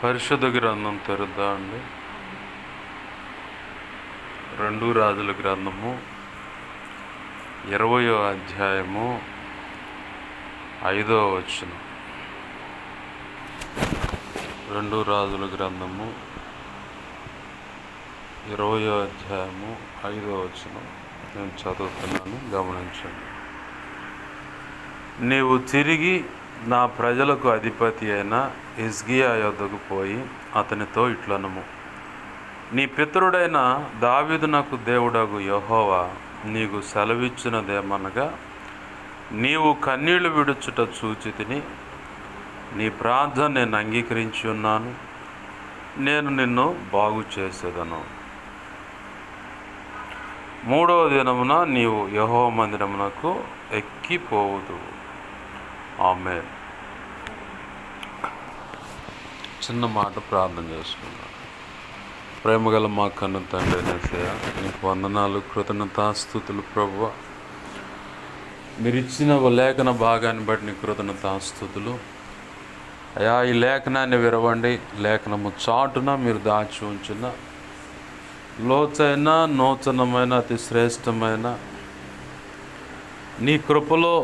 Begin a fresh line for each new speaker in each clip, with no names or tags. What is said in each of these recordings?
పరిశుద్ధ గ్రంథం తెరుద్దా అండి. 2 రాజుల గ్రంథము 20వ అధ్యాయము 5వ వచనం. 2 రాజుల గ్రంథము 20వ అధ్యాయము 5వ వచనం నేను చదువుతున్నాను, గమనించండి. నీవు తిరిగి నా ప్రజలకు అధిపతి అయిన హిజ్కియా యొద్దకు పోయి అతనితో ఇట్లనుము, నీ పితరుడైన దావీదు నాకు దేవుడగు యెహోవా నీకు సెలవిచ్చినదేమనగా, నీవు కన్నీళ్లు విడుచుట చూచి తిని నీ ప్రార్థన నేను అంగీకరించి ఉన్నాను, నేను నిన్ను బాగు చేసేదను. 3వ దినమున నీవు యెహోవా మందిరమునకు ఎక్కిపోవుదు. ఆమేన్. చిన్న మాట ప్రార్థన చేసుకున్నాను. ప్రేమగల మా కన్ను తండ్రి యేసయ్య, నీకు వందనాలు, కృతజ్ఞతాస్తుతులు ప్రభువా. మీరు ఇచ్చిన లేఖన భాగాన్ని బట్టి నీ కృతజ్ఞతాస్తుతులు అయ్యా. ఈ లేఖనాన్ని విరవండి, లేఖనము చాటున మీరు దాచి ఉంచిన లోతైన నూతనమైన అతి శ్రేష్టమైన నీ కృపలో,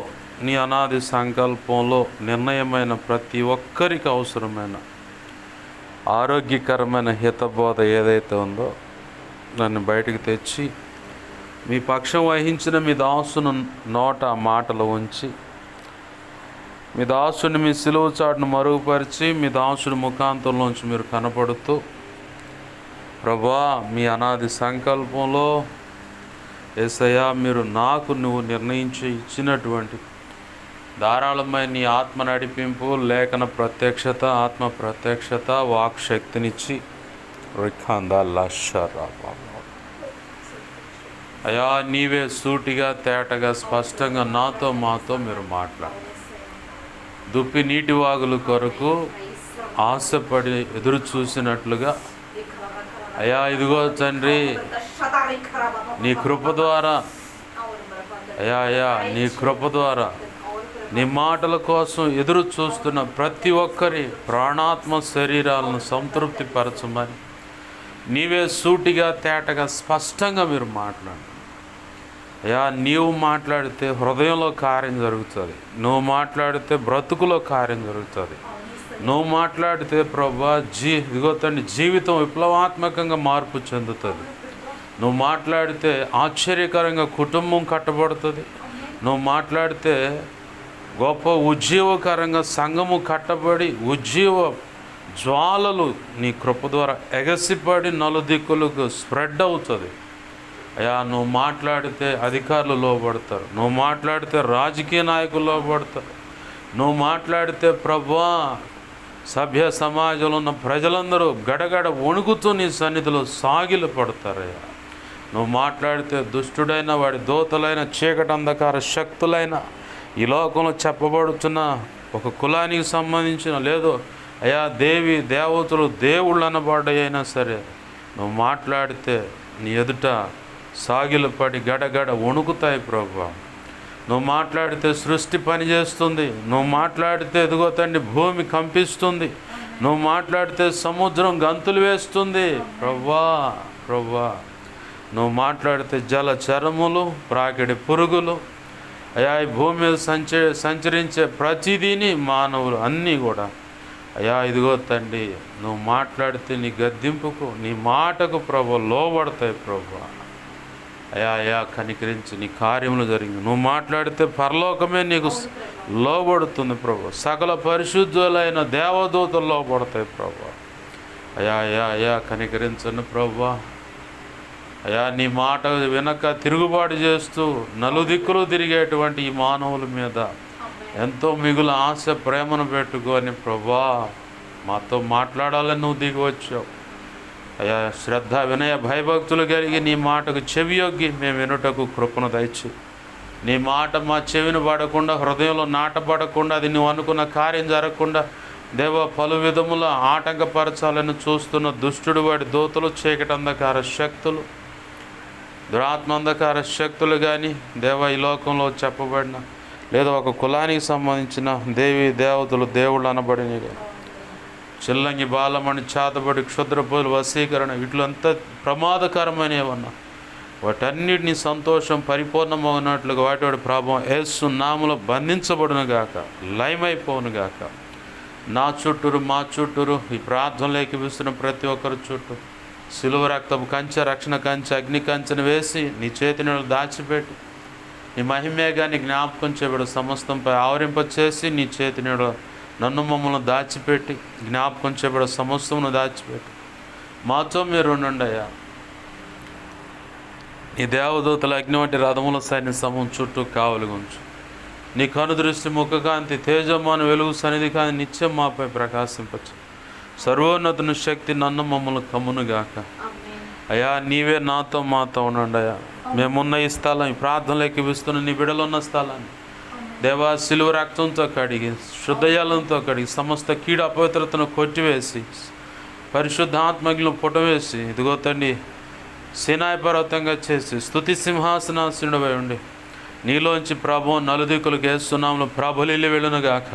నీ అనాది సంకల్పంలో నిర్ణయమైన ప్రతి ఒక్కరికి అవసరమైన ఆరోగ్యకరమైన హితబోధ ఏదైతే ఉందో నన్ను బయటికి తెచ్చి మీ పక్షం వహించిన మీ దాసును నోట మాటలు ఉంచి, మీ దాసుని మీ సిలువ చాటును మరుగుపరిచి, మీ దాసుని ముఖాంతంలోంచి మీరు కనపడుతూ ప్రభువా, మీ అనాది సంకల్పంలో యేసయ్యా మీరు నాకు నువ్వు నిర్ణయించి ఇచ్చినటువంటి ధారాళమైన నీ ఆత్మ నడిపింపు, లేఖన ప్రత్యక్షత, ఆత్మ ప్రత్యక్షత, వాక్ శక్తినిచ్చి అయ్యా నీవే సూటిగా తేటగా స్పష్టంగా నాతో మాతో మీరు మాట్లాడు. దుప్పి నీటి వాగుల కొరకు ఆశపడి ఎదురు చూసినట్లుగా అయ్యా ఇదిగో తండ్రి, నీ కృప ద్వారా అయ్యా నీ కృప ద్వారా నీ మాటల కోసం ఎదురు చూస్తున్న ప్రతి ఒక్కరి ప్రాణాత్మ శరీరాలను సంతృప్తి పరచమని నీవే సూటిగా తేటగా స్పష్టంగా మీరు మాట్లాడండి అయ్యా. నీవు మాట్లాడితే హృదయంలో కార్యం జరుగుతుంది, నువ్వు మాట్లాడితే బ్రతుకులో కార్యం జరుగుతుంది, నువ్వు మాట్లాడితే ప్రభువా ఇదిగో తండ్రి జీవితం విప్లవాత్మకంగా మార్పు చెందుతుంది, నువ్వు మాట్లాడితే ఆశ్చర్యకరంగా కుటుంబం కట్టబడుతుంది, నువ్వు మాట్లాడితే గొప్ప ఉజ్జీవకరంగా సంఘము కట్టబడి ఉజ్జీవ జ్వాలలు నీ కృప ద్వారా ఎగసిపడి నలుదిక్కులకు స్ప్రెడ్ అవుతుంది అయ్యా. నువ్వు మాట్లాడితే అధికారులు లోబడతారు, నువ్వు మాట్లాడితే రాజకీయ నాయకులు లోబడతారు, నువ్వు మాట్లాడితే ప్రభువా సభ్య సమాజంలో ఉన్న ప్రజలందరూ గడగడ వణుకుతూ నీ సన్నిధిలో సాగిలు పడతారయ్యా. నువ్వు మాట్లాడితే దుష్టుడైన వాడి దోతలైన చీకటి అంధకార శక్తులైన ఈ లోకంలో చెప్పబడుతున్న ఒక కులానికి సంబంధించిన లేదో అయ్యా దేవతలు దేవుళ్ళు అనబడ్డైనా సరే నువ్వు మాట్లాడితే నీ ఎదుట సాగిలపడి గడగడ వణుకుతాయి ప్రభువా. నువ్వు మాట్లాడితే సృష్టి పనిచేస్తుంది, నువ్వు మాట్లాడితే ఎదుగో తండ్రి భూమి కంపిస్తుంది, నువ్వు మాట్లాడితే సముద్రం గంతులు వేస్తుంది ప్రభువా. నువ్వు మాట్లాడితే జలచరములు, ప్రాకిడి పురుగులు అయ్యా ఈ భూమి మీద సంచరించే ప్రతిదీని మానవులు అన్నీ కూడా అయ్యా ఇదిగో తండ్రి నువ్వు మాట్లాడితే నీ గద్దింపుకు, నీ మాటకు ప్రభు లోబడతాయి ప్రభు. అయ్యా కనికరించి నీ కార్యములు జరిగింది. నువ్వు మాట్లాడితే పరలోకమే నీకు లోబడుతుంది ప్రభు, సకల పరిశుద్ధులైన దేవదూతలు లోబడతాయి ప్రభు. అయ్యా కనికరించండి ప్రభు. అయ్యా నీ మాట వినక తిరుగుబాటు చేస్తూ నలుదిక్కులు తిరిగేటువంటి ఈ మానవుల మీద ఎంతో మిగులు ఆశ ప్రేమను పెట్టుకొని ప్రభా మాతో మాట్లాడాలని నువ్వు దిగి వచ్చావు అయ్యా. శ్రద్ధ వినయ భయభక్తులు కలిగి నీ మాటకు చెవియొగ్గి మేము వినుటకు కృపను దయచి, నీ మాట మా చెవిని పడకుండా హృదయంలో నాటపడకుండా అది నువ్వు అనుకున్న కార్యం జరగకుండా దేవ పలు విధముల ఆటంకపరచాలని చూస్తున్న దుష్టుడు వాడి దోతలు, చీకటి అంధకార శక్తులు, దురాత్మ అంధకార శక్తులు కానీ దేవ ఈ లోకంలో చెప్పబడిన లేదా ఒక కులానికి సంబంధించిన దేవతలు దేవుళ్ళు అనబడినవి చిల్లంగి బాలమని చాతబడి క్షుద్రపోలు వశీకరణ వీటిలంతా ప్రమాదకరమైనవన్నా వాటన్నిటిని సంతోషం పరిపూర్ణమవునట్లుగా వాటి ప్రభావం యేసు నామములో బంధించబడును గాక, లయమైపోవును గాక. నా చుట్టూరు మా చుట్టూరు ఈ ప్రార్థనలు ఏకీపిస్తున్న ప్రతి ఒక్కరి చుట్టూ సిలువ రక్తపు కంచె, రక్షణ కంచె, అగ్ని కంచెను వేసి నీ చేతిని దాచిపెట్టి నీ మహిమేగాన్ని జ్ఞాపకం చేయబడి సమస్తంపై ఆవరింపచేసి నీ చేతిని నన్ను మమ్మల్ని దాచిపెట్టి జ్ఞాపకం చేయబడి సమస్తమును దాచిపెట్టి మాతో మీరు ఉండండి అయ్యా. నీ దేవదూతల అగ్ని వంటి రథముల సైన్య సమూహం చుట్టూ కావలిగుంచు. నీ కనుదృష్టి ముఖకాంతి తేజమాన వెలుగు సన్నిధి కాని నిత్యం మాపై ప్రకాశింపచ్చు. సర్వోన్నతుని శక్తి నన్ను మమ్మల్ని కమ్మునుగాక. అయ్యా నీవే నాతో మాతో ఉండండి అయ్యా. మేమున్న ఈ స్థలం, ఈ ప్రార్థనలు ఎక్కిపిస్తున్న నీ బిడలున్న స్థలాన్ని దేవా సిలువ రక్తంతో కడిగి శుద్ధజలంతో కడిగి సమస్త కీడు అపవిత్రతను కొట్టివేసి పరిశుద్ధాత్మజ్ఞను పుటవేసి ఇదిగో తండ్రి సీనాయి పర్వతంగా చేసి స్తుతి సింహాసనాసీనుడవై ఉండి నీలోంచి ప్రభావం నలుదిక్కులకు వేస్తున్నాము ప్రభులిల్లి వెళ్ళునుగాక.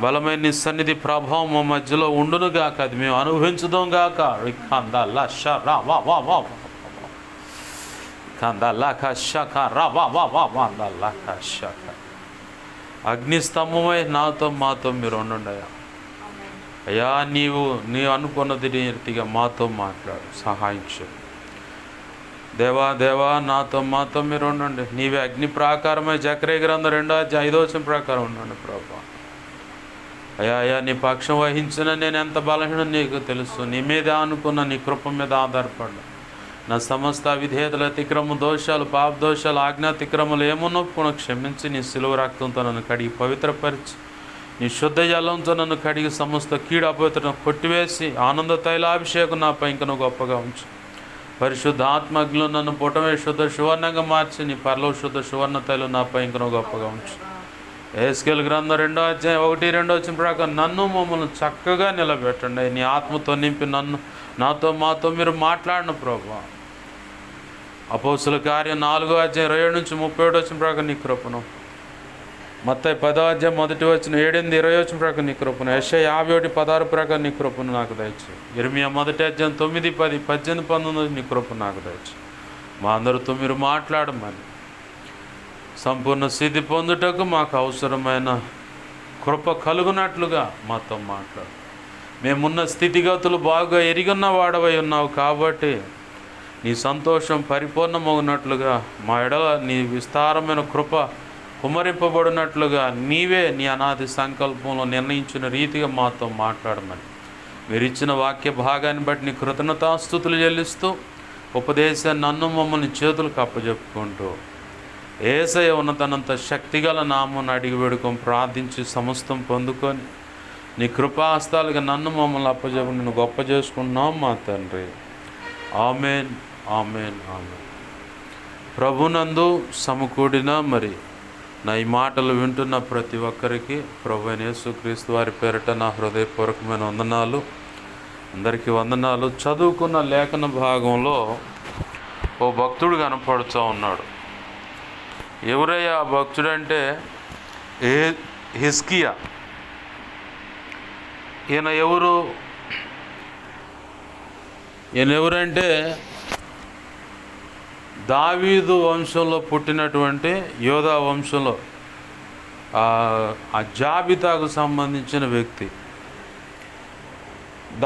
బలమైన నీ సన్నిధి ప్రభావం మా మధ్యలో ఉండునుగాక. అది మేము అనుభవించుదాం గాక. అగ్నిస్తంభమై నాతో మాతో మీరు ఉండండి అయ్యా. అయ్యా నీ అనుకున్నది రీతిగా మాతో మాట్లాడు, సహాయం చేయి. దేవా నాతో మాతో మీరు ఉండండి. నీవే అగ్ని ప్రాకారమై జకర్యా గ్రంథం 2:5 ప్రకారం ఉండండి ప్రభా. అయ్యా నీ పక్షం వహించిన నేను ఎంత బలహీనం నీకు తెలుసు. నీ మీద అనుకున్న నీ కృప మీద ఆధారపడ్డా. నా సమస్త విధేయతల అతిక్రమ దోషాలు, పాప దోషాలు, ఆజ్ఞాతిక్రమలు ఏమున్నప్పుడు క్షమించి నీ సిలువ రక్తంతో నన్ను కడిగి పవిత్రపరిచి నీ శుద్ధ జలంతో నన్ను కడిగి సమస్త కీడు అపవిత్రను కొట్టివేసి ఆనంద తైలాభిషేకం నాపై ఇంకను గొప్పగా ఉంచు. పరిశుద్ధ ఆత్మజ్ఞులు నన్ను పుటమే శుద్ధ సువర్ణంగా మార్చి నీ పరలో శుద్ధ సువర్ణ తైలు నాపై ఇంకను గొప్పగా ఉంచు. ఎహెజ్కేలు గ్రంథం 1:2 ప్రకారం నన్ను మమ్మల్ని చక్కగా నిలబెట్టండి. నీ ఆత్మతో నింపి నాతో మాతో మీరు మాట్లాడిన ప్రభా. అపోస్తుల కార్యం 4:27-37 ప్రకారం నీ కృపను. మత్తయి 10:1-7-20 ప్రకారం నీ కృపను. యెషయా 51:16 ప్రకారం నీ కృపను నాకు దయచేయి. ఇర్మియా 1:9-10-18-19 నీ కృపను నాకు దయచేయి. మా అందరితో మీరు మాట్లాడమని సంపూర్ణ స్థితి పొందుటకు మాకు అవసరమైన కృప కలుగునట్లుగా మాతో మాట్లాడు. మేమున్న స్థితిగతులు బాగా ఎరిగన్న వాడవై ఉన్నావు కాబట్టి నీ సంతోషం పరిపూర్ణమవునట్లుగా మా ఎడల నీ విస్తారమైన కృప కుమరింపబడినట్లుగా నీవే నీ అనాది సంకల్పంలో నిర్ణయించిన రీతిగా మాతో మాట్లాడమని మీరు ఇచ్చిన వాక్య భాగాన్ని బట్టి నీ కృతజ్ఞతాస్తుతులు చెల్లిస్తూ ఉపదేశాన్ని నన్ను మమ్మల్ని చేతులకు అప్పచెప్పుకుంటూ యేసయ్య ఉన్నతనంత శక్తిగల నామమును అడిగి వేడుకొని ప్రార్థించి సమస్తం పొందుకొని నీ కృపాహస్తాలుగా నన్ను మమ్మల్ని అప్పచెప్పు నేను గొప్ప చేసుకుంటున్నాం మా తండ్రి. Amen amen amen. ప్రభునందు సమకూడిన మరి నా ఈ మాటలు వింటున్న ప్రతి ఒక్కరికి ప్రభు అయిన యేసుక్రీస్తు వారి పేరిట నా హృదయపూర్వకమైన వందనాలు. అందరికీ వందనాలు. చదువుకున్న లేఖన భాగంలో ఓ భక్తుడు కనపడుతూ ఉన్నాడు. ఎవరయ్యా ఆ భక్తుడంటే హిజ్కియా. ఈయన ఎవరంటే దావీదు వంశంలో పుట్టినటువంటి యోధా వంశంలో ఆ జాబితాకు సంబంధించిన వ్యక్తి.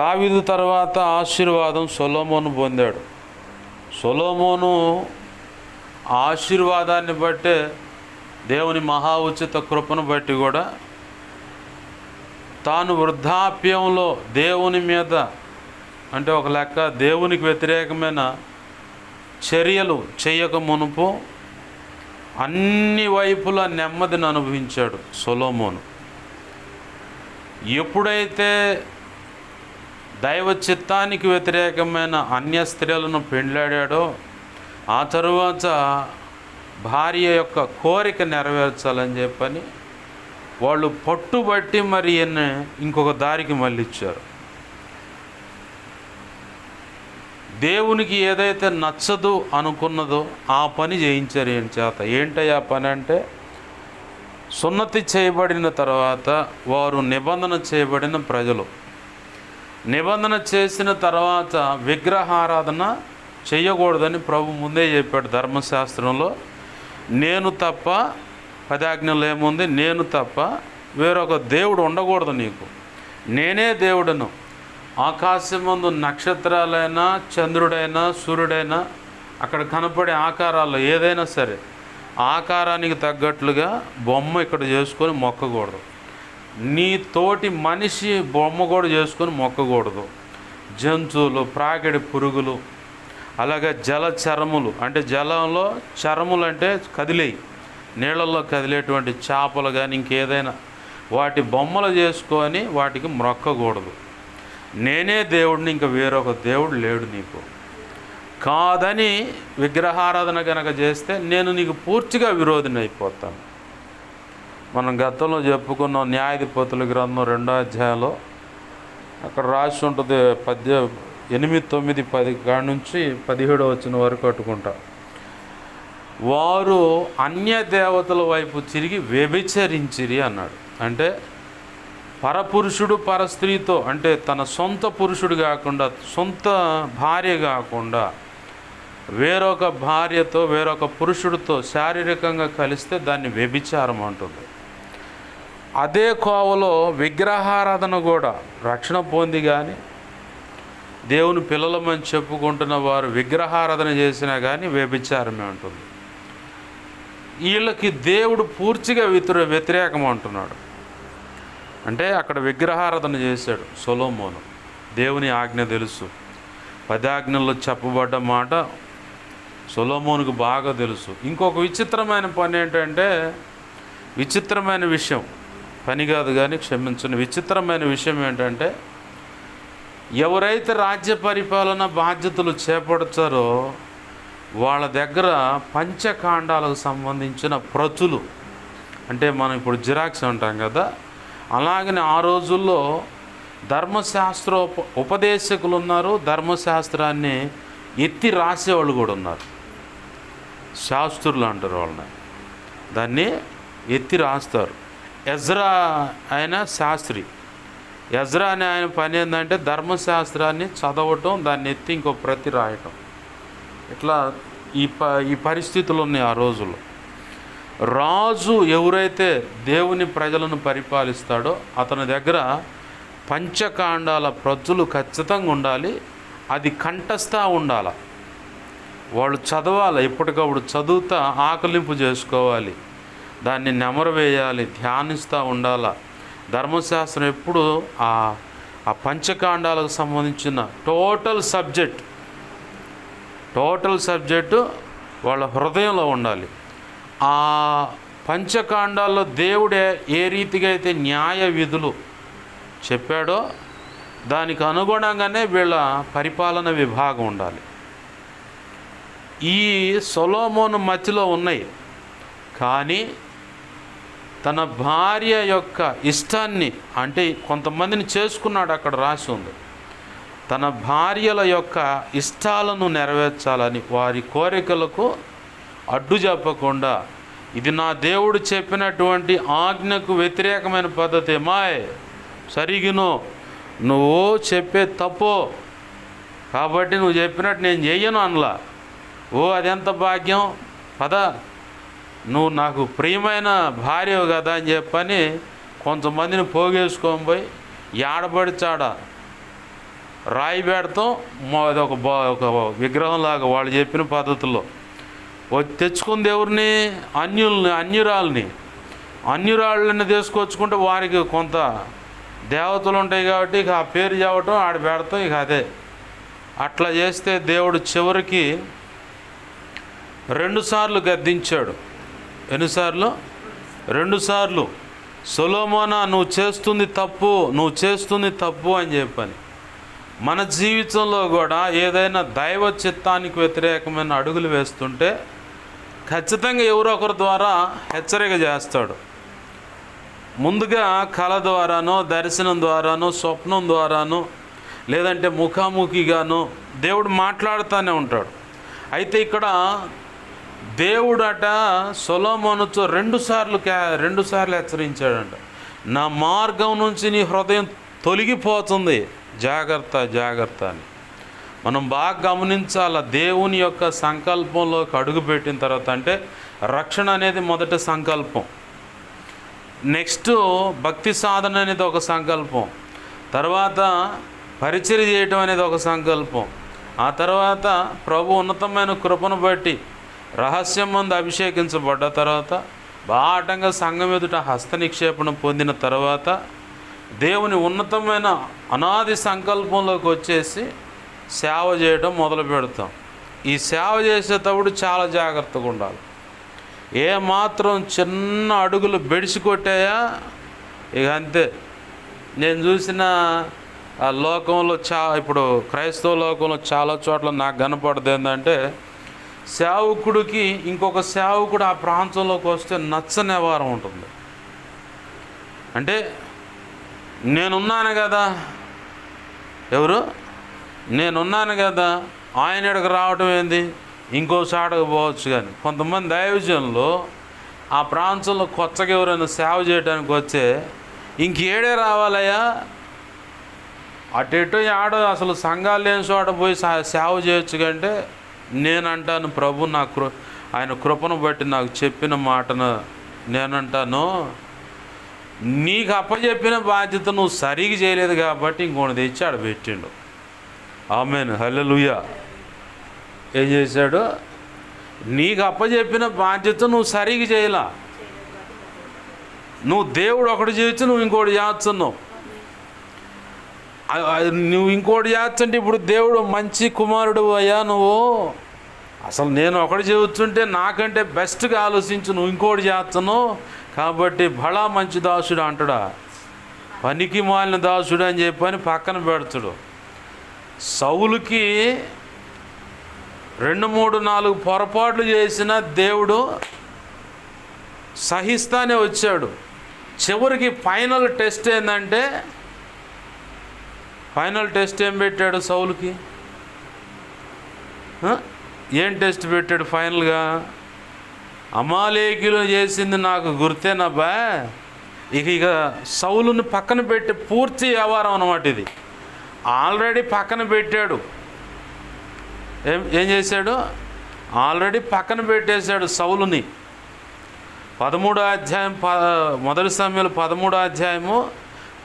దావీదు తర్వాత ఆశీర్వాదం సొలొమోను పొందాడు. సొలొమోను ఆశీర్వాదాన్ని బట్టే దేవుని మహా ఉచిత కృపను బట్టి కూడా తాను వృద్ధాప్యంలో దేవుని మీద అంటే ఒక లెక్క దేవునికి వ్యతిరేకమైన చర్యలు చేయక మునుపు అన్ని వైపులా నెమ్మదిని అనుభవించాడు సొలొమోను. ఎప్పుడైతే దైవ చిత్తానికి వ్యతిరేకమైన అన్య స్త్రీలను పెండ్లాడాడో ఆ తరువాత భార్య యొక్క కోరిక నెరవేర్చాలని చెప్పని వాళ్ళు పట్టుబట్టి మరి ఇంకొక దారికి మళ్ళించారు. దేవునికి ఏదైతే నచ్చదు అనుకున్నదో ఆ పని చేయించారు ఈయన చేత. ఏంటయ్యా పని అంటే సున్నతి చేయబడిన తర్వాత వారు నిబంధన చేయబడిన ప్రజలు. నిబంధన చేసిన తర్వాత విగ్రహారాధన చేయకూడదని ప్రభు ముందే చెప్పాడు ధర్మశాస్త్రంలో. నేను తప్ప, 10 ఆజ్ఞలు ఏముంది, నేను తప్ప వేరొక దేవుడు ఉండకూడదు నీకు, నేనే దేవుడను. ఆకాశం ముందు నక్షత్రాలైనా, చంద్రుడైనా, సూర్యుడైనా, అక్కడ కనపడే ఆకారాల్లో ఏదైనా సరే ఆకారానికి తగ్గట్లుగా బొమ్మ ఇక్కడ చేసుకొని మొక్కకూడదు. నీ తోటి మనిషి బొమ్మ కూడా చేసుకొని మొక్కకూడదు. జంతువులు, ప్రాకిడి పురుగులు, అలాగే జలచరములు, అంటే జలంలో చరములు అంటే కదిలేయి, నీళ్ళల్లో కదిలేటువంటి చేపలు కానీ ఇంకేదైనా వాటి బొమ్మలు చేసుకొని వాటికి మొక్కకూడదు. నేనే దేవుడిని, ఇంకా వేరొక దేవుడు లేడు నీకు. కాదని విగ్రహారాధన కనుక చేస్తే నేను నీకు పూర్తిగా విరోధిని అయిపోతాను. మనం గతంలో చెప్పుకున్న న్యాయాధిపతుల గ్రంథం 2వ అధ్యాయంలో అక్కడ రాసి ఉంటుంది, 8, 9, 10 కాడ నుంచి 17 వచ్చిన వరకు కట్టుకుంటా. వారు అన్య దేవతల వైపు తిరిగి వ్యభిచరించిరి అన్నాడు. అంటే పరపురుషుడు పరస్త్రీతో, అంటే తన సొంత పురుషుడు కాకుండా, సొంత భార్య కాకుండా వేరొక భార్యతో, వేరొక పురుషుడితో శారీరకంగా కలిస్తే దాన్ని వ్యభిచారం అంటుంది. అదే కోవలో విగ్రహారాధన కూడా రక్షణ పొంది కానీ దేవుని పిల్లలమని చెప్పుకుంటున్న వారు విగ్రహారాధన చేసినా కానీ వ్యభిచారమే ఉంటుంది. వీళ్ళకి దేవుడు పూర్తిగా వ్యతిరేకం అంటున్నాడు. అంటే అక్కడ విగ్రహారాధన చేశాడు సొలొమోను. దేవుని ఆజ్ఞ తెలుసు, 10 ఆజ్ఞల్లో చెప్పబడ్డ మాట సొలొమోనుకు బాగా తెలుసు. ఇంకొక విచిత్రమైన పని ఏంటంటే, విచిత్రమైన విషయం, పని కాదు కానీ క్షమించని విచిత్రమైన విషయం ఏంటంటే, ఎవరైతే రాజ్య పరిపాలన బాధ్యతలు చేపడతారో వాళ్ళ దగ్గర పంచకాండాలకు సంబంధించిన ప్రతులు, అంటే మనం ఇప్పుడు జిరాక్స్ అంటాం కదా, అలాగనే ఆ రోజుల్లో ధర్మశాస్త్ర ఉపదేశకులు ఉన్నారు, ధర్మశాస్త్రాన్ని ఎత్తి రాసేవాళ్ళు కూడా ఉన్నారు. శాస్త్రులు అంటారు వాళ్ళని, దాన్ని ఎత్తి రాస్తారు. ఎజ్రా ఆయన శాస్త్రి. ఎజ్రా అనే ఆయన పని ఏంటంటే ధర్మశాస్త్రాన్ని చదవటం, దాన్ని ఎత్తి ఇంకో ప్రతి రాయటం. ఇట్లా ఈ పరిస్థితులు ఉన్నాయి ఆ రోజుల్లో. రాజు ఎవరైతే దేవుని ప్రజలను పరిపాలిస్తాడో అతని దగ్గర పంచకాండాల ప్రతులు ఖచ్చితంగా ఉండాలి. అది కంఠస్థా ఉండాలి, వాళ్ళు చదవాలి, ఎప్పటికప్పుడు చదువుతా ఆకలింపు చేసుకోవాలి, దాన్ని నెమరు వేయాలి, ధ్యానిస్తూ ఉండాలి. ధర్మశాస్త్రం ఎప్పుడు ఆ పంచకాండాలకు సంబంధించిన టోటల్ సబ్జెక్టు వాళ్ళ హృదయంలో ఉండాలి. ఆ పంచకాండాల్లో దేవుడే ఏ రీతిగా అయితే న్యాయ విధులు చెప్పాడో దానికి అనుగుణంగానే వీళ్ళ పరిపాలన విభాగం ఉండాలి. ఈ సొలొమోను మధ్యలో ఉన్నాయి, కానీ తన భార్య యొక్క ఇష్టాన్ని, అంటే కొంతమందిని చేసుకున్నాడు, అక్కడ రాసి ఉంది, తన భార్యల యొక్క ఇష్టాలను నెరవేర్చాలని వారి కోరికలకు అడ్డు చెప్పకుండా, ఇది నా దేవుడు చెప్పినటువంటి ఆజ్ఞకు వ్యతిరేకమైన పద్ధతి, మాయ్ సరిగిను, నువ్వు చెప్పే తప్పు కాబట్టి నువ్వు చెప్పినట్టు నేను చెయ్యను అనలా. ఓ అదెంత భాగ్యం, పద నువ్వు నాకు ప్రియమైన భార్య కదా అని చెప్పని కొంతమందిని పోగేసుకొని పోయి ఏడబడిచాడ రాయి పెడతాం, ఒక విగ్రహంలాగా వాళ్ళు చెప్పిన పద్ధతుల్లో తెచ్చుకుంది ఎవరిని, అన్యురాళ్ళని తీసుకొచ్చుకుంటే వారికి కొంత దేవతలు ఉంటాయి కాబట్టి ఇక ఆ పేరు చెప్పటం, ఆడ పెడతాం, ఇక అదే. అట్లా చేస్తే దేవుడు చివరికి 2 సార్లు గద్దించాడు. ఎన్నిసార్లు? 2 సార్లు. సొలొమోనా నువ్వు చేస్తుంది తప్పు అని చెప్పని. మన జీవితంలో కూడా ఏదైనా దైవ చిత్తానికి వ్యతిరేకమైన అడుగులు వేస్తుంటే ఖచ్చితంగా ఎవరో ఒకరి ద్వారా హెచ్చరిక చేస్తాడు. ముందుగా కళ ద్వారానో, దర్శనం ద్వారానో, స్వప్నం ద్వారానో, లేదంటే ముఖాముఖిగానో దేవుడు మాట్లాడుతూనే ఉంటాడు. అయితే ఇక్కడ దేవుడట సొలొమోనుతో 2 సార్లు హెచ్చరించాడంట. నా మార్గం నుంచి నీ హృదయం తొలగిపోతుంది, జాగ్రత్త జాగ్రత్త అని మనం బాగా గమనించాల. దేవుని యొక్క సంకల్పంలోకి అడుగు పెట్టిన తర్వాత, అంటే రక్షణ అనేది మొదటి సంకల్పం, నెక్స్ట్ భక్తి సాధన అనేది ఒక సంకల్పం, తర్వాత పరిచర్య చేయటం అనేది ఒక సంకల్పం, ఆ తర్వాత ప్రభు ఉన్నతమైన కృపను బట్టి రహస్యం మందు అభిషేకించబడ్డ తర్వాత బాటంగా సంఘం ఎదుట హస్త నిక్షేపణ పొందిన తర్వాత దేవుని ఉన్నతమైన అనాది సంకల్పంలోకి వచ్చేసి సేవ చేయడం మొదలు పెడతాం. ఈ సేవ చేసేటప్పుడు చాలా జాగ్రత్తగా ఉండాలి. ఏ మాత్రం చిన్న అడుగులు బెడిసి కొట్టాయా ఇక అంతే. నేను చూసిన ఆ లోకంలో ఇప్పుడు క్రైస్తవ లోకంలో చాలా చోట్ల నాకు కనపడదు ఏంటంటే, సేవకుడికి ఇంకొక సేవకుడు ఆ ప్రాంతంలోకి వస్తే నచ్చని వ్యవహారం ఉంటుంది. అంటే నేనున్నాను కదా, ఎవరు నేనున్నాను కదా, ఆయన ఇక్కడికి రావటం ఏంది, ఇంకో చాటకు పోవచ్చు. కానీ కొంతమంది దైవజనులు ఆ ప్రాంతంలో కొత్తగా ఎవరైనా సేవ చేయడానికి వచ్చే ఇంకేడే రావాలయ్యా, అటు ఆడ అసలు సంఘాలు లేని చోట పోయి సేవ చేయొచ్చు. కంటే నేనంటాను, ప్రభు నా ఆయన కృపను బట్టి నాకు చెప్పిన మాటను నేనంటాను, నీకు అప్పచెప్పిన బాధ్యత నువ్వు సరిగా చేయలేదు కాబట్టి ఇంకోటి తెచ్చి ఆడ పెట్టిండు. ఆమేన్, హల్లెలూయా. ఏం చేశాడు? నీకు అప్పచెప్పిన బాధ్యత నువ్వు సరిగా చేయలా. నువ్వు దేవుడు ఒకటి చేయొచ్చు, నువ్వు ఇంకోటి చేస్తున్నావు. నువ్వు ఇంకోటి చేస్తుంటే ఇప్పుడు దేవుడు మంచి కుమారుడు అయ్యా, నువ్వు అసలు నేను ఒకటి చేయొచ్చుంటే నాకంటే బెస్ట్గా ఆలోచించు, నువ్వు ఇంకోటి చేస్తున్నావు కాబట్టి బడా మంచి దాసుడు అంటాడా, పనికి మాలిన దాసుడు అని చెప్పని పక్కన పెడతాడు. సౌలుకి 2, 3, 4 పొరపాట్లు చేసిన దేవుడు సహిస్తానే వచ్చాడు. చివరికి ఫైనల్ టెస్ట్ ఏంటంటే, ఫైనల్ టెస్ట్ ఏం పెట్టాడు సౌలుకి? ఏం టెస్ట్ పెట్టాడు ఫైనల్గా? అమాలేకీలు చేసింది నాకు గుర్తేనబ్బా. ఇక సౌలుని పక్కన పెట్టి పూర్తి వ్యవహారం అన్నమాట ఇది. ఆల్రెడీ పక్కన పెట్టాడు. ఏం చేశాడు? ఆల్రెడీ పక్కన పెట్టేశాడు సౌలుని. 13వ అధ్యాయం, మొదటి సమూయేలు 13వ అధ్యాయము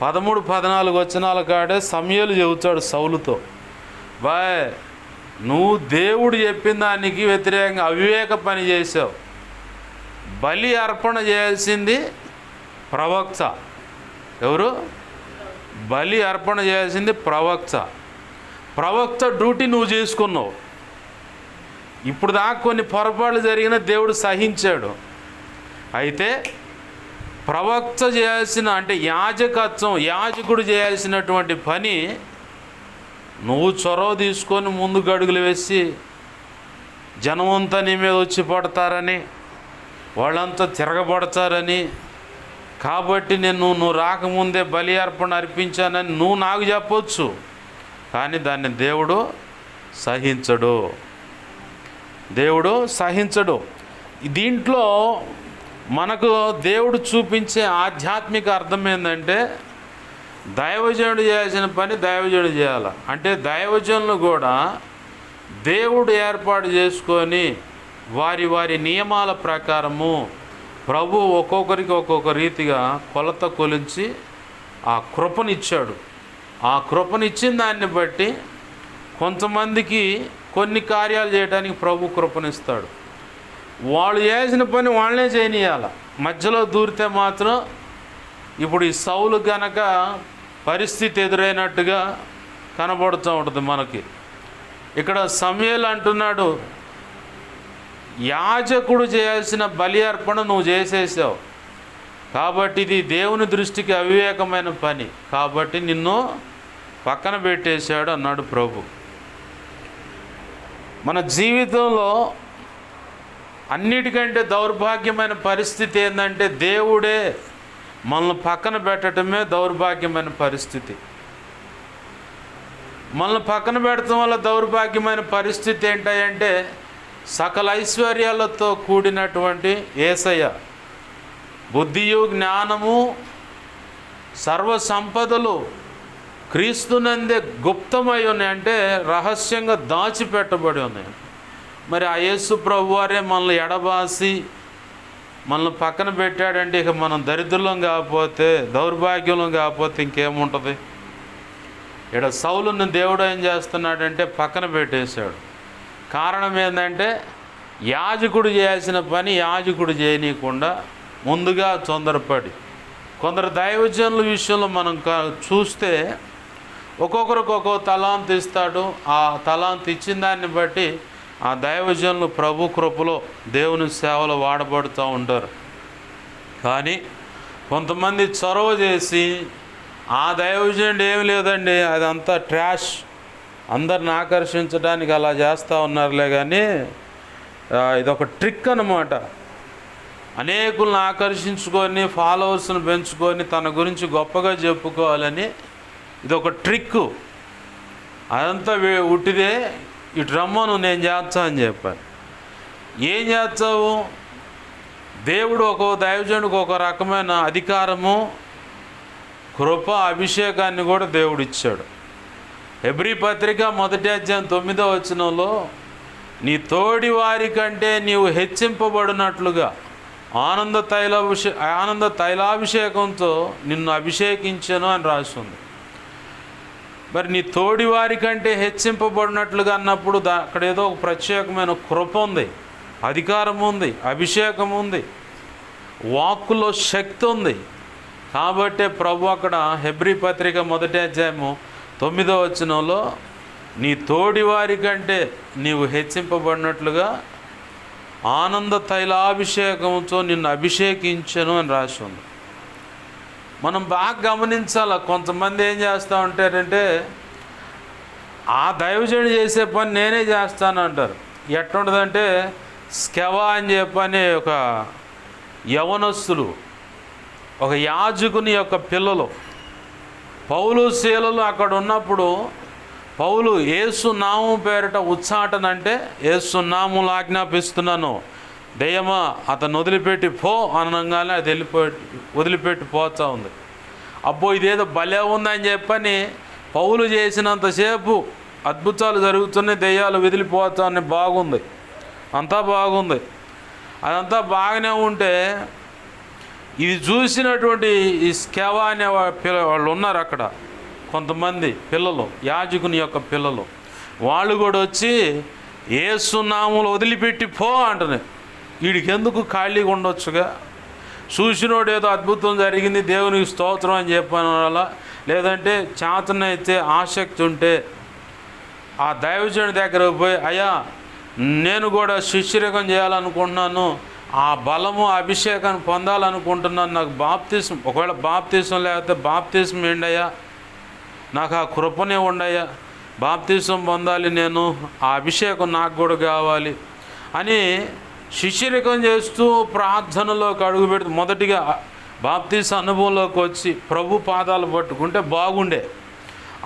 13, 14 వచనాల కాడే సమూయేలు చెబుతాడు సౌలుతో, బాయ్ నువ్వు దేవుడు చెప్పిన దానికి వ్యతిరేకంగా అవివేక పని చేసావు. బలి అర్పణ చేయాల్సింది ప్రవక్త. ఎవరు? బలి అర్పణ చేయాల్సింది ప్రవక్త. ప్రవక్త డ్యూటీ నువ్వు చేసుకున్నావు. ఇప్పుడు దాకా కొన్ని పొరపాట్లు జరిగిన దేవుడు సహించాడు. అయితే ప్రవక్త చేయాల్సిన, అంటే యాజకత్వం, యాజకుడు చేయాల్సినటువంటి పని నువ్వు చొరవ తీసుకొని ముందుకు అడుగులు వేసి జనమంతా నీ మీద వచ్చి పడతారని, వాళ్ళంతా తిరగబడతారని, కాబట్టి నువ్వు రాకముందే బలి అర్పణ అర్పించానని నువ్వు నాకు చెప్పొచ్చు, కానీ దాన్ని దేవుడు సహించడు. దేవుడు సహించడు. దీంట్లో మనకు దేవుడు చూపించే ఆధ్యాత్మిక అర్థం ఏంటంటే, దైవజనుడు చేయాల్సిన పని దైవజనుడు చేయాలి. అంటే దైవజనులు కూడా దేవుడు ఏర్పాటు చేసుకొని వారి వారి నియమాల ప్రకారము ప్రభు ఒక్కొక్కరికి ఒక్కొక్క రీతిగా కొలత కొలించి ఆ కృపనిచ్చాడు. ఆ కృపనిచ్చిన దాన్ని బట్టి కొంతమందికి కొన్ని కార్యాలు చేయడానికి ప్రభు కృపనిస్తాడు. వాళ్ళు చేసిన పని వాళ్ళనే చేయనియాల. మధ్యలో దూరితే మాత్రం ఇప్పుడు ఈ సౌలు గనక పరిస్థితి ఎదురైనట్టుగా కనబడుతూ ఉంటుంది మనకి. ఇక్కడ సమూయేలు అంటున్నాడు, యాజకుడు చేయాల్సిన బలి అర్పణ నువ్వు చేసేసావు కాబట్టి ఇది దేవుని దృష్టికి అవివేకమైన పని, కాబట్టి నిన్ను పక్కన పెట్టేశాడు అన్నాడు ప్రభు. మన జీవితంలో అన్నిటికంటే దౌర్భాగ్యమైన పరిస్థితి ఏంటంటే, దేవుడే మనల్ని పక్కన పెట్టడమే దౌర్భాగ్యమైన పరిస్థితి. మనల్ని పక్కన పెట్టడం వల్ల దౌర్భాగ్యమైన పరిస్థితి ఏంటంటే, సకల ఐశ్వర్యాలతో కూడినటువంటి యేసయ్య, బుద్ధియు జ్ఞానము సర్వ సంపదలు క్రీస్తునందే గుప్తమై ఉన్నాయి, అంటే రహస్యంగా దాచిపెట్టబడి ఉన్నాయి. మరి ఆ యేసు ప్రభువారే మనల్ని ఎడబాసి మనల్ని పక్కన పెట్టాడంటే ఇక మనం దరిద్రులం కాకపోతే, దౌర్భాగ్యం కాకపోతే ఇంకేముంటుంది? ఇక్కడ సౌలుని దేవుడు ఏం చేస్తున్నాడంటే పక్కన పెట్టేశాడు. కారణం ఏంటంటే యాజకుడు చేయాల్సిన పని యాజకుడు చేయనీయకుండా ముందుగా తొందరపడి, కొందరు దైవజనుల విషయంలో మనం చూస్తే ఒక్కొక్కరికి ఒక్కొక్క తలాంతు ఇస్తాడు. ఆ తలాంతు ఇచ్చిన దాన్ని బట్టి ఆ దైవజనులు ప్రభు కృపలో దేవుని సేవలో వాడబడుతూ ఉంటారు. కానీ కొంతమంది చొరవ చేసి ఆ దైవజనుడు ఏమి లేదండి, అదంతా ట్రాష్, అందరిని ఆకర్షించడానికి అలా చేస్తూ ఉన్నారులే, కానీ ఇదొక ట్రిక్ అన్నమాట. అనేకులను ఆకర్షించుకొని ఫాలోవర్స్ని పెంచుకొని తన గురించి గొప్పగా చెప్పుకోవాలని ఇదొక ట్రిక్. అదంతా ఉట్టిదే. ఇటు రమ్మను, నేను చేస్తా అని చెప్పాను. ఏం చేస్తావు? దేవుడు ఒక దైవజనుడికి ఒక రకమైన అధికారము, కృప, అభిషేకాన్ని కూడా దేవుడు ఇచ్చాడు. హెబ్రీ పత్రిక 1వ అధ్యాయం 9వ వచనంలో నీ తోడి వారి కంటే నీవు హెచ్చింపబడినట్లుగా ఆనంద తైలాభిషేకంతో నిన్ను అభిషేకించను అని రాస్తుంది. మరి నీ తోడి వారి కంటే హెచ్చింపబడినట్లుగా అన్నప్పుడు అక్కడ ఏదో ఒక ప్రత్యేకమైన కృప ఉంది, అధికారం ఉంది, అభిషేకం ఉంది, వాక్కులో శక్తి ఉంది. కాబట్టే ప్రభు అక్కడ హెబ్రీ పత్రిక 1వ అధ్యాయము 9వ వచనంలో నీ తోడి వారి కంటే నీవు హెచ్చింపబడినట్లుగా ఆనంద తైలాభిషేకంతో నిన్ను అభిషేకించను అని రాసి ఉంది. మనం బాగా గమనించాలి. కొంతమంది ఏం చేస్తూ ఉంటారంటే ఆ దైవజనుడు చేసే పని నేనే చేస్తాను అంటారు. ఎట్లుంటుందంటే స్కెవా అని చెప్పని ఒక యవనస్తులు, ఒక యాజకుని యొక్క పిల్లలు, పౌలు శీలలు అక్కడ ఉన్నప్పుడు పౌలు యేసు నామం పేరిట ఉచ్చాటనంటే యేసు నామములు ఆజ్ఞాపిస్తున్నాను, దెయ్యమా అతను వదిలిపెట్టి పో అనగానే అది వదిలిపెట్టి పోతూ ఉంది. అబ్బో ఇదేదో భలే ఉందని చెప్పని పౌలు చేసినంతసేపు అద్భుతాలు జరుగుతున్నాయి, దెయ్యాలు వదిలిపోతాన్ని, బాగుంది, అంతా బాగుంది. అదంతా బాగానే ఉంటే ఇది చూసినటువంటి ఈ స్కెవా అనే వాళ్ళు ఉన్నారు అక్కడ, కొంతమంది పిల్లలు, యాజకుని యొక్క పిల్లలు, వాళ్ళు కూడా వచ్చి యేసు నామములు వదిలిపెట్టి పో అంటున్నాయి. వీడికి ఎందుకు ఖాళీగా ఉండొచ్చుగా, చూసినోడు ఏదో అద్భుతం జరిగింది దేవునికి స్తోత్రం అని చెప్పాను అలా, లేదంటే చేతనైతే ఆసక్తి ఉంటే ఆ దైవజనుడి దగ్గరకు పోయి అయ్యా నేను కూడా శిష్యరికం చేయాలనుకుంటున్నాను, ఆ బలము అభిషేకాన్ని పొందాలనుకుంటున్నాను, నాకు బాప్తిసం, ఒకవేళ బాప్తిసం లేకపోతే బాప్తిసం ఏంటయ్యా, నాకు ఆ కృపనే ఉండయ్యా, బాప్తిసం పొందాలి, నేను ఆ అభిషేకం నాకు కూడా కావాలి అని శిష్యరికం చేస్తూ ప్రార్థనలోకి అడుగు పెడుతూ మొదటిగా బాప్తిస అనుభవంలోకి వచ్చి ప్రభు పాదాలు పట్టుకుంటే బాగుండే.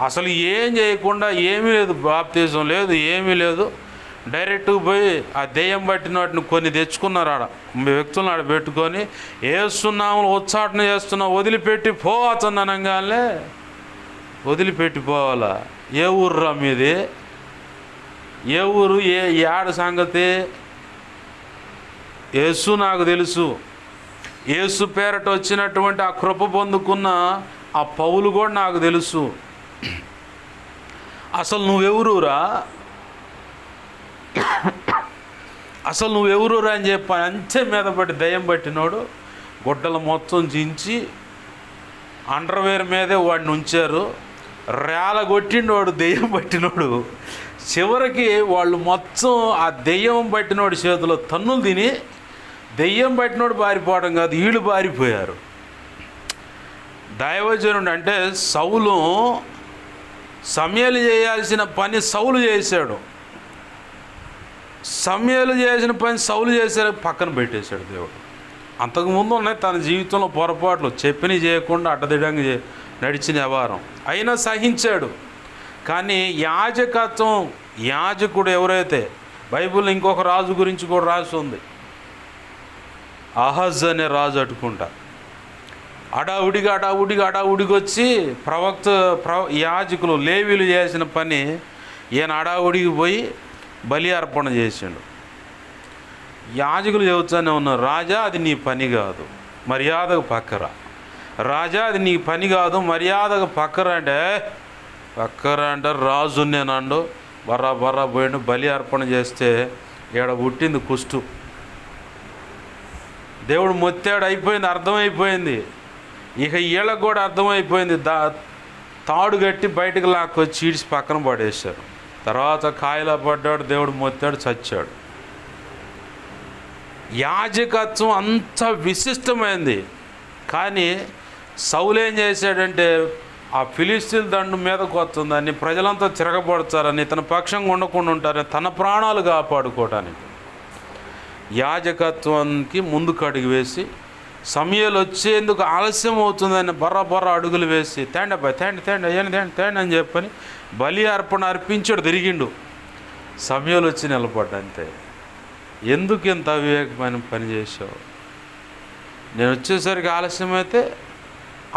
అసలు ఏం చేయకుండా, ఏమీ లేదు, బాప్తిజం లేదు, ఏమీ లేదు, డైరెక్ట్గా పోయి ఆ దెయ్యం పట్టిన వాటిని కొన్ని తెచ్చుకున్నారు. ఆడ వ్యక్తులను ఆడ పెట్టుకొని ఏసునామలు ఉచ్చాటన చేస్తున్నా, వదిలిపెట్టి పో అతను అనగానే వదిలిపెట్టిపోవాలా. ఏ ఊర్రా మీది, ఏ ఊరు, ఏడ సంగతి? యేసు నాకు తెలుసు. యేసు పేరట వచ్చినటువంటి ఆ కృప పొందుకున్న ఆ పౌలు కూడా నాకు తెలుసు. అసలు నువ్వెవరురా, అసలు నువ్వెవరురా అని చెప్పి అంచె మీద పట్టి దయ్యం పట్టినోడు గుడ్డలు మొత్తం చించి అండర్వేర్ మీదే వాడిని ఉంచారు. రేల కొట్టిండు వాడు, దెయ్యం పట్టినోడు. చివరికి వాళ్ళు మొత్తం ఆ దెయ్యం పట్టినోడి చేతిలో తన్నులు తిని, దెయ్యం పట్టినోడు పారిపోవడం కాదు, వీళ్ళు పారిపోయారు. దైవజనుడు అంటే సౌలు సమయలు చేయాల్సిన పని సౌలు చేశాడు, సమయలు చేసిన పని సౌలు చేశాడు, పక్కన పెట్టేశాడు దేవుడు. అంతకుముందు ఉన్నాయి తన జీవితంలో పొరపాట్లు, చెప్పినవి చేయకుండా అడ్డదిడ్డంగా నడిచిన వ్యవహారం, అయినా సహించాడు. కానీ యాజకత్వం, యాజకుడు ఎవరైతే, బైబిల్లో ఇంకొక రాజు గురించి కూడా రాసి ఉంది, అహజ్ అనే రాజు అటుకుంటా. అడావుడిగా వచ్చి యాజకులు లేవీలు చేసిన పని ఈయన అడావుడికి పోయి బలి అర్పణ చేసిండు. యాజకులు చెబుతూనే ఉన్నారు, రాజా అది నీ పని కాదు, మర్యాదకు పక్కరా. రాజా అది నీ పని కాదు, మర్యాదకు పక్కరా అంటే రాజు నేనండు బర్రా పోయిండు. బలి అర్పణ చేస్తే ఈడ పుట్టింది కుష్టు. దేవుడు మొత్తాడు, అయిపోయింది, అర్థమైపోయింది. ఇక వీళ్ళకు కూడా అర్థమైపోయింది. తాడు కట్టి బయటకు లాక్కొచ్చి ఈడ్చి పక్కన పడేశారు. తర్వాత కాయలా పడ్డాడు, దేవుడు మొత్తాడు, చచ్చాడు. యాజకత్వం అంత విశిష్టమైంది. కానీ సౌలు ఏం చేశాడంటే ఆ ఫిలిస్తీన్ దండు మీదకు వస్తుందని, ప్రజలంతా తిరగబడతారని, తన పక్షంగా ఉండకుండా ఉంటారని, తన ప్రాణాలు కాపాడుకోవడానికి యాజకత్వానికి ముందుకు అడుగు వేసి, సమయాలు వచ్చేందుకు ఆలస్యం అవుతుందని బర్ర అడుగులు వేసి తేండి అని చెప్పని బలి అర్పణ అర్పించాడు, తిరిగిండు. సమయాలు వచ్చి నిలబడ్డా అంతే. ఎందుకు ఇంత అవివేకమైన పని చేసావు? నేను వచ్చేసరికి ఆలస్యమైతే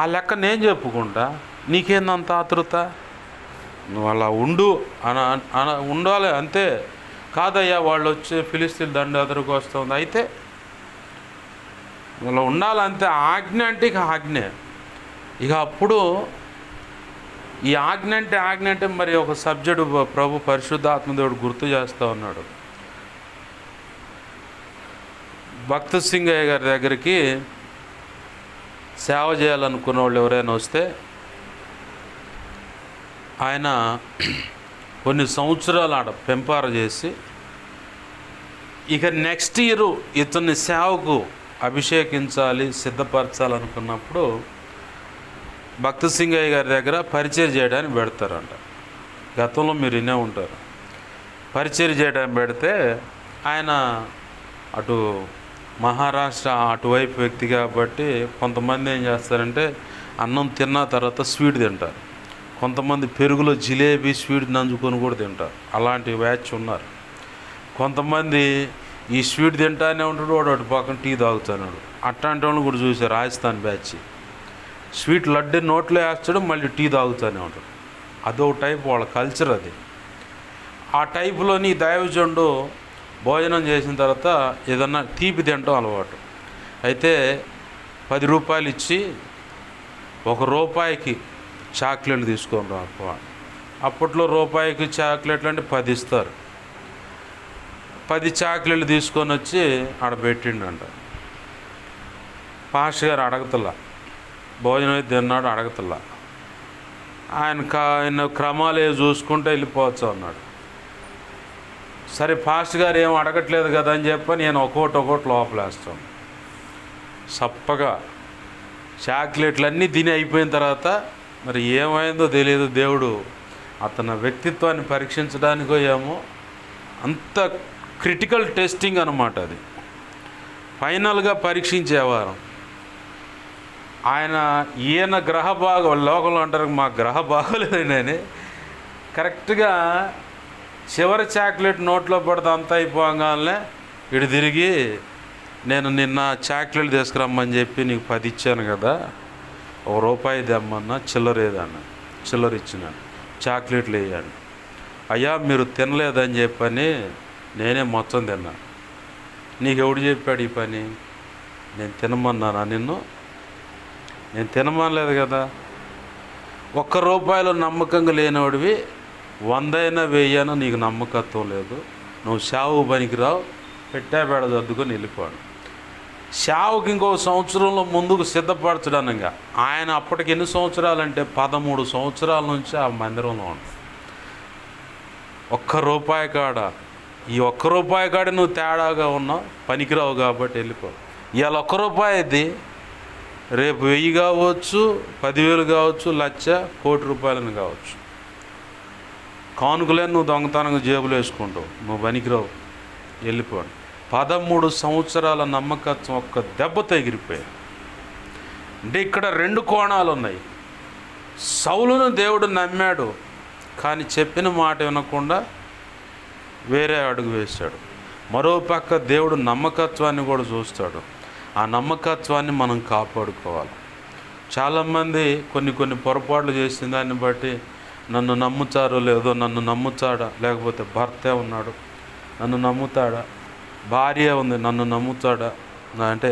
ఆ లెక్క నేను చెప్పుకుంటా, నీకేందంత ఆతృత? నువ్వు అలా ఉండాలి అంతే. కాదయ్యా, వాళ్ళు వచ్చే ఫిలిస్తీన్ దండు ఎదురుకు వస్తుంది, అయితే అలా ఉండాలంతే. ఆజ్ఞ అంటే ఇక ఆజ్ఞ. ఇక అప్పుడు ఈ ఆజ్ఞ అంటే మరి ఒక సబ్జెక్టు ప్రభు పరిశుద్ధాత్మదేవుడు గుర్తు చేస్తూ ఉన్నాడు. భక్త సింగయ్య గారి దగ్గరికి సేవ చేయాలనుకున్న వాళ్ళు ఎవరైనా వస్తే, ఆయన కొన్ని సంవత్సరాలు ఆడ పెంపార చేసి, ఇక నెక్స్ట్ ఇయర్ ఇతన్ని సేవకు అభిషేకించాలి, సిద్ధపరచాలనుకున్నప్పుడు భక్త సింగయ్య గారి దగ్గర పరిచయం చేయడానికి పెడతారంట. గతంలో మీరు వినే ఉంటారు. పరిచయం చేయడానికి పెడితే ఆయన అటు మహారాష్ట్ర అటువైపు వ్యక్తి కాబట్టి కొంతమంది ఏం చేస్తారంటే అన్నం తిన్న తర్వాత స్వీట్ తింటారు, కొంతమంది పెరుగులో జిలేబీ స్వీట్ నంచుకొని కూడా తింటారు. అలాంటి బ్యాచ్ ఉన్నారు. కొంతమంది ఈ స్వీట్ తింటానే ఉంటాడు, వాడు అటు పక్కన టీ తాగుతున్నాడు. అట్లాంటి వాళ్ళు కూడా చూశారు. రాజస్థాన్ బ్యాచ్ స్వీట్ లడ్డు నోట్లో వేస్తాడు, మళ్ళీ టీ తాగుతూనే ఉంటాడు. అదో టైప్ వాళ్ళ కల్చర్ అది. ఆ టైపులోని దైవజనుడు భోజనం చేసిన తర్వాత ఏదన్నా తీపి తినటం అలవాటు. అయితే 10 రూపాయలు ఇచ్చి ₹1 చాక్లెట్లు తీసుకొని రా. అప్పట్లో రూపాయికి చాక్లెట్లు అంటే 10 ఇస్తారు. 10 చాక్లెట్లు తీసుకొని వచ్చి ఆడ పెట్టిండంట. పాస్టర్ గారు అడగతల్లా, భోజనం అయితే తిన్నాడు, అడగతల్లా. ఆయన క్రమాలు చూసుకుంటే వెళ్ళిపోవచ్చు అన్నాడు. సరే పాస్టర్ గారు ఏం అడగట్లేదు కదా అని చెప్పి నేను ఒక్కొక్కటి లోపలేస్తాను. సప్పగా చాక్లెట్లన్నీ తిని అయిపోయిన తర్వాత మరి ఏమైందో తెలియదు, దేవుడు అతని వ్యక్తిత్వాన్ని పరీక్షించడానికో ఏమో, అంత క్రిటికల్ టెస్టింగ్ అన్నమాట అది. ఫైనల్గా పరీక్షించేవారు ఈయన గ్రహ లోకంలో అంటారు, మా గ్రహ బాగోలేదని కరెక్ట్గా చివరి చాక్లెట్ నోట్లో పడితే అంతా అయిపోగానే ఇటు తిరిగి, నేను నిన్న చాక్లెట్ తీసుకురమ్మని చెప్పి నీకు 10 ఇచ్చాను కదా, ₹1 తెమ్మన్నా, చిల్లర ఇచ్చినాను, చాక్లెట్లు వేయాను. అయ్యా మీరు తినలేదని చెప్పని నేనే మొత్తం తిన్నాను. నీకు ఎవడు చెప్పాడు ఈ పని? నేను తినమన్నానా నిన్ను? నేను తినమనలేదు కదా. ₹1 నమ్మకంగా లేనివాడివి 100 అయినా 1000 అయినా నీకు నమ్మకత్వం లేదు. నువ్వు సేవకు పనికిరావు, పెట్టాబేడ సర్దుకొని వెళ్ళిపోయాడు. సేవకు ఇంకో సంవత్సరంలో ముందుకు సిద్ధపరచడానికి ఆయన అప్పటికి ఎన్ని సంవత్సరాలంటే 13 సంవత్సరాల నుంచి ఆ మందిరంలో ఉంటాడు. ₹1 కాడ, ఈ ₹1 కాడ నువ్వు తేడాగా ఉన్నావు, పనికిరావు కాబట్టి వెళ్ళిపో. ఇవాళ ₹1 ఇది, రేపు 1000 కావచ్చు, 10,000 కావచ్చు, ₹1,00,000, ₹1,00,00,000 కావచ్చు. కానుకలే నువ్వు దొంగతనంగా జేబులు వేసుకుంటావు, నువ్వు పనికిరావు, వెళ్ళిపోయాడు. 13 సంవత్సరాల నమ్మకత్వం ఒక్క దెబ్బతో ఎగిరిపోయాయి. అంటే ఇక్కడ 2 కోణాలు ఉన్నాయి. సౌలును దేవుడు నమ్మాడు, కానీ చెప్పిన మాట వినకుండా వేరే అడుగు వేశాడు. మరోపక్క దేవుడు నమ్మకత్వాన్ని కూడా చూస్తాడు. ఆ నమ్మకత్వాన్ని మనం కాపాడుకోవాలి. చాలామంది కొన్ని పొరపాట్లు చేసిన దాన్ని బట్టి నన్ను నమ్ముతారో లేదో, నన్ను నమ్ముతాడా, లేకపోతే భర్తే ఉన్నాడు నన్ను నమ్ముతాడా, భార్య ఉంది నన్ను నమ్ముతాడా, అంటే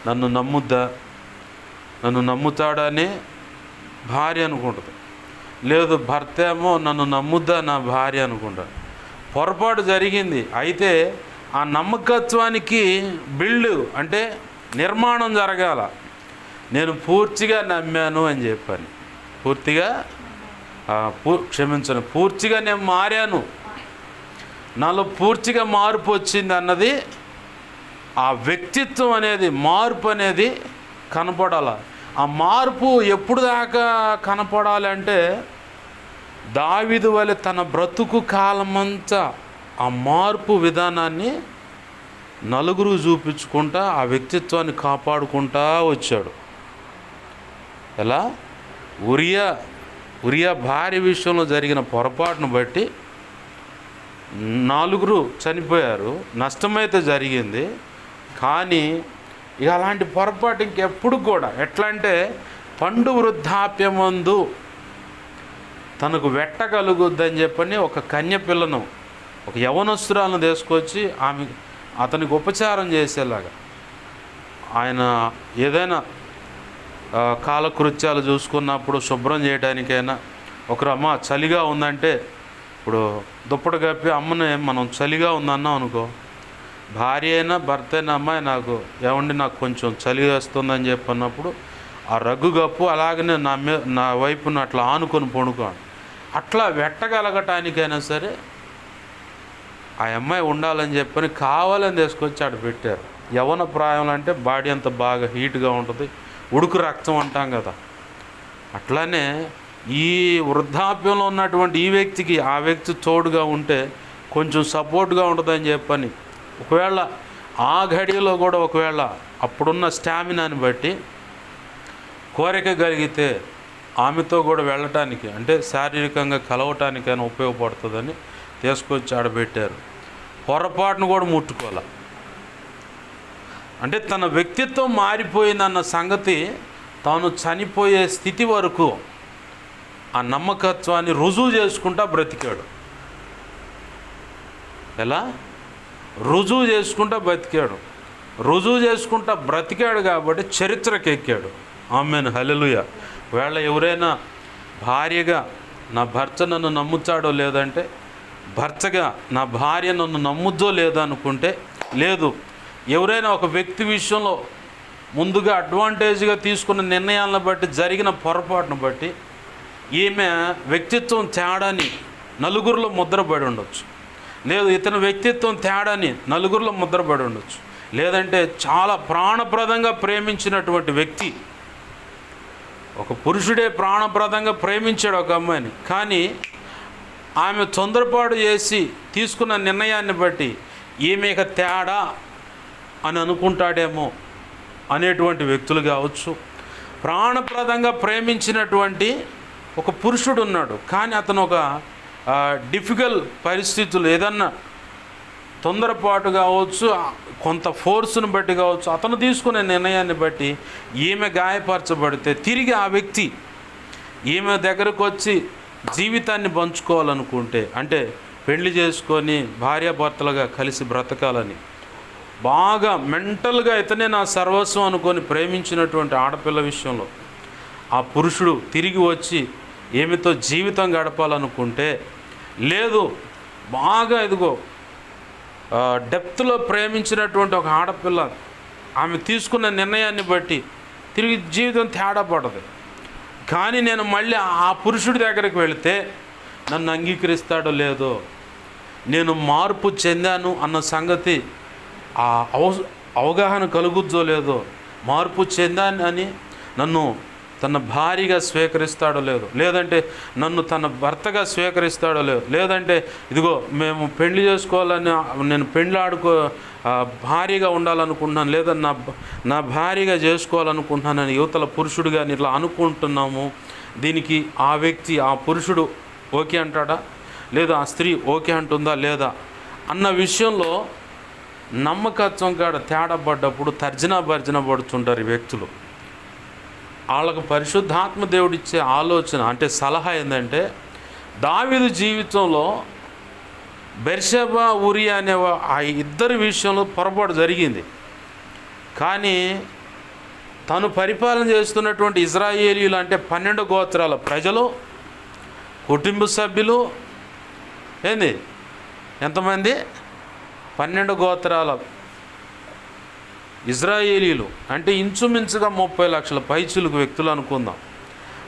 నన్ను నమ్ముద్దా, నన్ను నమ్ముతాడా అని భార్య అనుకుంటుంది. లేదు భర్త ఏమో నన్ను నమ్ముద్దా నా భార్య అనుకుంటాడు. పొరపాటు జరిగింది. అయితే ఆ నమ్మకత్వానికి అంటే నిర్మాణం జరగాల. నేను పూర్తిగా నమ్మాను అని చెప్పాను, పూర్తిగా నేను మారాను, నాలో పూర్తిగా మార్పు వచ్చింది అన్నది, ఆ వ్యక్తిత్వం అనేది, మార్పు అనేది కనపడాల. ఆ మార్పు ఎప్పుడు దాకా కనపడాలంటే దావీదు వలె తన బ్రతుకు కాలమంతా ఆ మార్పు విధానాన్ని నలుగురు చూపించుకుంటా ఆ వ్యక్తిత్వాన్ని కాపాడుకుంటా వచ్చాడు. ఎలా? ఉరియా భార్య విషయంలో జరిగిన పొరపాటును బట్టి 4 చనిపోయారు, నష్టమైతే జరిగింది. కానీ ఇక అలాంటి పొరపాటు ఇంకెప్పుడు కూడా, ఎట్లా అంటే పండు వృద్ధాప్యమందు తనకు వెట్టగలుగుద్దని చెప్పని ఒక కన్య పిల్లను, ఒక యవనస్తురాలను తీసుకొచ్చి అతనికి ఉపచారం చేసేలాగా, ఆయన ఏదైనా కాలకృత్యాలు చూసుకున్నప్పుడు శుభ్రం చేయడానికైనా, ఒకరు అమ్మ చలిగా ఉందంటే, ఇప్పుడు దుప్పటి కప్పి అమ్మని మనం చలిగా ఉందన్నాం అనుకో, భార్య అయినా భర్త అయినా అమ్మాయి నాకు కొంచెం చలి వేస్తుందని చెప్పన్నప్పుడు ఆ రగ్గు కప్పు అలాగనే నా వైపున అట్లా ఆనుకొని పడుకోండి. అట్లా వెట్టగలగటానికైనా సరే ఆ అమ్మాయి ఉండాలని చెప్పని కావాలని తీసుకొచ్చి ఆడ పెట్టారు. యవన ప్రాయంలో అంటే బాడీ అంత బాగా హీట్గా ఉంటుంది, ఉడుకు రక్తం అంటాం కదా. అట్లానే ఈ వృద్ధాప్యంలో ఉన్నటువంటి ఈ వ్యక్తికి ఆ వ్యక్తి తోడుగా ఉంటే కొంచెం సపోర్ట్గా ఉంటుందని చెప్పని, ఒకవేళ ఆ ఘడియలో కూడా ఒకవేళ అప్పుడున్న స్టామినాని బట్టి కోరిక కలిగితే ఆమెతో కూడా వెళ్ళటానికి, అంటే శారీరకంగా కలవటానికైనా ఉపయోగపడుతుందని తీసుకొచ్చి ఆడబెట్టారు. పొరపాటును కూడా ముట్టుకోవాలి. అంటే తన వ్యక్తిత్వం మారిపోయిందన్న సంగతి తాను చనిపోయే స్థితి వరకు ఆ నమ్మకత్వాన్ని రుజువు చేసుకుంటా బ్రతికాడు. ఎలా? రుజువు చేసుకుంటా బ్రతికాడు కాబట్టి చరిత్రకు ఎక్కాడు. ఆమేన్, హల్లెలూయా. వేళ ఎవరైనా భార్యగా నా భర్త నన్ను నమ్ముతాడో లేదంటే, భర్తగా నా భార్య నన్ను నమ్ముద్దో లేదో అనుకుంటే, లేదు ఎవరైనా ఒక వ్యక్తి విషయంలో ముందుగా అడ్వాంటేజ్గా తీసుకున్న నిర్ణయాలను బట్టి, జరిగిన పొరపాటును బట్టి ఈమె వ్యక్తిత్వం తేడాని నలుగురిలో ముద్రపడి ఉండొచ్చు, లేదు ఇతని వ్యక్తిత్వం తేడాని నలుగురిలో ముద్రపడి ఉండొచ్చు, లేదంటే చాలా ప్రాణప్రదంగా ప్రేమించినటువంటి వ్యక్తి, ఒక పురుషుడే ప్రాణప్రదంగా ప్రేమించాడు ఒక అమ్మాయిని, కానీ ఆమె తొందరపాటు చేసి తీసుకున్న నిర్ణయాన్ని బట్టి ఈమె ఇక తేడా అని అనుకుంటాడేమో అనేటువంటి వ్యక్తులు కావచ్చు. ప్రాణప్రదంగా ప్రేమించినటువంటి ఒక పురుషుడు ఉన్నాడు, కానీ అతను ఒక డిఫికల్ట్ పరిస్థితులు, ఏదన్నా తొందరపాటు కావచ్చు, కొంత ఫోర్స్ను బట్టి కావచ్చు, అతను తీసుకునే నిర్ణయాన్ని బట్టి ఈమె గాయపరచబడితే తిరిగి ఆ వ్యక్తి ఈమె దగ్గరకు వచ్చి జీవితాన్ని పంచుకోవాలనుకుంటే, అంటే పెళ్లి చేసుకొని భార్యాభర్తలుగా కలిసి బ్రతకాలని బాగా మెంటల్గా ఇతనే నా సర్వస్వం అనుకొని ప్రేమించినటువంటి ఆడపిల్ల విషయంలో ఆ పురుషుడు తిరిగి వచ్చి ఈమెతో జీవితం గడపాలనుకుంటే, లేదు బాగా ఇదిగో డెప్త్లో ప్రేమించినటువంటి ఒక ఆడపిల్ల ఆమె తీసుకున్న నిర్ణయాన్ని బట్టి తిరిగి జీవితం తేడా పడదు. కానీ నేను మళ్ళీ ఆ పురుషుడి దగ్గరికి వెళితే నన్ను అంగీకరిస్తాడో లేదో, నేను మార్పు చెందాను అన్న సంగతి ఆ అవగాహన కలుగుద్దో లేదో, మార్పు చెందాను అని నన్ను తన భార్యగా స్వీకరిస్తాడో లేదో, లేదంటే నన్ను తన భర్తగా స్వీకరిస్తాడో లేదో, లేదంటే ఇదిగో మేము పెళ్లి చేసుకోవాలని నేను భార్యగా ఉండాలనుకుంటున్నాను, లేదా నా భార్యగా చేసుకోవాలనుకుంటున్నానని యువతల పురుషుడిగా ఇట్లా అనుకుంటున్నాము. దీనికి ఆ వ్యక్తి, ఆ పురుషుడు ఓకే అంటాడా, లేదా ఆ స్త్రీ ఓకే అంటుందా లేదా అన్న విషయంలో నమ్మకత్వం కాడ తేడా పడ్డప్పుడు తర్జన భర్జన పడుతుంటారు ఈ వ్యక్తులు. వాళ్ళకు పరిశుద్ధాత్మ దేవుడిచ్చే ఆలోచన అంటే సలహా ఏంటంటే, దావీదు జీవితంలో బెర్షెబా, ఊరియా అనే ఆ ఇద్దరి విషయంలో పొరపాటు జరిగింది. కానీ తను పరిపాలన చేస్తున్నటువంటి ఇజ్రాయేలీలు అంటే 12 గోత్రాల ప్రజలు, కుటుంబ సభ్యులు ఏంది ఎంతమంది? 12 గోత్రాల ఇజ్రాయేలీలు అంటే ఇంచుమించుగా 30 లక్షల పైచులకు వ్యక్తులు అనుకుందాం.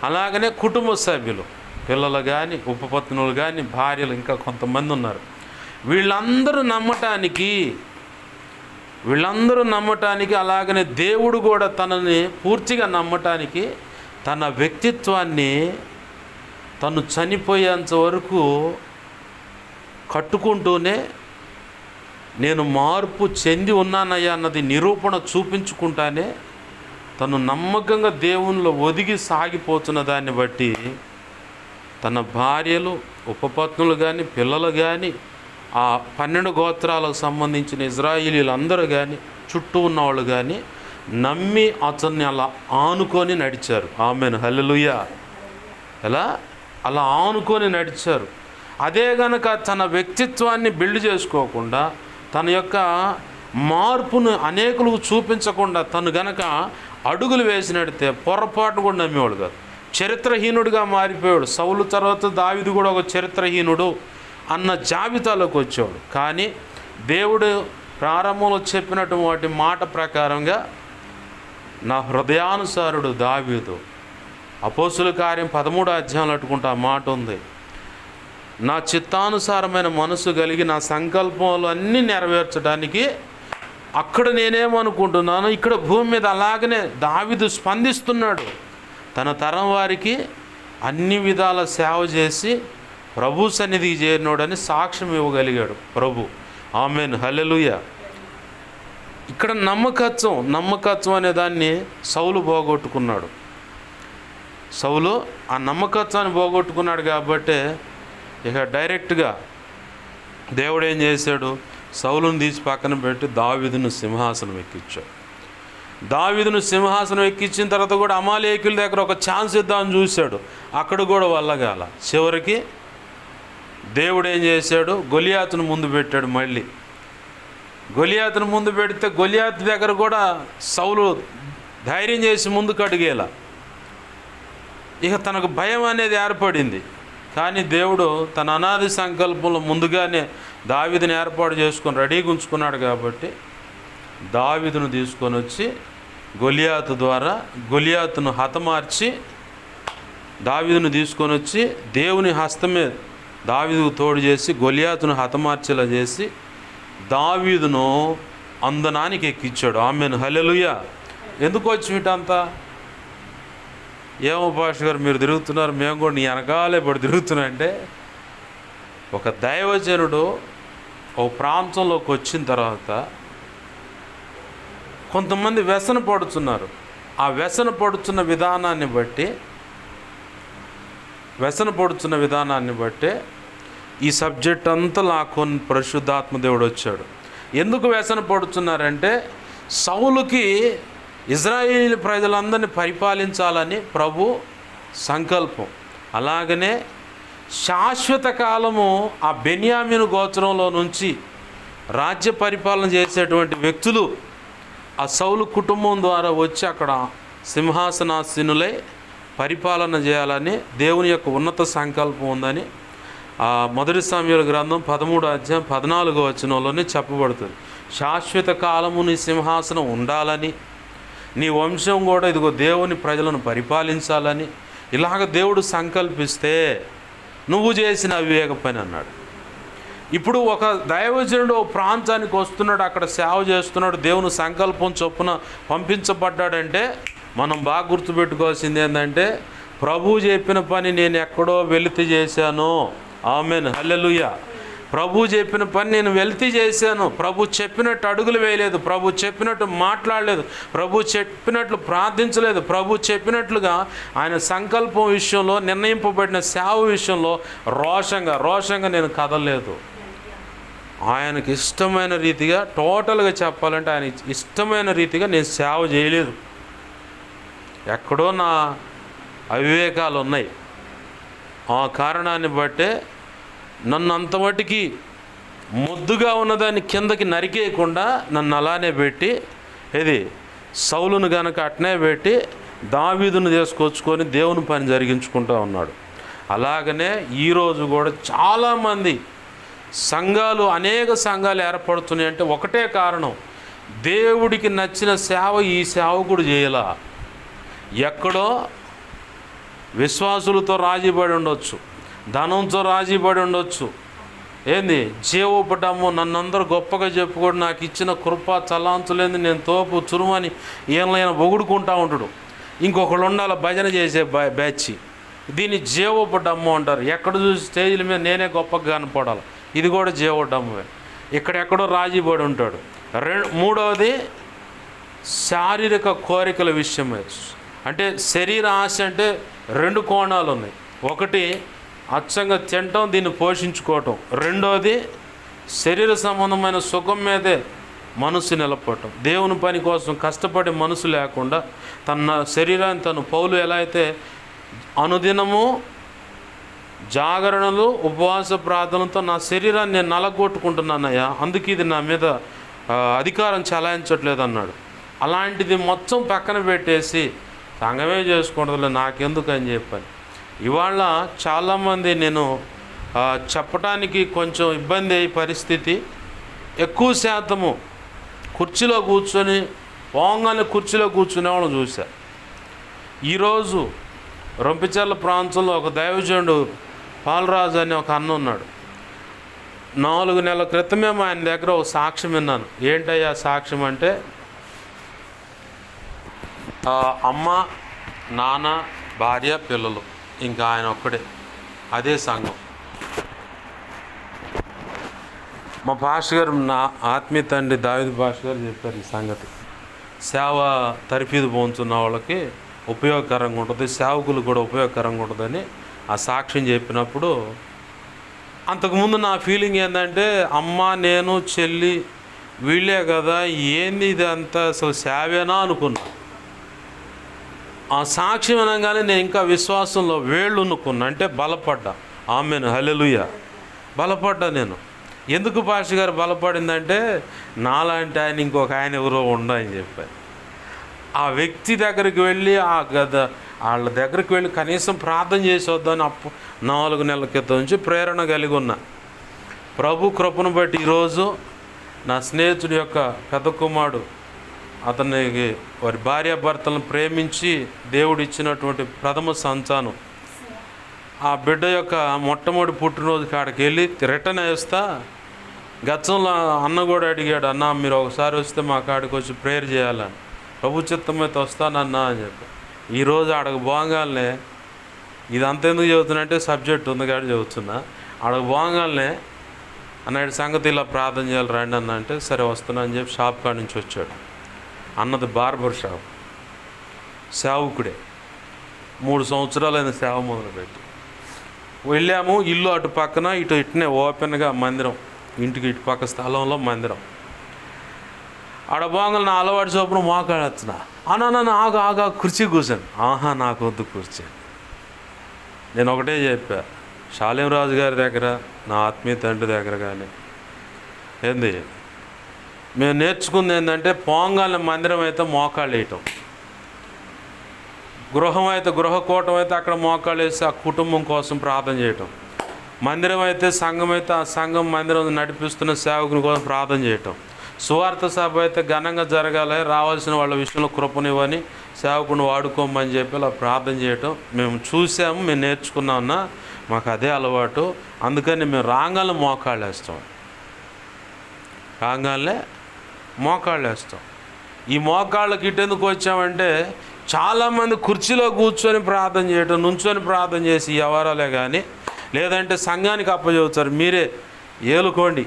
అలాగనే కుటుంబ సభ్యులు, పిల్లలు కానీ, ఉపపత్నులు కానీ, భార్యలు, ఇంకా కొంతమంది ఉన్నారు. వీళ్ళందరూ నమ్మటానికి అలాగనే దేవుడు కూడా తనని పూర్తిగా నమ్మటానికి తన వ్యక్తిత్వాన్ని తను చనిపోయేంత వరకు కట్టుకుంటూనే నేను మార్పు చెంది ఉన్నానయ్యా అన్నది నిరూపణ చూపించుకుంటానే తను నమ్మకంగా దేవునిలో ఒదిగి సాగిపోతున్న దాన్ని బట్టి తన భార్యలు, ఉపపత్నులు కానీ, పిల్లలు కానీ, ఆ 12 గోత్రాలకు సంబంధించిన ఇజ్రాయేలీలందరూ కానీ, చుట్టూ ఉన్నవాళ్ళు కానీ నమ్మి అతన్ని అలా ఆనుకొని నడిచారు. ఆమేన్, హల్లెలూయా. అలా ఆనుకొని నడిచారు. అదే గనక తన వ్యక్తిత్వాన్ని బిల్డ్ చేసుకోకుండా, తన యొక్క మార్పును అనేకులకు చూపించకుండా తను గనక అడుగులు వేసినడితే పొరపాటును కూడా నమ్మేవాడు కాదు. చరిత్రహీనుడిగా మారిపోయాడు. సౌలు తర్వాత దావీదు కూడా ఒక చరిత్రహీనుడు అన్న జాబితాలోకి వచ్చేవాడు. కానీ దేవుడు ప్రారంభంలో చెప్పినటువంటి మాట ప్రకారంగా నా హృదయానుసారుడు దావీదు, అపోస్తుల కార్యం 13వ అధ్యాయంలో అట్టుకుంటా ఆ మాట ఉంది. నా చిత్తానుసారమైన మనసు కలిగి నా సంకల్పాలు అన్నీ నెరవేర్చడానికి అక్కడ నేనేమనుకుంటున్నాను, ఇక్కడ భూమి మీద అలాగనే దావీదు స్పందిస్తున్నాడు. తన తరం వారికి అన్ని విధాల సేవ చేసి ప్రభు సన్నిధికి చేరినోడని సాక్ష్యం ఇవ్వగలిగాడు ప్రభు. ఆమేన్, హల్లెలూయా. ఇక్కడ నమ్మకత్వం అనే దాన్ని సౌలు పోగొట్టుకున్నాడు. సౌలు ఆ నమ్మకత్వాన్ని పోగొట్టుకున్నాడు కాబట్టే ఇక డైరెక్ట్గా దేవుడు ఏం చేశాడు, సౌలును తీసి పక్కన పెట్టి దావీదును సింహాసనం ఎక్కించాడు. దావీదును సింహాసనం ఎక్కించిన తర్వాత కూడా అమాలేకుల దగ్గర ఒక ఛాన్స్ ఇద్దామని చూశాడు. అక్కడ కూడా వల్లగాల. చివరికి దేవుడు ఏం చేశాడు, గొలియాతును ముందు పెట్టాడు. మళ్ళీ గొలియాతును ముందు పెడితే గొలియాతు దగ్గర కూడా సౌలు ధైర్యం చేసి ముందుకు అడిగేలా. ఇక తనకు భయం అనేది ఏర్పడింది. కానీ దేవుడు తన అనాది సంకల్పంలో ముందుగానే దావీదుని ఏర్పాటు చేసుకొని రెడీగా ఉంచుకున్నాడు కాబట్టి దావీదును తీసుకొని వచ్చి గొలియాతు ద్వారా గొలియాతును హతమార్చి దావీదును తీసుకొని వచ్చి దేవుని హస్తమే దావీదుకు తోడు చేసి గొలియాతును హతమార్చేలా చేసి దావీదును అందనానికి ఎక్కించాడు. ఆమేన్, హల్లెలూయా. ఎందుకు వచ్చి వీటంతా? ఏమో పాస్టర్ గారు మీరు తిరుగుతున్నారు, మేము కూడా నీ వెనకాలే పడి తిరుగుతున్నా అంటే, ఒక దైవజనుడు ఓ ప్రాంతంలోకి వచ్చిన తర్వాత కొంతమంది వ్యసన పడుతున్నారు. ఆ వ్యసన పడుతున్న విధానాన్ని బట్టి ఈ సబ్జెక్ట్ అంతా లాక్కొని పరిశుద్ధాత్మ దేవుడు వచ్చాడు. ఎందుకు వ్యసన పడుతున్నారంటే, సౌలుకి ఇజ్రాయేలు ప్రజలందరినీ పరిపాలించాలని ప్రభు సంకల్పం. అలాగనే శాశ్వత కాలము ఆ బెన్యామీను గోత్రంలో నుంచి రాజ్య పరిపాలన చేసేటువంటి వ్యక్తులు ఆ సౌలు కుటుంబం ద్వారా వచ్చి అక్కడ సింహాసనాసీనులై పరిపాలన చేయాలని దేవుని యొక్క ఉన్నత సంకల్పం ఉందని మొదటి సమూయేలు గ్రంథం 13వ అధ్యాయం 14వ వచనంలోనే చెప్పబడుతుంది. శాశ్వత కాలము నీ సింహాసనం ఉండాలని, నీ వంశం కూడా ఇదిగో దేవుని ప్రజలను పరిపాలించాలని ఇలాగ దేవుడు సంకల్పిస్తే నువ్వు చేసిన అవివేక పని అన్నాడు. ఇప్పుడు ఒక దైవజనుడు ఓ ప్రాంతానికి వస్తున్నాడు, అక్కడ సేవ చేస్తున్నాడు, దేవుని సంకల్పం చొప్పున పంపించబడ్డాడంటే మనం బాగా గుర్తుపెట్టుకోవాల్సింది ఏంటంటే, ప్రభు చెప్పిన పని నేను ఎక్కడో వెలితి చేశాను. ఆమేన్, హల్లెలూయా. ప్రభు చెప్పిన పని నేను వెలితి చేశాను. ప్రభు చెప్పినట్టు అడుగులు వేయలేదు, ప్రభు చెప్పినట్టు మాట్లాడలేదు, ప్రభు చెప్పినట్లు ప్రార్థించలేదు, ప్రభు చెప్పినట్లుగా ఆయన సంకల్పం విషయంలో, నిర్ణయింపబడిన సేవ విషయంలో రోషంగా నేను కదలలేదు. ఆయనకి ఇష్టమైన రీతిగా, టోటల్గా చెప్పాలంటే ఆయన ఇష్టమైన రీతిగా నేను సేవ చేయలేదు. ఎక్కడో నా అవివేకాలు ఉన్నాయి. ఆ కారణాన్ని బట్టే నన్ను అంతమటికి ముద్దుగా ఉన్నదాన్ని కిందకి నరికేయకుండా నన్ను అలానే పెట్టి, ఇది సౌలును గనక అట్నే పెట్టి దావీదును తీసుకొచ్చుకొని దేవుని పని జరిగించుకుంటూ ఉన్నాడు. అలాగనే ఈరోజు కూడా చాలామంది సంఘాలు, అనేక సంఘాలు ఏర్పడుతున్నాయి అంటే ఒకటే కారణం, దేవుడికి నచ్చిన సేవ ఈ సేవకుడు చేయాల. ఎక్కడో విశ్వాసులతో రాజీపడి ఉండొచ్చు, ధనంతో రాజీపడి ఉండొచ్చు, ఏంది జీవోపటము, నన్నందరూ గొప్పగా చెప్పుకోడు, నాకు ఇచ్చిన కృప చలాంచులేంది, నేను తోపు చురుమని ఏమైనా పొగుడుకుంటా ఉంటాడు. ఇంకొకళ్ళు ఉండాలి భజన చేసే బ్యాచ్, దీన్ని జీవోపటము అంటారు. ఎక్కడ చూసి స్టేజ్ల మీద నేనే గొప్పగా కనపడాలి, ఇది కూడా జీవోపటమే. ఇక్కడెక్కడో రాజీపడి ఉంటాడు. మూడవది శారీరక కోరికల విషయమే. అంటే శరీర ఆశ అంటే రెండు కోణాలు ఉన్నాయి. ఒకటి అచ్చంగా తినటం, దీన్ని పోషించుకోవటం. రెండోది శరీర సంబంధమైన సుఖం మీదే మనసు నిలపటం. దేవుని పని కోసం కష్టపడే మనసు లేకుండా తన శరీరాన్ని తను పౌలు ఎలా అయితే అనుదినము జాగరణలు ఉపవాస ప్రార్థనలతో నా శరీరాన్ని నేను నలగొట్టుకుంటున్నానయ్యా, అందుకే ఇది నా మీద అధికారం చలాయించట్లేదు అన్నాడు. అలాంటిది మొత్తం పక్కన పెట్టేసి సంఘమే చేసుకుంటుందిలే నాకెందుకు అని చెప్పాను. ఇవాళ చాలామంది నేను చెప్పడానికి కొంచెం ఇబ్బంది అయ్యే పరిస్థితి, ఎక్కువ శాతము కుర్చీలో కూర్చొని పోంగానే కుర్చీలో కూర్చునే వాళ్ళని చూశా. ఈరోజు రొంపిచెర్ల ప్రాంతంలో ఒక దైవజనుడు పాలరాజు అని ఒక అన్న ఉన్నాడు. 4 నెలల క్రితమే ఆయన దగ్గర ఒక సాక్ష్యం విన్నాను. ఏంటయ్యా సాక్ష్యం అంటే, అమ్మ, నాన్న, భార్య, పిల్లలు, ఇంకా ఆయన ఒక్కడే, అదే సంఘం. మా పాస్టర్ గారు, నా ఆత్మీయ తండ్రి దావీదు పాస్టర్ గారు చెప్పారు ఈ సంగతి. సేవ తరఫీదు పోతున్న వాళ్ళకి ఉపయోగకరంగా ఉంటుంది, సేవకులు కూడా ఉపయోగకరంగా ఉంటుందని ఆ సాక్ష్యం చెప్పినప్పుడు, అంతకుముందు నా ఫీలింగ్ ఏంటంటే, అమ్మ, నేను, చెల్లి వీళ్ళే కదా, ఏంది ఇది అంతా అసలు సేవేనా అనుకున్నా. ఆ సాక్ష్యం అనగానే నేను ఇంకా విశ్వాసంలో వేళ్ళు ఉనుకున్నా, అంటే బలపడ్డా. ఆమెను హల్లెలూయా, బలపడ్డా నేను. ఎందుకు పాస్టర్ గారు బలపడిందంటే, నాలాంటి ఆయన ఇంకొక ఆయన ఎవరో ఉండని చెప్పారు. ఆ వ్యక్తి దగ్గరికి వెళ్ళి వాళ్ళ దగ్గరికి వెళ్ళి కనీసం ప్రార్థన చేసి వద్దని 4 నెలల క్రితం నుంచి ప్రేరణ కలిగి ఉన్నా. ప్రభు కృపను బట్టి ఈరోజు నా స్నేహితుడి యొక్క పెద్ద కుమారుడు, అతనికి వారి భార్యాభర్తలను ప్రేమించి దేవుడు ఇచ్చినటువంటి ప్రథమ సంతానం, ఆ బిడ్డ యొక్క మొట్టమొదటి పుట్టినరోజు కాడికి వెళ్ళి రిటర్న్ వేస్తా గతంలో అన్న కూడా అడిగాడు, అన్న మీరు ఒకసారి వస్తే మా కాడికి వచ్చి ప్రేయర్ చేయాలని. ప్రభు చిత్తమైతే వస్తానన్నా అని చెప్పి ఈరోజు ఆడకు పోగానే, ఇదంతా ఎందుకు చెబుతున్నా సబ్జెక్ట్ ఉంది కాబట్టి చెబుతున్నా. ఆడకు పోగానే అన్నాడు సంగతి ఇలా ప్రార్థన చేయాలి రండి అన్న అంటే, సరే వస్తున్నా అని చెప్పి షాప్ కాడి నుంచి వచ్చాడు. అన్నది బార్బర్ షాప్, సేవకుడే, 3 సంవత్సరాలైన సేవ మొదలుపెట్టి వెళ్ళాము. ఇల్లు అటు పక్కన, ఇటునే ఓపెన్గా మందిరం, ఇంటికి ఇటు పక్క స్థలంలో మందిరం. ఆడ బాగా నా అలవాటు చోపున మోకాడొచ్చిన, అన్న ఆగా కుర్చీ కూర్చాను. ఆహా నాకు వద్దు కుర్చీ. నేను ఒకటే చెప్పా, షాలేం రాజు గారి దగ్గర, నా ఆత్మీయ తండ్రి దగ్గర కానీ ఏంది మేము నేర్చుకుంది ఏంటంటే, పోంగాల మందిరం అయితే మోకాళ్ళు వేయటం, గృహం అయితే గృహకూటం అయితే అక్కడ మోకాళ్ళు వేసి ఆ కుటుంబం కోసం ప్రార్థన చేయటం, మందిరం అయితే సంఘం అయితే ఆ సంఘం మందిరం నడిపిస్తున్న సేవకుని కోసం ప్రార్థన చేయటం, సువార్త సభ అయితే ఘనంగా జరగాలి, రావాల్సిన వాళ్ళ విషయంలో కృపనివ్వని సేవకుని వాడుకోమని చెప్పి అలా ప్రార్థన చేయటం మేము చూసాము, మేము నేర్చుకున్నామన్నా, మాకు అదే అలవాటు. అందుకని మేము రాగానే మోకాళ్ళు వేస్తాం, రాగానే మోకాళ్ళు వేస్తాం. ఈ మోకాళ్ళకి ఇటెందుకు వచ్చామంటే, చాలామంది కుర్చీలో కూర్చొని ప్రార్థన చేయటం, నుంచొని ప్రార్థన చేసి ఎవరాలే కానీ, లేదంటే సంఘానికి అప్పచెబుతారు, మీరే ఏలుకోండి,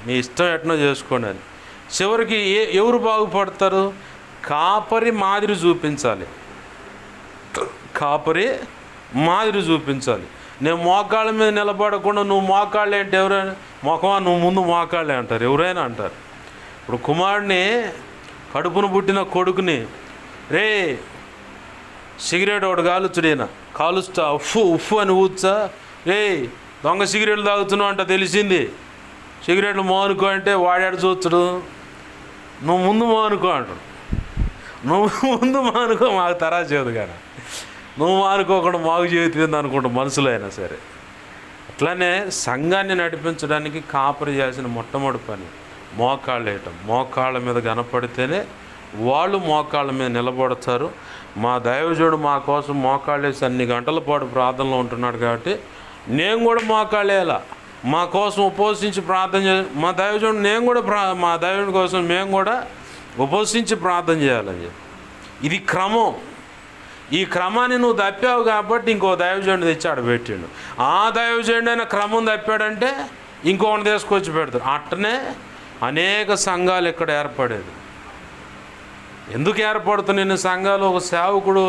మీ ఇష్టం ఎట్నో చేసుకోండి అని. చివరికి ఎవరు బాగుపడతారు? కాపరి మాదిరి చూపించాలి, కాపరి మాదిరి చూపించాలి. నేను మోకాళ్ళ మీద నిలబడకుండా నువ్వు మోకాళ్ళు ఏంటి, ఎవరైనా మొఖమా నువ్వు ముందు మోకాళ్ళే అంటారు, ఎవరైనా అంటారు. ఇప్పుడు కుమారుడిని, కడుపును పుట్టిన కొడుకుని, రే సిగరెట్ ఒకటి కాలుచుడైనా కాలుస్తా ఉఫ్ఫు ఉఫ్ఫు అని ఊచ్చా, దొంగ సిగరెట్లు తాగుతున్నావు అంట తెలిసింది, సిగరెట్లు మానుకో అంటే వాడాడు చూచుడు, నువ్వు ముందు మానుకో అంటాడు. నువ్వు ముందు మానుకో మాకు తరా చేయదు కానీ, నువ్వు మానుకోకుండా మాకు చేతుంది అనుకుంటా మనసులో అయినా సరే. అట్లానే సంఘాన్ని నడిపించడానికి కాపరి చేయాల్సిన మొట్టమొదటి పని మోకాళ్ళు వేయటం. మోకాళ్ళ మీద కనపడితేనే వాళ్ళు మోకాళ్ళ మీద నిలబడతారు. మా దైవజనుడు మా కోసం మోకాళ్ళు వేసి అన్ని గంటల పాటు ప్రార్థనలో ఉంటున్నాడు కాబట్టి నేను కూడా మోకాళ్ళు వేయాల, మా కోసం ఉపవసించి ప్రార్థన మా దైవజనుడు నేను కూడా మా దైవజనుడి కోసం మేము కూడా ఉపవసించి ప్రార్థన చేయాలని చెప్పి. ఇది క్రమం. ఈ క్రమాన్ని నువ్వు తప్పావు కాబట్టి ఇంకో దైవజనుడు తెచ్చి ఆడ పెట్టిండు. ఆ దైవజనుడు అయినా క్రమం తప్పాడంటే ఇంకొకటి తీసుకొచ్చి పెడతాడు. అట్టనే అనేక సంఘాలు ఇక్కడ ఏర్పడేది. ఎందుకు ఏర్పడుతున్నాయి సంఘాలు? ఒక సేవకుడు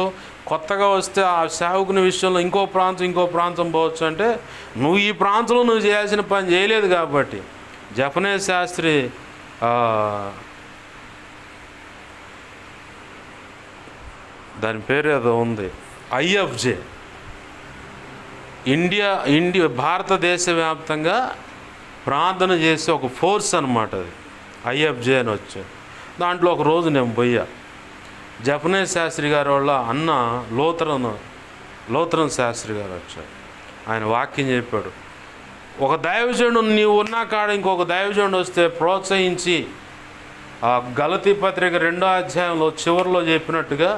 కొత్తగా వస్తే ఆ సేవకుని విషయంలో ఇంకో ప్రాంతం పోవచ్చు అంటే నువ్వు ఈ ప్రాంతంలో నువ్వు చేయాల్సిన పని చేయలేదు కాబట్టి. జఫనే శాస్త్రి దాని పేరు ఏదో ఉంది, ఐఎఫ్జే, భారతదేశ వ్యాప్తంగా ప్రార్థన చేసే ఒక ఫోర్స్ అన్నమాట అది, ఐఎఫ్జే అని వచ్చాయి. దాంట్లో ఒక రోజు నేను పోయా. జఫనే శాస్త్రి గారి వాళ్ళ అన్న లోతరన్ శాస్త్రి గారు వచ్చారు. ఆయన వాక్యం చెప్పాడు, ఒక దైవజనుడు నీవు ఉన్న కాడ ఇంకొక దైవజనుడు వస్తే ప్రోత్సహించి, ఆ గలతీ పత్రిక 2వ అధ్యాయంలో చివరిలో చెప్పినట్టుగా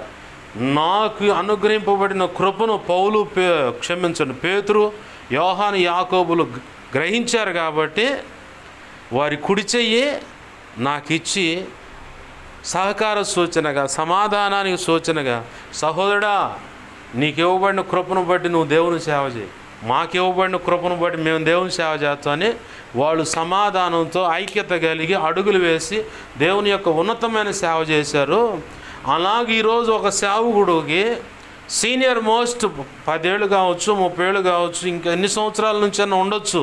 నాకు అనుగ్రహింపబడిన కృపను పేతురు, యోహాను, యాకోబులు గ్రహించారు కాబట్టి వారి కుడి చెయ్యి నాకు ఇచ్చి సహకార సూచనగా, సమాధానానికి సూచనగా, సహోదరుడా నీకు ఇవ్వబడిన కృపను బట్టి నువ్వు దేవుని సేవ చేయి, మాకు ఇవ్వబడిన కృపను బట్టి మేము దేవుని సేవ చేస్తామని వాళ్ళు సమాధానంతో ఐక్యత కలిగి అడుగులు వేసి దేవుని యొక్క ఉన్నతమైన సేవ చేశారు. అలాగే ఈరోజు ఒక సేవకుడికి సీనియర్ మోస్ట్ 10 ఏళ్ళు కావచ్చు, 30 ఏళ్ళు కావచ్చు, ఇంకా ఎన్ని సంవత్సరాల నుంచి అయినా ఉండొచ్చు,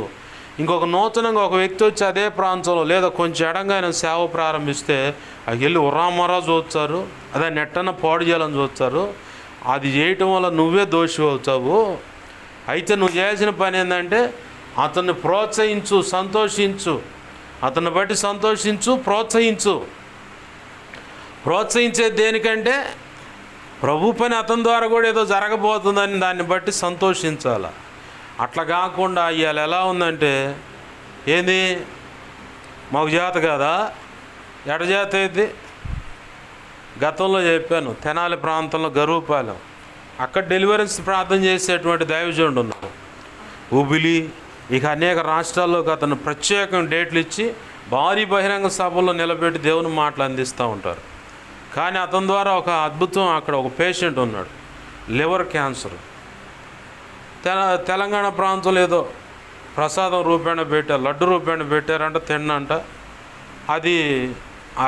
ఇంకొక నూతనంగా ఒక వ్యక్తి వచ్చి అదే ప్రాంతంలో లేదా కొంచెం ఎడంగా ఆయన సేవ ప్రారంభిస్తే అది వెళ్ళి ఉర్రామరా చూస్తారు, అదే నెట్టన పాడు చేయాలని చూస్తారు. అది చేయటం వల్ల నువ్వే దోషి అవుతావు. అయితే నువ్వు చేయాల్సిన పని ఏంటంటే అతన్ని ప్రోత్సహించు, సంతోషించు, అతన్ని బట్టి సంతోషించు, ప్రోత్సహించేది దేనికంటే ప్రభు పని అతని ద్వారా కూడా ఏదో జరగబోతుందని దాన్ని బట్టి సంతోషించాలి. అట్లా కాకుండా ఇవాళ ఎలా ఉందంటే ఏంది మాకు జాత కాదా, ఎడజాత అయితే గతంలో చెప్పాను, తెనాలి ప్రాంతంలో గరువుపాలెం అక్కడ డెలివరెన్స్ ప్రార్థన చేసేటువంటి దైవజనుడు ఉన్నారు. ఉబిలి ఇక అనేక రాష్ట్రాల్లోకి అతను ప్రత్యేకంగా డేట్లు ఇచ్చి భారీ బహిరంగ సభల్లో నిలబెట్టి దేవుని మాటలు అందిస్తూ ఉంటారు. కానీ అతని ద్వారా ఒక అద్భుతం, అక్కడ ఒక పేషెంట్ ఉన్నాడు, లివర్ క్యాన్సర్. తెలంగాణ ప్రాంతంలో ఏదో ప్రసాదం రూపేణ పెట్టారు, లడ్డు రూపేణ పెట్టారంట, తిన్నంట. అది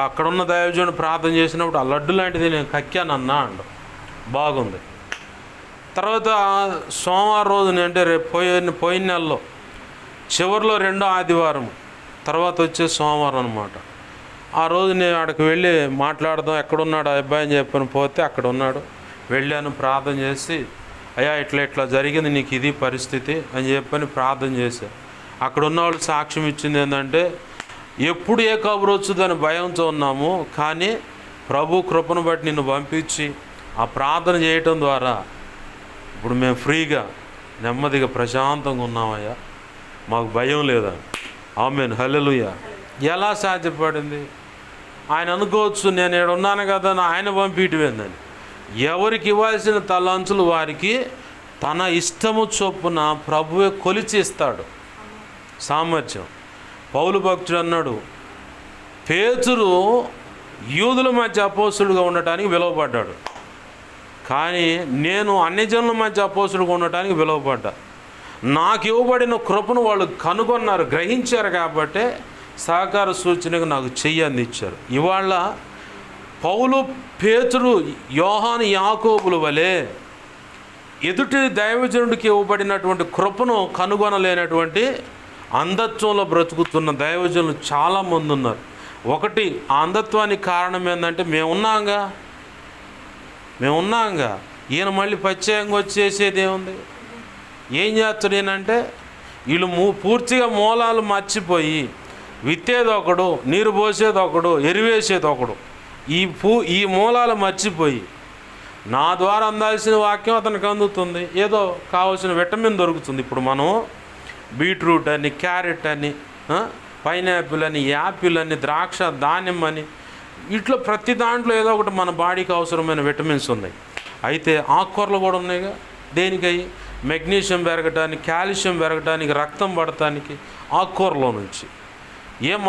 అక్కడున్న దైవజనుడు ప్రార్థన చేసినప్పుడు ఆ లడ్డు లాంటిది నేను కక్కానన్నా అంట, బాగుంది. తర్వాత సోమవారం రోజున అంటే రేపు పోయిన నెలలో చివరిలో 2వ ఆదివారం తర్వాత వచ్చే సోమవారం అనమాట. ఆ రోజు నేను అక్కడికి వెళ్ళి మాట్లాడదాం, ఎక్కడున్నాడు ఆ అబ్బాయి అని చెప్పని పోతే అక్కడ ఉన్నాడు. వెళ్ళాను, ప్రార్థన చేసి అయ్యా ఇట్లా జరిగింది, నీకు ఇది పరిస్థితి అని చెప్పని ప్రార్థన చేశాను. అక్కడ ఉన్నవాళ్ళు సాక్ష్యం ఇచ్చింది ఏంటంటే ఎప్పుడు ఏ కబురు వచ్చుదని భయంతో ఉన్నాము, కానీ ప్రభు కృపను బట్టి నిన్ను పంపించి ఆ ప్రార్థన చేయటం ద్వారా ఇప్పుడు మేము ఫ్రీగా నెమ్మదిగా ప్రశాంతంగా ఉన్నామయ్యా, మాకు భయం లేదా. ఆమేన్, హల్లెలూయా. ఎలా సాధ్యపడింది? ఆయన అనుకోవచ్చు నేను ఇక్కడ ఉన్నాను కదా ఆయన పంపించవేందని. ఎవరికి ఇవ్వాల్సిన తలంచులు వారికి తన ఇష్టము చొప్పున ప్రభువే కొలిచి ఇస్తాడు సామర్థ్యం. పౌలు భక్తుడు అన్నాడు, పేతురు యూదుల మధ్య అపోస్తులుగా ఉండటానికి పిలువబడ్డాడు, కానీ నేను అన్ని జనుల మధ్య అపోస్తులుగా ఉండటానికి పిలువబడ్డా. నాకు ఇవ్వబడిన కృపను వాళ్ళు కనుగొన్నారు, గ్రహించారు కాబట్టి సహకార సూచనగా నాకు చెయ్యి అందించారు. ఇవాళ పౌలు, పేతురు, యోహాను, యాకోబుల వలె ఎదుటి దైవజనుడికి ఇవ్వబడినటువంటి కృపను కనుగొనలేనటువంటి అంధత్వంలో బ్రతుకుతున్న దైవజనులు చాలామంది ఉన్నారు. ఒకటి, ఆ అంధత్వానికి కారణం ఏంటంటే మేమున్నాంగా ఈయన మళ్ళీ ప్రత్యేకంగా వచ్చి చేసేది ఏముంది? ఏం చేస్తాడు ఈయనంటే, వీళ్ళు పూర్తిగా మూలాలు మర్చిపోయి విత్తేది ఒకడు, నీరు పోసేది ఒకడు, ఎరువేసేది ఒకడు. ఈ మూలాలు మర్చిపోయి నా ద్వారా అందాల్సిన వాక్యం అతనికి అందుతుంది, ఏదో కావాల్సిన విటమిన్ దొరుకుతుంది. ఇప్పుడు మనం బీట్రూట్ అని, క్యారెట్ అని, పైనాపిల్ అని, యాపిల్ అని, ద్రాక్ష, దానిమ్మ అని, ఇట్లా ప్రతి దాంట్లో ఏదో ఒకటి మన బాడీకి అవసరమైన విటమిన్స్ ఉన్నాయి. అయితే ఆకుకూరలు కూడా ఉన్నాయిగా. దేనికై? మెగ్నీషియం పెరగటానికి, కాల్షియం పెరగటానికి, రక్తం పడటానికి ఆకుకూరలో నుంచి.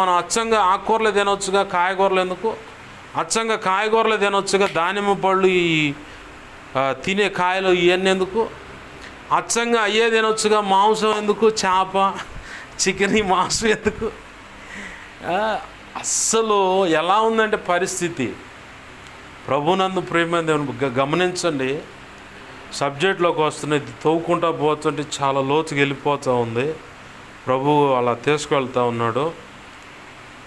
మనం అచ్చంగా ఆకుకూరలు తినొచ్చుగా, కాయగూరలు ఎందుకు? అచ్చంగా కాయగూరలు తినొచ్చుగా, దానిమ్మ పళ్ళు, ఈ తినే కాయలు ఇవన్నీ ఎందుకు? అచ్చంగా అయ్యే తినొచ్చుగా, మాంసం ఎందుకు? చేప, చికెన్, ఈ మాంసం ఎందుకు? అస్సలు ఎలా ఉందంటే పరిస్థితి. ప్రభునందు ప్రేమ దేవుని గమనించండి. సబ్జెక్ట్లోకి వస్తున్నాయి, తవ్వుకుంటా పోతుంటే చాలా లోతుకి వెళ్ళిపోతూ ఉంది. ప్రభువు అలా తీసుకెళ్తూ ఉన్నాడు.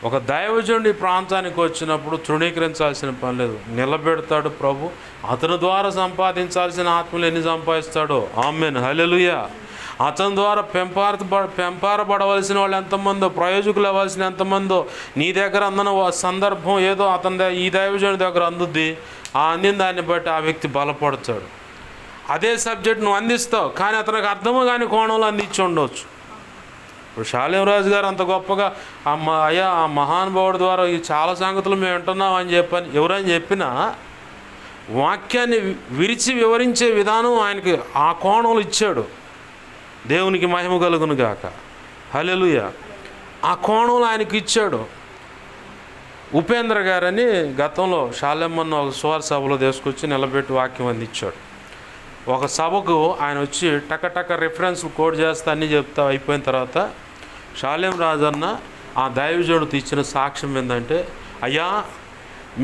ఒక దైవజనుడు ఈ ప్రాంతానికి వచ్చినప్పుడు తృణీకరించాల్సిన పని లేదు, నిలబెడతాడు ప్రభు. అతని ద్వారా సంపాదించాల్సిన ఆత్మలు ఎన్ని సంపాదిస్తాడో. ఆమేన్, హల్లెలూయా. అతని ద్వారా పెంపారబడవలసిన వాళ్ళు ఎంతమందో, ప్రయోజకులు అవ్వాల్సిన ఎంతమందో, నీ దగ్గర అందిన సందర్భం ఏదో ఈ దైవజనుడి దగ్గర అందుద్ది. ఆ అందిన దాన్ని బట్టి ఆ వ్యక్తి బలపడతాడు. అదే సబ్జెక్ట్ నువ్వు అందిస్తావు, కానీ అతనికి అర్థము కాని కోణంలో అందించి ఉండవచ్చు. ఇప్పుడు షాలేం రాజు గారు అంత గొప్పగా అయ్యా ఆ మహానుభావుడి ద్వారా ఈ చాలా సంగతులు మేము వింటున్నాం అని ఎవరని చెప్పినా వాక్యాన్ని విరిచి వివరించే విధానం ఆయనకి ఆ కోణంలో ఇచ్చాడు. దేవునికి మహిమ కలుగును గాక, హల్లెలూయా. ఆ కోణంలో ఆయనకి ఇచ్చాడు. ఉపేంద్ర గారని గతంలో షాలేమ్మన్న ఒక సువార్త సభలో తీసుకొచ్చి నిలబెట్టి వాక్యం అందించాడు. ఒక సభకు ఆయన వచ్చి టక రిఫరెన్స్ కోడ్ చేస్తా అన్నీ చెప్తా అయిపోయిన తర్వాత షాలేం రాజన్న ఆ దైవజనుడితో ఇచ్చిన సాక్ష్యం ఏంటంటే, అయ్యా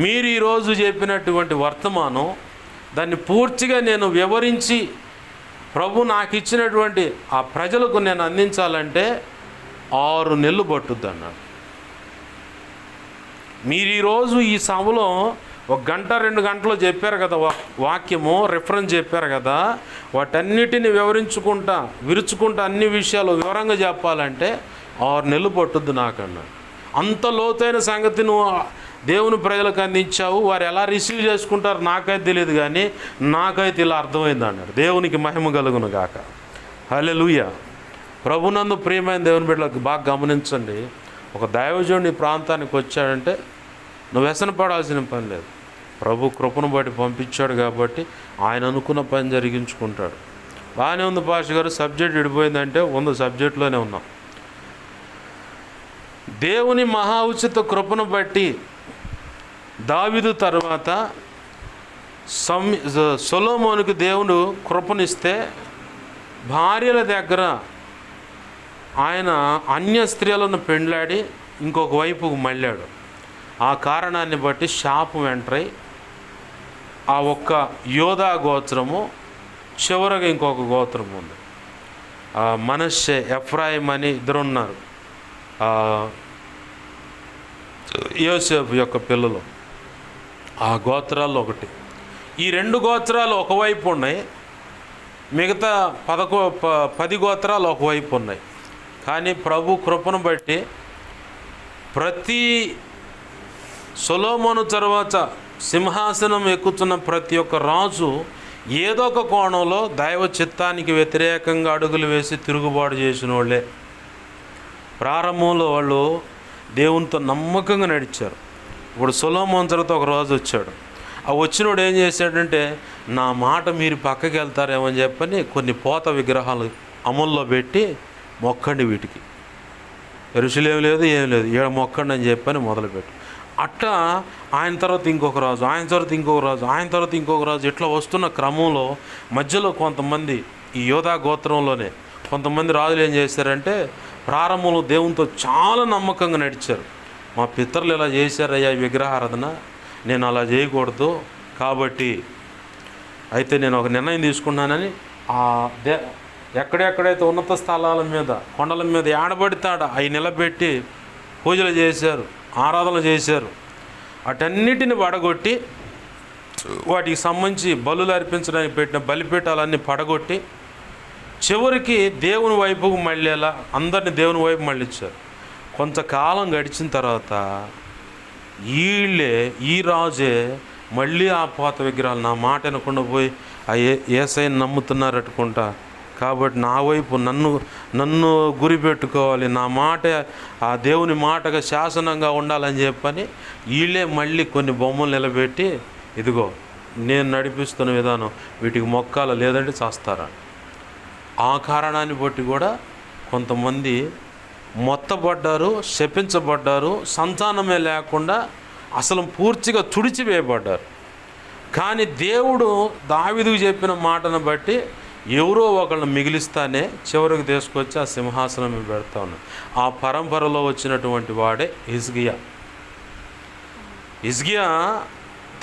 మీరు ఈరోజు చెప్పినటువంటి వర్తమానం దాన్ని పూర్తిగా నేను వివరించి ప్రభు నాకు ఇచ్చినటువంటి ఆ ప్రజలకు నేను అందించాలంటే 6 నెలలు పట్టుద్ది అన్నాడు. మీరు ఈరోజు ఈ సభలో 1 గంట 2 గంటలు చెప్పారు కదా వాక్యము, రిఫరెన్స్ చెప్పారు కదా, వాటన్నిటిని విరుచుకుంటా అన్ని విషయాలు వివరంగా చెప్పాలంటే 6 నెలలు పట్టుద్ది నాకన్నాడు. అంత లోతైన సంగతి నువ్వు దేవుని ప్రజలకు అందించావు. వారు ఎలా రిసీవ్ చేసుకుంటారు నాకైతే తెలియదు, కానీ నాకైతే ఇలా అర్థమైంది అన్నాడు. దేవునికి మహిమ కలుగును గాక, హల్లెలూయా. ప్రభునందు ప్రియమైన దేవుని బిడ్డలకు బాగా గమనించండి. ఒక దైవజనుడు ఈ ప్రాంతానికి వచ్చాడంటే నువ్వు వ్యసనపడాల్సిన పని లేదు. ప్రభు కృపను బట్టి పంపించాడు కాబట్టి ఆయన అనుకున్న పని జరిగించుకుంటాడు. బాగానే ఉంది పాష గారు, సబ్జెక్ట్ విడిపోయిందంటే సబ్జెక్టులోనే ఉన్నాం. దేవుని మహా ఉచిత కృపను బట్టి దావీదు తర్వాత సొలొమోనుకి దేవుడు కృపనిస్తే భార్యల దగ్గర ఆయన అన్య స్త్రీలను పెండ్లాడి ఇంకొక వైపుకు మళ్ళాడు. ఆ కారణాన్ని బట్టి శాపం ఎంటర్ అయి ఆ ఒక్క యోధా గోత్రము చివరగా ఇంకొక గోత్రం ఉంది, మనష్షే, ఎఫ్రాయిం అని 2 ఉన్నారు, యోసేపు యొక్క పిల్లలు. ఆ గోత్రాల్లో ఒకటి. ఈ 2 గోత్రాలు ఒకవైపు ఉన్నాయి, మిగతా 10 గోత్రాలు ఒకవైపు ఉన్నాయి. కానీ ప్రభు కృపను బట్టి ప్రతి సొలొమోను తర్వాత సింహాసనం ఎక్కుతున్న ప్రతి ఒక్క రాజు ఏదో ఒక కోణంలో దైవ చిత్తానికి వ్యతిరేకంగా అడుగులు వేసి తిరుగుబాటు చేసిన వాళ్ళే. ప్రారంభంలో వాళ్ళు దేవునితో నమ్మకంగా నడిచారు. ఇప్పుడు సొలొమోను తర్వాత ఒక రోజు వచ్చాడు. ఆ వచ్చినోడు ఏం చేశాడంటే, నా మాట మీరు పక్కకి వెళ్తారేమో అని చెప్పని కొన్ని పోత విగ్రహాలు అమల్లో పెట్టి మొక్కండి, వీటికి ఎరుసలేం లేదు ఏం లేదు, ఈడ మొక్కండి అని చెప్పని మొదలుపెట్టి అట్టా ఆయన తర్వాత ఇంకొక రాజు, ఆయన తర్వాత ఇంకొక రాజు, ఆయన తర్వాత ఇంకొక రాజు, ఇట్లా వస్తున్న క్రమంలో మధ్యలో కొంతమంది ఈ యోధా గోత్రంలోనే కొంతమంది రాజులు ఏం చేశారంటే ప్రారంభంలో దేవునితో చాలా నమ్మకంగా నడిచారు. మా పితరులు ఇలా చేశారయ్యా ఈ విగ్రహారాధన, నేను అలా చేయకూడదు, కాబట్టి అయితే నేను ఒక నిర్ణయం తీసుకున్నానని ఎక్కడెక్కడైతే ఉన్నత స్థలాల మీద కొండల మీద ఏడబడితాడ అవి నిలబెట్టి పూజలు చేశారు, ఆరాధనలు చేశారు. అటన్నిటిని పడగొట్టి వాటికి సంబంధించి బలులు అర్పించడానికి పెట్టిన బలిపీఠాలన్నీ పడగొట్టి చివరికి దేవుని వైపుకు మళ్ళేలా అందరిని దేవుని వైపు మళ్ళించారు. కొంతకాలం గడిచిన తర్వాత ఈ రాజే మళ్ళీ ఆ పాత విగ్రహాలు నా మాట వినకుండా పోయి ఆ యేసయ్యని నమ్ముతున్నారట్టుకుంటా, కాబట్టి నా వైపు నన్ను గురి పెట్టుకోవాలి, నా మాట ఆ దేవుని మాటగా శాసనంగా ఉండాలని చెప్పని వీళ్ళే మళ్ళీ కొన్ని బొమ్మలు నిలబెట్టి, ఇదిగో నేను నడిపిస్తున్న విధానం వీటికి మొక్కాల, లేదంటే చేస్తారా. ఆ కారణాన్ని బట్టి కూడా కొంతమంది మొత్తపడ్డారు, శపించబడ్డారు, సంతానమే లేకుండా అసలు పూర్తిగా తుడిచివేయబడ్డారు. కానీ దేవుడు దావీదుకు చెప్పిన మాటను బట్టి ఎవరో ఒకళ్ళని మిగిలిస్తానే చివరికి తీసుకొచ్చి ఆ సింహాసనం మీద పెడతా ఉన్నాడు. ఆ పరంపరలో వచ్చినటువంటి వాడే హిజ్కియా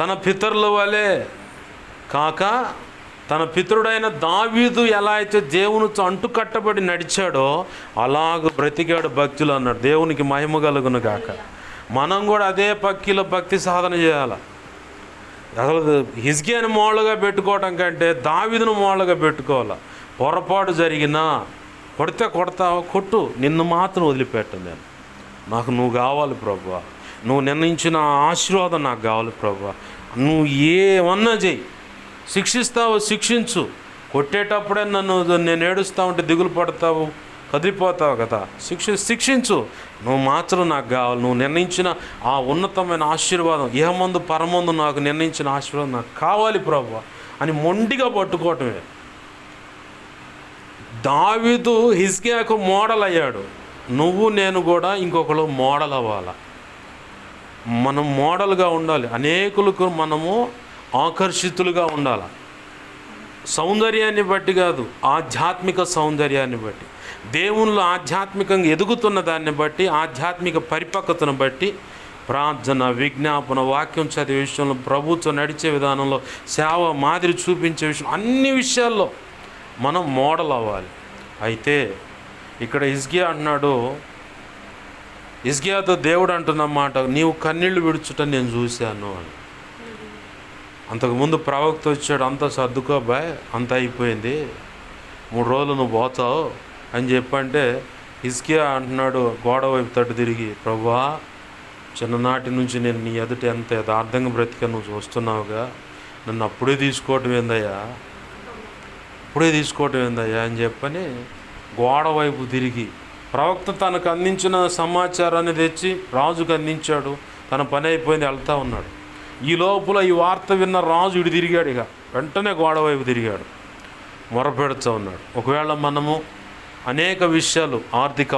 తన పితరుల వలె కాక తన పితరుడైన దావీదు ఎలా అయితే దేవునితో అంటుకట్టబడి నడిచాడో అలాగ బ్రతికాడు భక్తులు అన్నాడు. దేవునికి మహిమ కలుగును గాక. మనం కూడా అదే భక్తి సాధన చేయాలి. అసలు హిజ్కియాని మోళ్ళగా పెట్టుకోవటం కంటే దావీదును మోళ్ళగా పెట్టుకోవాలి. పొరపాటు జరిగినా కొడతావు, కొట్టు, నిన్ను మాత్రం వదిలిపెట్టను నేను. నాకు నువ్వు కావాలి ప్రభువా, నువ్వు నిర్ణయించిన ఆశీర్వాదం నాకు కావాలి ప్రభువా. నువ్వు ఏమన్నా చెయ్యి, శిక్షిస్తావు శిక్షించు, కొట్టేటప్పుడే నేను ఏడుస్తూ ఉంటే దిగులు పడతావు, కదిలిపోతావు కదా, శిక్షించు, నువ్వు మాత్రం నాకు కావాలి. నువ్వు నిర్ణయించిన ఆ ఉన్నతమైన ఆశీర్వాదం, ఇహమందు పరమందు నాకు నిర్ణయించిన ఆశీర్వాదం నాకు కావాలి ప్రభువా అని మొండిగా పట్టుకోవటమే. దావీదు హిజ్కియాకు మోడల్ అయ్యాడు. నువ్వు నేను కూడా ఇంకొకరు మోడల్ అవ్వాలి. మనం మోడల్గా ఉండాలి. అనేకులకు మనము ఆకర్షితులుగా ఉండాలి. సౌందర్యాన్ని బట్టి కాదు, ఆధ్యాత్మిక సౌందర్యాన్ని బట్టి, దేవుళ్ళు ఆధ్యాత్మికంగా ఎదుగుతున్న దాన్ని బట్టి, ఆధ్యాత్మిక పరిపక్వతను బట్టి, ప్రార్థన, విజ్ఞాపన, వాక్యం చదివే విషయంలో, ప్రభుత్వం నడిచే విధానంలో, సేవ మాదిరి చూపించే విషయం, అన్ని విషయాల్లో మనం మోడల్ అవ్వాలి. అయితే ఇక్కడ హిజ్కియా అంటున్నాడు, హిజ్కియాతో దేవుడు అంటున్నమాట, నీవు కన్నీళ్లు విడుచుట నేను చూశాను అని. అంతకుముందు ప్రవక్త వచ్చాడు, అంతా సర్దుకో బాయ్, అంత అయిపోయింది, 3 రోజులు నువ్వు పోతావు అని చెప్పంటే హిజ్కియా అంటున్నాడు గోడ వైపు తట్టు తిరిగి, ప్రభువా చిన్ననాటి నుంచి నేను నీ ఎదుట ఎంత యథార్థంగా బ్రతికా నువ్వు చూస్తున్నావుగా, నన్ను అప్పుడే తీసుకోవటం ఏందయ్యా అని చెప్పని గోడ వైపు తిరిగి, ప్రవక్త తనకు అందించిన సమాచారాన్ని తెచ్చి రాజుకు అందించాడు. తన పని అయిపోయింది, వెళ్తూ ఉన్నాడు. ఈ లోపల ఈ వార్త విన్న రాజు ఇటు తిరిగాడు. ఇక వెంటనే గోడ వైపు తిరిగాడు, మొరపెడుతూ ఉన్నాడు. ఒకవేళ మనము అనేక విషయాలు, ఆర్థిక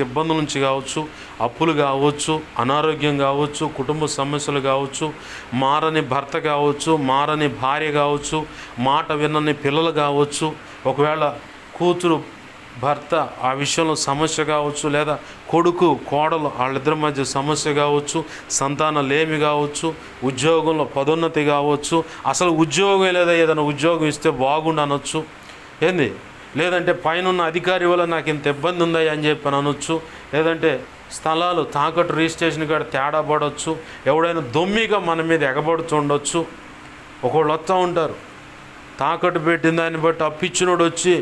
ఇబ్బందుల నుంచి కావచ్చు, అప్పులు కావచ్చు, అనారోగ్యం కావచ్చు, కుటుంబ సమస్యలు కావచ్చు, మారని భర్త కావచ్చు, మారని భార్య కావచ్చు, మాట వినని పిల్లలు కావచ్చు, ఒకవేళ కూతురు భర్త ఆ విషయంలో సమస్య కావచ్చు, లేదా కొడుకు కోడలు వాళ్ళిద్దరి మధ్య సమస్య కావచ్చు, సంతానలేమి కావచ్చు, ఉద్యోగంలో పదోన్నతి కావచ్చు, అసలు ఉద్యోగం లేదా ఏదైనా ఉద్యోగం ఇస్తే బాగుండు అనొచ్చు, ఏంది, లేదంటే పైన అధికారి వల్ల నాకు ఇంత ఇబ్బంది ఉందా అని చెప్పి అనొచ్చు, లేదంటే స్థలాలు తాకట్టు రిజిస్ట్రేషన్ కాడ తేడా పడవచ్చు, ఎవడైనా దొమ్మిగా మన మీద ఎగబడుతుండొచ్చు. ఒకళ్ళు వస్తూ ఉంటారు, తాకట్టు పెట్టిన దాన్ని బట్టి అప్పిచ్చినోడు వచ్చి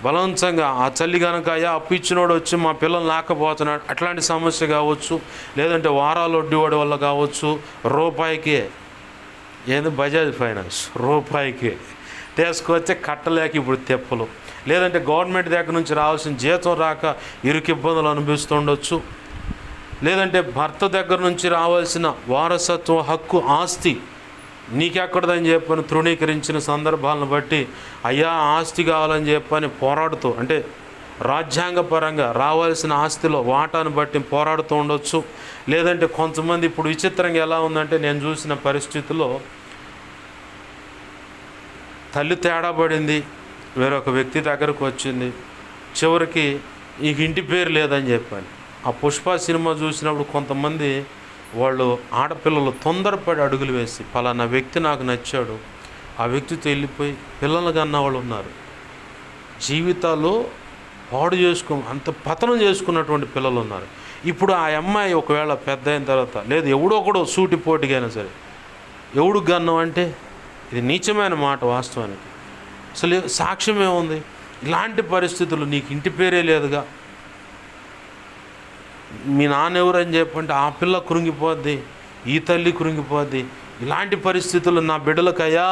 బలవంతంగా ఆ చల్లి కనుక అప్పిచ్చినోడు వచ్చి మా పిల్లలు లేకపోతున్నాడు, అట్లాంటి సమస్య కావచ్చు, లేదంటే వారాలు వడ్డీవాడి వల్ల కావచ్చు, రూపాయికే బజాజ్ ఫైనాన్స్ రూపాయికి తీసుకొస్తే కట్టలేక ఇప్పుడు తెప్పలు, లేదంటే గవర్నమెంట్ దగ్గర నుంచి రావాల్సిన జీతం రాక ఇరుకు ఇబ్బందులు అనిపిస్తుండొచ్చు, లేదంటే భర్త దగ్గర నుంచి రావాల్సిన వారసత్వ హక్కు ఆస్తి నీకెక్కడదని చెప్పని తృణీకరించిన సందర్భాలను బట్టి అయ్యా ఆస్తి కావాలని చెప్పని పోరాడుతూ, అంటే రాజ్యాంగపరంగా రావాల్సిన ఆస్తిలో వాటాను బట్టి పోరాడుతూ ఉండొచ్చు. లేదంటే కొంతమంది ఇప్పుడు విచిత్రంగా ఎలా ఉందంటే, నేను చూసిన పరిస్థితుల్లో తల్లి తేడా పడింది, వేరొక వ్యక్తి దగ్గరకు వచ్చింది, చివరికి ఈ ఇంటి పేరు లేదని చెప్పాను. ఆ పుష్ప సినిమా చూసినప్పుడు కొంతమంది వాళ్ళు ఆడపిల్లలు తొందరపడి అడుగులు వేసి, పలానా వ్యక్తి నాకు నచ్చాడు, ఆ వ్యక్తితో వెళ్ళిపోయి పిల్లలు కన్నా వాళ్ళు ఉన్నారు. జీవితాలు పాడు అంత పతనం చేసుకున్నటువంటి పిల్లలు ఉన్నారు. ఇప్పుడు ఆ అమ్మాయి ఒకవేళ పెద్ద అయిన తర్వాత, లేదు ఎవడో ఒకడో సూటిపోటికైనా సరే ఎవడు గన్నం అంటే ఇది నీచమైన మాట వాస్తవానికి. అసలు సాక్ష్యం ఏముంది? ఇలాంటి పరిస్థితులు నీకు ఇంటి పేరే లేదుగా, మీ నాన్న ఎవరని చెప్పంటే ఆ పిల్ల కృంగిపోద్ది, ఈ తల్లి కృంగిపోద్ది. ఇలాంటి పరిస్థితులు నా బిడ్డలకయ్యా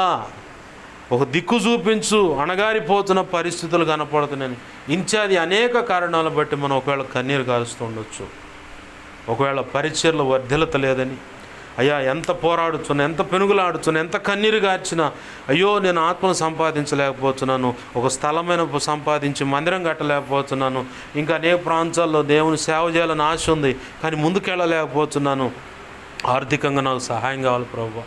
ఒక దిక్కు చూపించు, అణగారిపోతున్న పరిస్థితులు కనపడుతున్నాయని ఇన్ఛార్జి అనేక కారణాలు బట్టి మనం ఒకవేళ కన్నీరు కారుస్తూ ఉండొచ్చు. ఒకవేళ పరిచర్లు వర్ధిలత లేదని, అయ్యా ఎంత పోరాడుతున్నా, ఎంత పెనుగులాడుతున్నా, ఎంత కన్నీరు గార్చినా, అయ్యో నేను ఆత్మను సంపాదించలేకపోతున్నాను, ఒక స్థలమైన సంపాదించి మందిరం కట్టలేకపోతున్నాను, ఇంకా అనేక ప్రాంతాల్లో దేవుని సేవ చేయాలని ఆశ ఉంది కానీ ముందుకెళ్ళలేకపోతున్నాను, ఆర్థికంగా నాకు సహాయం కావాలి ప్రభువా,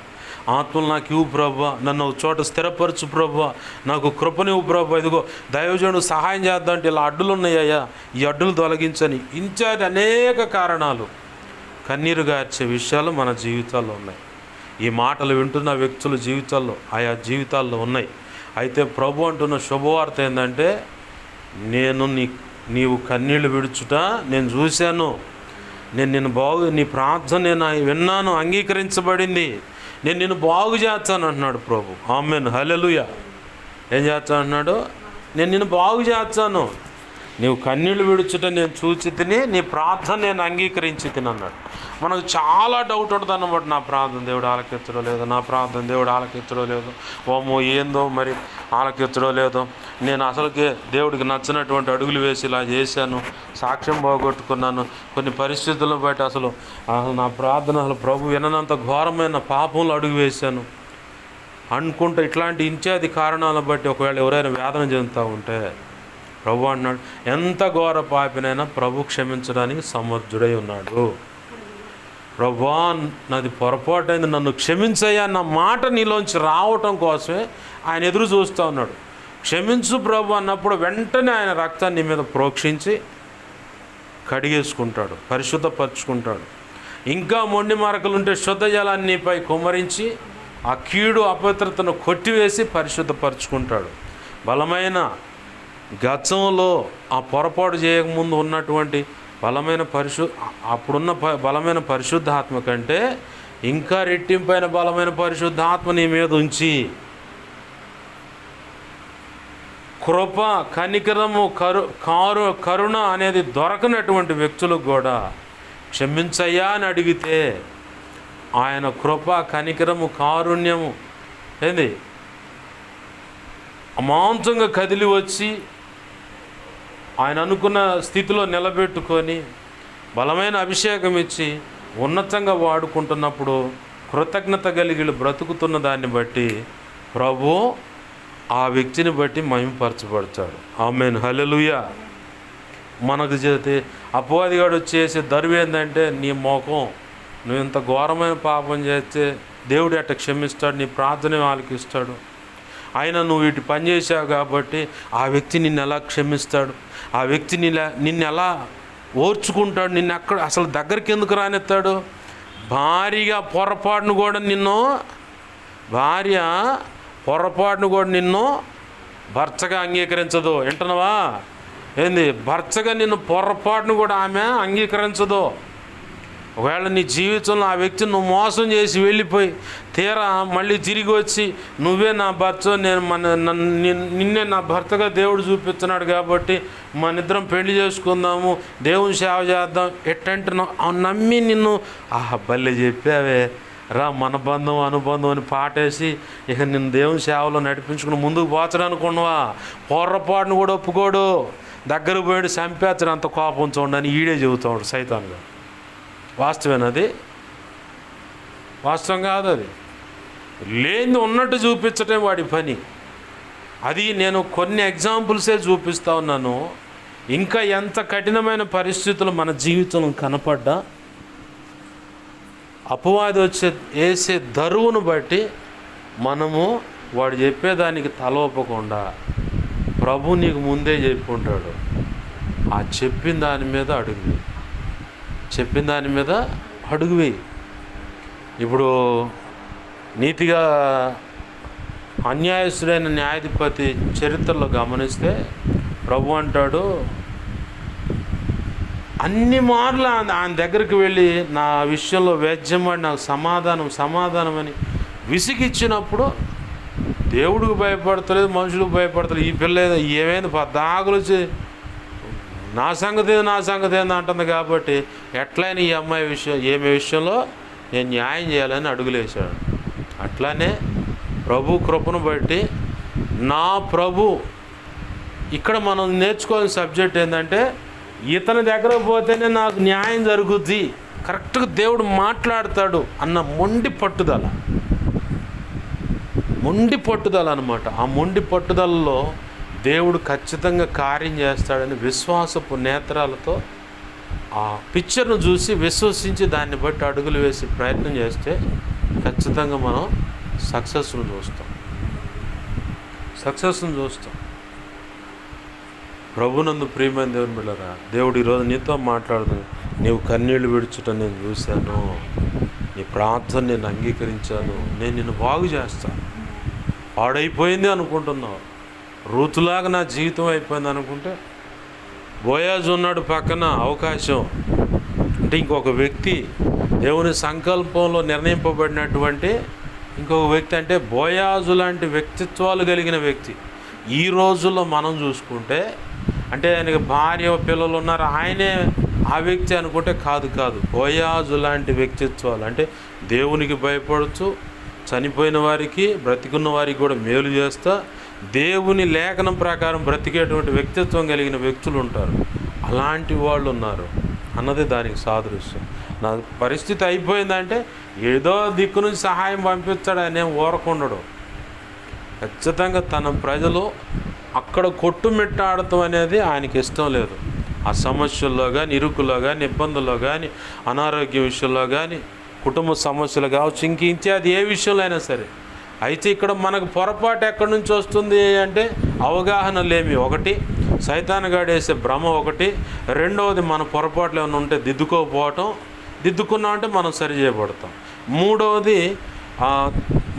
ఆత్మలు నాకు ఇవ్వు ప్రభువా, నన్ను ఒక చోట స్థిరపరచు ప్రభువా, నాకు కృపనివ్వు ప్రభువా, ఇదిగో దైవజనుడు సహాయం చేద్దామంటే ఇలా అడ్డులు ఉన్నాయ్యా, ఈ అడ్డులు తొలగించని ఇన్ఛార్జ్ అనేక కారణాలు కన్నీరు గార్చే విషయాలు మన జీవితాల్లో ఉన్నాయి. ఈ మాటలు వింటున్న వ్యక్తుల జీవితాల్లో ఆయా జీవితాల్లో ఉన్నాయి. అయితే ప్రభు అంటున్న శుభవార్త ఏంటంటే, నీవు కన్నీళ్లు విడుచుట నేను చూశాను, నేను నిన్ను నీ ప్రార్థన నేను విన్నాను, అంగీకరించబడింది, నేను నిన్ను బాగు చేస్తాను అంటున్నాడు ప్రభు. ఆమేన్, హల్లెలూయా. ఏం చేస్తాను అన్నాడు? నేను నిన్ను బాగు చేస్తాను, నీవు కన్నీళ్లు విడుచుట నేను చూచి తిని, నీ ప్రార్థన నేను అంగీకరించి తిని అన్నాడు. మనకు చాలా డౌట్ ఉంటుంది అన్నమాట, నా ప్రార్థన దేవుడు ఆలకించడో లేదో, నా ప్రార్థన దేవుడు ఆలకించడో లేదో, ఓమో ఏందో మరి ఆలకించడో లేదో, నేను అసలుకి దేవుడికి నచ్చినటువంటి అడుగులు వేసి ఇలా చేశాను, సాక్ష్యం పోగొట్టుకున్నాను, కొన్ని పరిస్థితులను బట్టి అసలు నా ప్రార్థన అసలు ప్రభు విననంత ఘోరమైన పాపంలో అడుగు వేశాను అనుకుంటే, ఇట్లాంటి ఇన్ఛార్జి కారణాలను బట్టి ఒకవేళ ఎవరైనా వేదన చెందుతూ ఉంటే ప్రభు అన్నాడు, ఎంత ఘోర పాపినైనా ప్రభు క్షమించడానికి సమర్థుడై ఉన్నాడు. ప్రభువా నాది పొరపాటైంది, నన్ను క్షమించయ్యా, నా మాట నీలోంచి రావటం కోసమే ఆయన ఎదురు చూస్తూ ఉన్నాడు. క్షమించు ప్రభు అన్నప్పుడు వెంటనే ఆయన రక్తాన్ని నీ మీద ప్రోక్షించి కడిగేసుకుంటాడు, పరిశుద్ధపరచుకుంటాడు. ఇంకా మొండి మరకలుంటే శుద్ధ జలాన్ని నీపై కుమ్మరించి ఆ కీడు అపవిత్రతను కొట్టివేసి పరిశుద్ధపరచుకుంటాడు. బలమైన గతంలో ఆ పొరపాటు చేయకముందు ఉన్నటువంటి అప్పుడున్న బలమైన పరిశుద్ధాత్మ కంటే ఇంకా రెట్టింపైన బలమైన పరిశుద్ధాత్మ నీ మీద ఉంచి కృప, కనికరము, కరుణ అనేది దొరకనటువంటి వ్యక్తులకు కూడా క్షమించయ్యా అని అడిగితే ఆయన కృప, కనికరము, కారుణ్యము ఏంది అమాంతంగా కదిలి వచ్చి ఆయన అనుకున్న స్థితిలో నిలబెట్టుకొని బలమైన అభిషేకం ఇచ్చి ఉన్నతంగా వాడుకుంటున్నప్పుడు కృతజ్ఞత కలిగి బ్రతుకుతున్న దాన్ని బట్టి ప్రభు ఆ వ్యక్తిని బట్టి మహిమపరచబడతాడు. ఆమేన్, హల్లెలూయా. మనకు చేతి అపవాదిగాడు చేసే దరువు ఏంటంటే, నీ మోకం నువ్వు ఇంత ఘోరమైన పాపం చేస్తే దేవుడు ఎట్ట క్షమిస్తాడు, నీ ప్రార్థన ఆలకిస్తాడు, ఆయన నువ్వు వీటి పని చేశావు కాబట్టి ఆ వ్యక్తి నిన్ను ఎలా క్షమిస్తాడు, ఆ వ్యక్తి నిన్ను ఎలా ఓర్చుకుంటాడు, నిన్ను ఎక్కడ అసలు దగ్గరికి ఎందుకు రానిస్తాడు. భార్య పొరపాటును కూడా నిన్ను భర్తగా అంగీకరించదు. వింటున్నావా? ఏంది? భర్తగా నిన్ను పొరపాటును కూడా ఆమె అంగీకరించదు. ఒకవేళ నీ జీవితంలో ఆ వ్యక్తిని నువ్వు మోసం చేసి వెళ్ళిపోయి తీరా మళ్ళీ తిరిగి వచ్చి నువ్వే నా భర్త, నిన్నే నా భర్తగా దేవుడు చూపిస్తున్నాడు కాబట్టి మన ఇద్దరం పెళ్లి చేసుకుందాము, దేవుని సేవ చేద్దాం ఎట్టంటే నమ్మి నిన్ను భలే చెప్పావే రా మన బంధం అనుబంధం అని పాటేసి ఇక నిన్ను దేవుని సేవలో నడిపించుకుని ముందుకు పోచడానికి ఉన్నవా, పొర్రపాటును కూడా ఒప్పుకోడు, దగ్గరకు పోయి చంపేస్తాడు, అంత కోపం చూడని ఈడే చెబుతాడు సైతాన్గా. వాస్తవేనది? వాస్తవం కాదు. అది లేని ఉన్నట్టు చూపించటం వాడి పని. అది నేను కొన్ని ఎగ్జాంపుల్సే చూపిస్తూ ఉన్నాను. ఇంకా ఎంత కఠినమైన పరిస్థితులు మన జీవితంలో కనపడ్డా అపవాది వేసే దరువును బట్టి మనము వాడు చెప్పేదానికి తలవపకుండా ప్రభు నీకు ముందే చెప్పి ఉంటాడు, ఆ చెప్పిన దాని మీద అడుగువి. ఇప్పుడు నీతిగా అన్యాయస్తుడైన న్యాయాధిపతి చరిత్రలో గమనిస్తే ప్రభు అంటాడు, అన్ని మార్లు ఆయన దగ్గరికి వెళ్ళి నా విషయంలో వేద్యమాడి నాకు సమాధానం అని విసిగిచ్చినప్పుడు దేవుడికి భయపడతలేదు, మనుషులకు భయపడతలేదు. ఈ పిల్ల ఏమైంది పద్దాకులు నా సంగతి ఏంది అంటుంది. కాబట్టి ఎట్లయినా ఈ అమ్మాయి విషయంలో నేను న్యాయం చేయాలని అడుగులేశాడు. అట్లానే ప్రభు కృపను బట్టి నా ప్రభు ఇక్కడ మనం నేర్చుకోవాల్సిన సబ్జెక్ట్ ఏంటంటే, ఇతని దగ్గర పోతేనే నాకు న్యాయం జరుగుద్ది, కరెక్ట్గా దేవుడు మాట్లాడతాడు అన్న మొండి పట్టుదల అనమాట. ఆ మొండి పట్టుదలలో దేవుడు ఖచ్చితంగా కార్యం చేస్తాడని విశ్వాసపు నేత్రాలతో ఆ పిక్చర్ను చూసి విశ్వసించి దాన్ని బట్టి అడుగులు వేసి ప్రయత్నం చేస్తే ఖచ్చితంగా మనం సక్సెస్ను చూస్తాం. ప్రభునందు ప్రియమైన దేవుని బిడ్డలారా, దేవుడు ఈరోజు నీతో మాట్లాడుతుంది. నీవు కన్నీళ్లు విడుచుట నేను చూశాను, నీ ప్రార్థన నేను అంగీకరించాను, నేను నిన్ను బాగు చేస్తాను. పాడైపోయింది అనుకుంటున్నావు, రూతులాగా నా జీవితం అయిపోయింది అనుకుంటే, బోయాజు ఉన్నాడు పక్కన అవకాశం. అంటే ఇంకొక వ్యక్తి దేవుని సంకల్పంలో నిర్ణయింపబడినటువంటి ఇంకొక వ్యక్తి, అంటే బోయాజు లాంటి వ్యక్తిత్వాలు కలిగిన వ్యక్తి. ఈ రోజుల్లో మనం చూసుకుంటే, అంటే ఆయనకి భార్య పిల్లలు ఉన్నారు, ఆయనే ఆ వ్యక్తి అనుకుంటే కాదు. బోయాజు లాంటి వ్యక్తిత్వాలు, అంటే దేవునికి భయపడుతూ చనిపోయిన వారికి బ్రతికున్న వారికి కూడా మేలు చేస్తా దేవుని లేఖనం ప్రకారం బ్రతికేటువంటి వ్యక్తిత్వం కలిగిన వ్యక్తులు ఉంటారు. అలాంటి వాళ్ళు ఉన్నారు అన్నది దానికి సాదృశ్యం. నా పరిస్థితి అయిపోయిందంటే ఏదో దిక్కు నుంచి సహాయం పంపిస్తాడు, ఆయన ఏం ఊరకుండడు. ఖచ్చితంగా తన ప్రజలు అక్కడ కొట్టుమిట్టాడటం అనేది ఆయనకి ఇష్టం లేదు. ఆ సమస్యల్లో కానీ, ఇరుకుల్లో కానీ, ఇబ్బందుల్లో కానీ, అనారోగ్య విషయంలో కానీ, కుటుంబ సమస్యలు కావచ్చు, ఇత్యాది ఏ విషయంలో అయినా సరే. అయితే ఇక్కడ మనకు పొరపాటు ఎక్కడి నుంచి వస్తుంది అంటే, అవగాహన లేమి ఒకటి, సైతానుగాడు వేసే భ్రమ ఒకటి, రెండవది మన పొరపాట్లు ఏమైనా ఉంటే దిద్దుకోకపోవటం, దిద్దుకున్నామంటే మనం సరి చేయబడతాం. మూడవది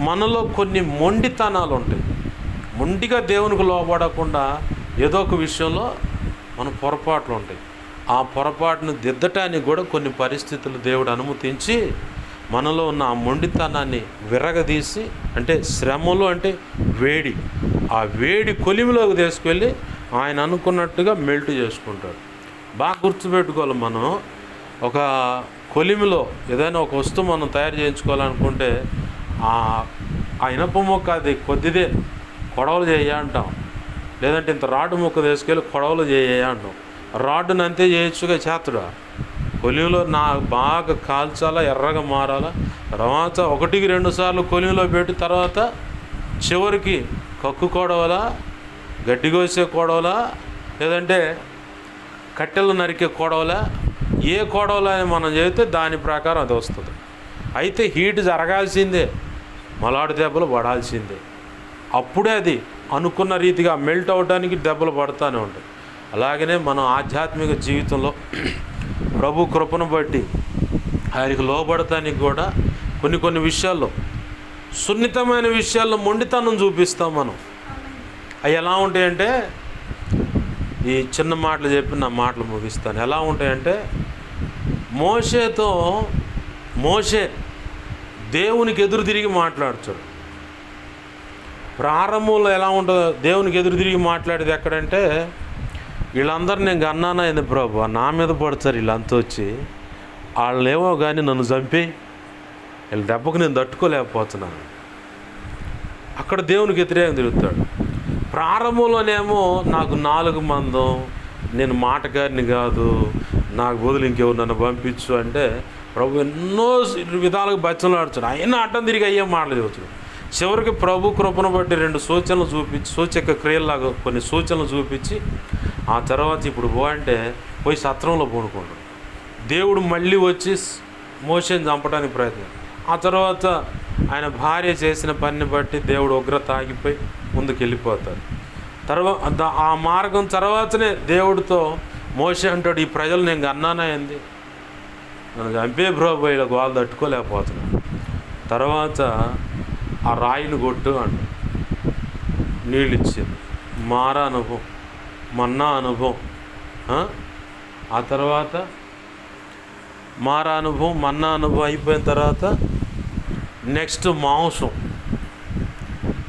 మనలో కొన్ని మొండితనాలు ఉంటాయి. మొండిగా దేవునికి లోపడకుండా ఏదో ఒక విషయంలో మన పొరపాట్లు ఉంటాయి. ఆ పొరపాటును దిద్దటానికి కూడా కొన్ని పరిస్థితులు దేవుడు అనుమతించి మనలో ఉన్న ఆ మొండితనాన్ని విరగదీసి, అంటే శ్రమలో అంటే వేడి, ఆ వేడి కొలిమిలోకి తీసుకెళ్ళి ఆయన అనుకున్నట్టుగా మెల్ట్ చేసుకుంటాడు. బాగా గుర్తుపెట్టుకోవాలి, మనం ఒక కొలిమిలో ఏదైనా ఒక వస్తువు మనం తయారు చేయించుకోవాలనుకుంటే ఆ ఇనప మొక్క అది కొద్దిదే కొడవలు చేయ అంటాం, లేదంటే ఇంత రాడ్డు మొక్క తీసుకెళ్ళి కొడవలు చేయ అంటాం. రాడ్డుని అంతే చేయొచ్చుగా చేతుడా, కొలిమిలో బాగా కాల్చాలా, ఎర్రగా మారాలా, తర్వాత 1-2 సార్లు కొలిమిలో పెట్టి తర్వాత చివరికి కక్కు కొడవలా, గడ్డి కోసే కొడవలా, లేదంటే కట్టెలు నరికే కొడవలా, ఏ కొడవలా అని మనం చెబితే దాని ప్రకారం అది వస్తుంది. అయితే హీట్ జరగాల్సిందే, మలాడు దెబ్బలు పడాల్సిందే, అప్పుడే అది అనుకున్న రీతిగా మెల్ట్ అవడానికి దెబ్బలు పడుతూనే ఉంటాయి. అలాగనే మనం ఆధ్యాత్మిక జీవితంలో ప్రభు కృపను బట్టి ఆయనకు లోబడటానికి కూడా కొన్ని విషయాల్లో, సున్నితమైన విషయాల్లో మొండితనం చూపిస్తాం మనం. అవి ఎలా ఉంటాయంటే, ఈ చిన్న మాటలు చెప్పి నా మాటలు ముగిస్తాను. ఎలా ఉంటాయంటే, మోషే దేవునికి ఎదురు తిరిగి మాట్లాడుతాడు. ప్రారంభంలో ఎలా ఉంటుందో దేవునికి ఎదురు తిరిగి మాట్లాడేది ఎక్కడంటే, వీళ్ళందరూ నేను కన్నానా అయింది ప్రభు, నా మీద పడతారు వీళ్ళంతా వచ్చి, వాళ్ళేమో కానీ నన్ను చంపి వీళ్ళ దెబ్బకు నేను తట్టుకోలేకపోతున్నాను. అక్కడ దేవునికి వ్యతిరేకంగా తిరుగుతాడు. ప్రారంభంలోనేమో నాకు 4 మందం, నేను మాటగారిని కాదు, నాకు బదులు ఇంకెవరు నన్ను పంపించు అంటే ప్రభు ఎన్నో విధాలుగా బచ్చలాడుతాడు. అయినా అడ్డం తిరిగి అయ్యే మాటలు చెబుతాడు. చివరికి ప్రభు కృపను బట్టి 2 సూచనలు చూపించి, సూచక క్రియల్లాగా కొన్ని సూచనలు చూపించి, ఆ తర్వాత ఇప్పుడు అంటే పోయి సత్రంలో పూనుకోండు. దేవుడు మళ్ళీ వచ్చి మోషేని చంపడానికి ప్రయత్నం. ఆ తర్వాత ఆయన భార్య చేసిన పనిని బట్టి దేవుడు ఉగ్రత ఆగిపోయి ముందుకు వెళ్ళిపోతాడు. తర్వాత ఆ మార్గం తర్వాతనే దేవుడితో మోషే అంటాడు, ఈ ప్రజలు నేను కన్నానా ఏంది, నన్ను చంపే ప్రభు, ఇలా వాళ్ళు తట్టుకోలేకపోతున్నాను. తర్వాత ఆ రాయిని కొట్టు అంట, నీళ్ళు ఇచ్చింది. మారా అనుభవం, మన్నా అనుభవం, ఆ తర్వాత మారా అనుభవం, మన్నా అనుభవం అయిపోయిన తర్వాత నెక్స్ట్ మాంసం,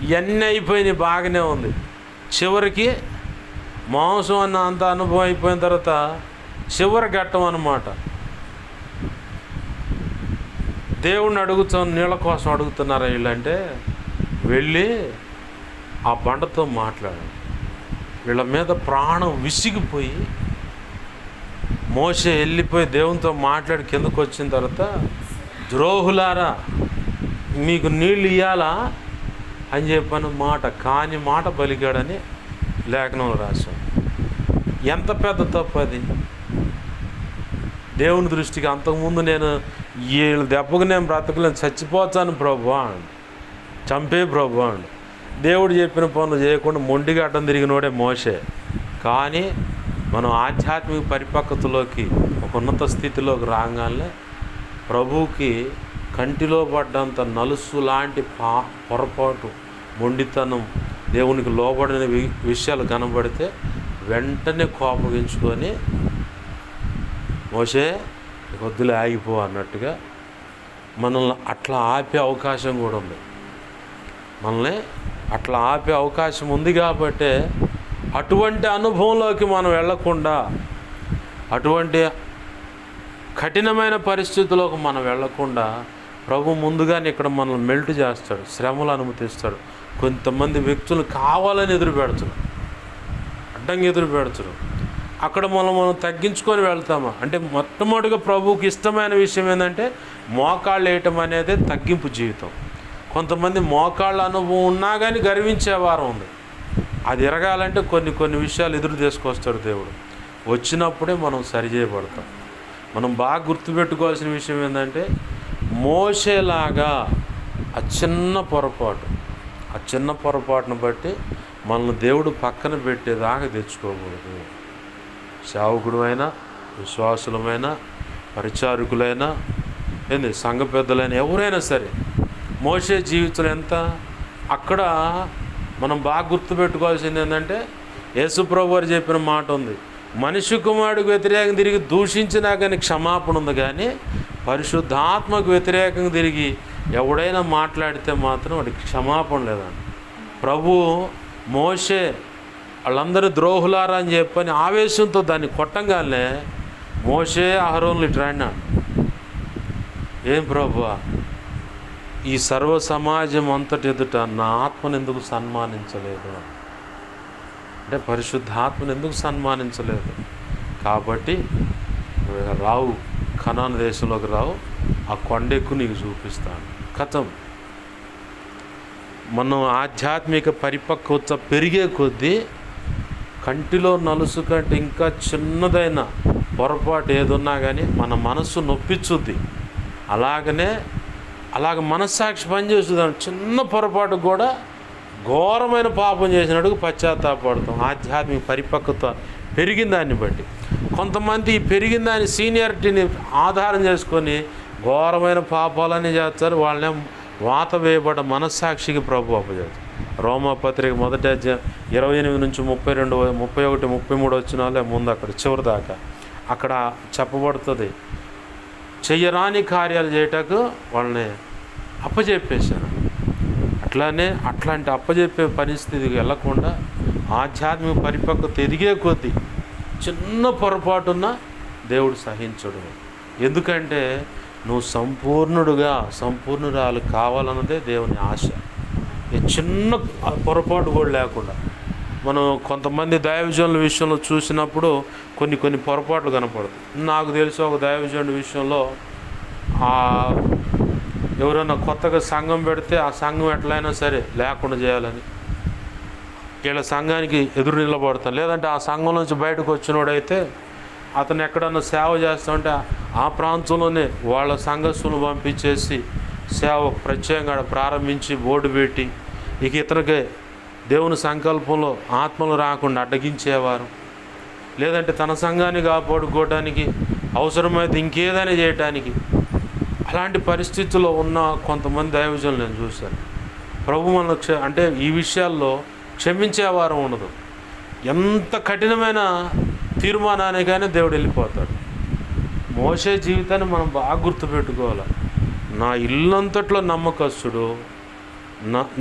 ఇవన్నీ అయిపోయినాయి, బాగానే ఉంది. చివరికి మాంసం అన్న అంత అనుభవం అయిపోయిన తర్వాత చివరి ఘట్టం అన్నమాట. దేవుణ్ణి అడుగుతాను, నీళ్ళ కోసం అడుగుతున్నారా వీళ్ళంటే, వెళ్ళి ఆ బండతో మాట్లాడాడు. వీళ్ళ మీద ప్రాణం విసిగిపోయి మోషే వెళ్ళిపోయి దేవునితో మాట్లాడి కిందకు వచ్చిన తర్వాత, ద్రోహులారా మీకు నీళ్ళు ఇవ్వాలా అని చెప్పిన మాట, కాని మాట పలికాడని లేఖనంలో రాశాం. ఎంత పెద్ద తప్పు అది దేవుని దృష్టికి. అంతకుముందు నేను వీళ్ళ దెబ్బకు నేను బ్రతకలేను, చచ్చిపోతాను ప్రభు అండి, చంపే ప్రభు అండి. దేవుడు చెప్పిన పనులు చేయకుండా మొండిగా అడ్డం తిరిగినోడే మోషే. కానీ మనం ఆధ్యాత్మిక పరిపక్వతలోకి, ఒక ఉన్నత స్థితిలోకి రాగానే ప్రభువుకి కంటిలో పడ్డంత నలుసు లాంటి పొరపాటు, మొండితనం, దేవునికి లోబడిన విషయాలు కనబడితే వెంటనే కోపగించుకొని, మోషే వద్దులే ఆగిపో అన్నట్టుగా మనల్ని అట్లా ఆపే అవకాశం కూడా ఉంది. మనల్ని అట్లా ఆపే అవకాశం ఉంది కాబట్టే అటువంటి అనుభవంలోకి మనం వెళ్లకుండా, అటువంటి కఠినమైన పరిస్థితుల్లోకి మనం వెళ్లకుండా ప్రభు ముందుగానే ఇక్కడ మనల్ని మెల్ట్ చేస్తాడు, శ్రమలు అనుమతిస్తాడు. కొంతమంది వ్యక్తులు కావాలని ఎదురు పెడతారు, అడ్డంగా ఎదురు పెడతారు. అక్కడ మనం తగ్గించుకొని వెళ్తామా అంటే, మొట్టమొదటిగా ప్రభువుకి ఇష్టమైన విషయం ఏంటంటే మోకాళ్ళు వేయటం అనేది తగ్గింపు జీవితం. కొంతమంది మోకాళ్ళ అనుభవం ఉన్నా కానీ గర్వించే వారం ఉంది. అది ఎరగాలంటే కొన్ని విషయాలు ఎదురు తీసుకొస్తాడు దేవుడు. వచ్చినప్పుడే మనం సరిచేయబడతాం. మనం బాగా గుర్తుపెట్టుకోవాల్సిన విషయం ఏంటంటే, మోషేలాగా ఆ చిన్న పొరపాటును బట్టి మనల్ని దేవుడు పక్కన పెట్టేదాకా తెచ్చుకోకూడదు. సేవకుడు అయినా, విశ్వాసులమైన, పరిచారకులైనా, సంఘ పెద్దలైనా, ఎవరైనా సరే మోషే జీవితం ఎంత. అక్కడ మనం బాగా గుర్తుపెట్టుకోవాల్సింది ఏంటంటే, యేసుప్రభు వారు చెప్పిన మాట ఉంది, మనిషి కుమారుడికి వ్యతిరేకంగా తిరిగి దూషించినా కానీ క్షమాపణ ఉంది, కానీ పరిశుద్ధాత్మకు వ్యతిరేకంగా తిరిగి ఎవడైనా మాట్లాడితే మాత్రం వాడికి క్షమాపణ లేదండి. ప్రభు మోషే వాళ్ళందరూ ద్రోహులారా అని చెప్పని ఆవేశంతో దాన్ని కొట్టంగానే మోషే అహరోనులు ఇట్లా అన్నాడు, ఏం ప్రభువా, ఈ సర్వ సమాజం అంతటి ఎదుట నా ఆత్మను ఎందుకు సన్మానించలేదు అంటే, పరిశుద్ధాత్మను ఎందుకు సన్మానించలేదు? కాబట్టి రావు, కనాను దేశంలోకి రావు, ఆ కొండెక్కు నీకు చూపిస్తాను. కథం. మనం ఆధ్యాత్మిక పరిపక్వత పెరిగే కొద్దీ కంటిలో నలుసు కంటే ఇంకా చిన్నదైన పొరపాటు ఏదున్నా కానీ మన మనస్సు నొప్పించుద్ది. అలాగ మనస్సాక్షి పనిచేస్తుంది. చిన్న పొరపాటు కూడా ఘోరమైన పాపం చేసినట్టుగా పశ్చాత్తాపడతాం. ఆధ్యాత్మిక పరిపక్వత పెరిగిన దాన్ని బట్టి. కొంతమంది పెరిగిన దాని సీనియారిటీని ఆధారం చేసుకొని ఘోరమైన పాపాలన్నీ చేస్తారు. వాళ్ళనే వాత వేయబడ్డ మనస్సాక్షికి ప్రభు అప్పచేస్తారు. రోమాపత్రిక 1వ అధ్యాయం 28 నుంచి 32, 31, 33 వచ్చినాలే ముందు అక్కడ చివరి దాకా అక్కడ చెప్పబడుతుంది. చెయ్యరాని కార్యాలు చేయటకు వాళ్ళని అప్పచెప్పేశారు. అట్లాంటి అప్పచెప్పే పరిస్థితికి వెళ్ళకుండా ఆధ్యాత్మిక పరిపక్వత ఎదిగే కొద్దీ చిన్న పొరపాటున్న దేవుడు సహించడు. ఎందుకంటే నువ్వు సంపూర్ణురాలు కావాలన్నదే దేవుని ఆశ. చిన్న పొరపాటు కూడా లేకుండా. మనం కొంతమంది దైవజనుల విషయంలో చూసినప్పుడు కొన్ని పొరపాట్లు కనపడతాయి. నాకు తెలిసి ఒక దైవజనుడి విషయంలో ఎవరైనా కొత్తగా సంఘం పెడితే ఆ సంఘం ఎట్లయినా సరే లేకుండా చేయాలని వీళ్ళ సంఘానికి ఎదురు నిలబడతాను. లేదంటే ఆ సంఘం నుంచి బయటకు వచ్చినోడైతే అతను ఎక్కడన్నా సేవ చేస్తుంటే ఆ ప్రాంతంలోనే వాళ్ళ సంఘస్థులను పంపించేసి సేవ ప్రత్యేకంగా ప్రారంభించి బోర్డు పెట్టి ఇతనికే దేవుని సంకల్పంలో ఆత్మలు రాకుండా అడ్డగించేవారు. లేదంటే తన సంఘాన్ని కాపాడుకోవడానికి అవసరమైతే ఇంకేదైనా చేయటానికి అలాంటి పరిస్థితుల్లో ఉన్న కొంతమంది దైవజనులు నేను చూశాను. ప్రభు మన అంటే ఈ విషయాల్లో క్షమించేవారం ఉండదు. ఎంత కఠినమైన తీర్మానానికైనా దేవుడు వెళ్ళిపోతాడు. మోషే జీవితాన్ని మనం బాగా గుర్తుపెట్టుకోవాలి. నా ఇల్లంతట్లో నమ్మకస్తుడు,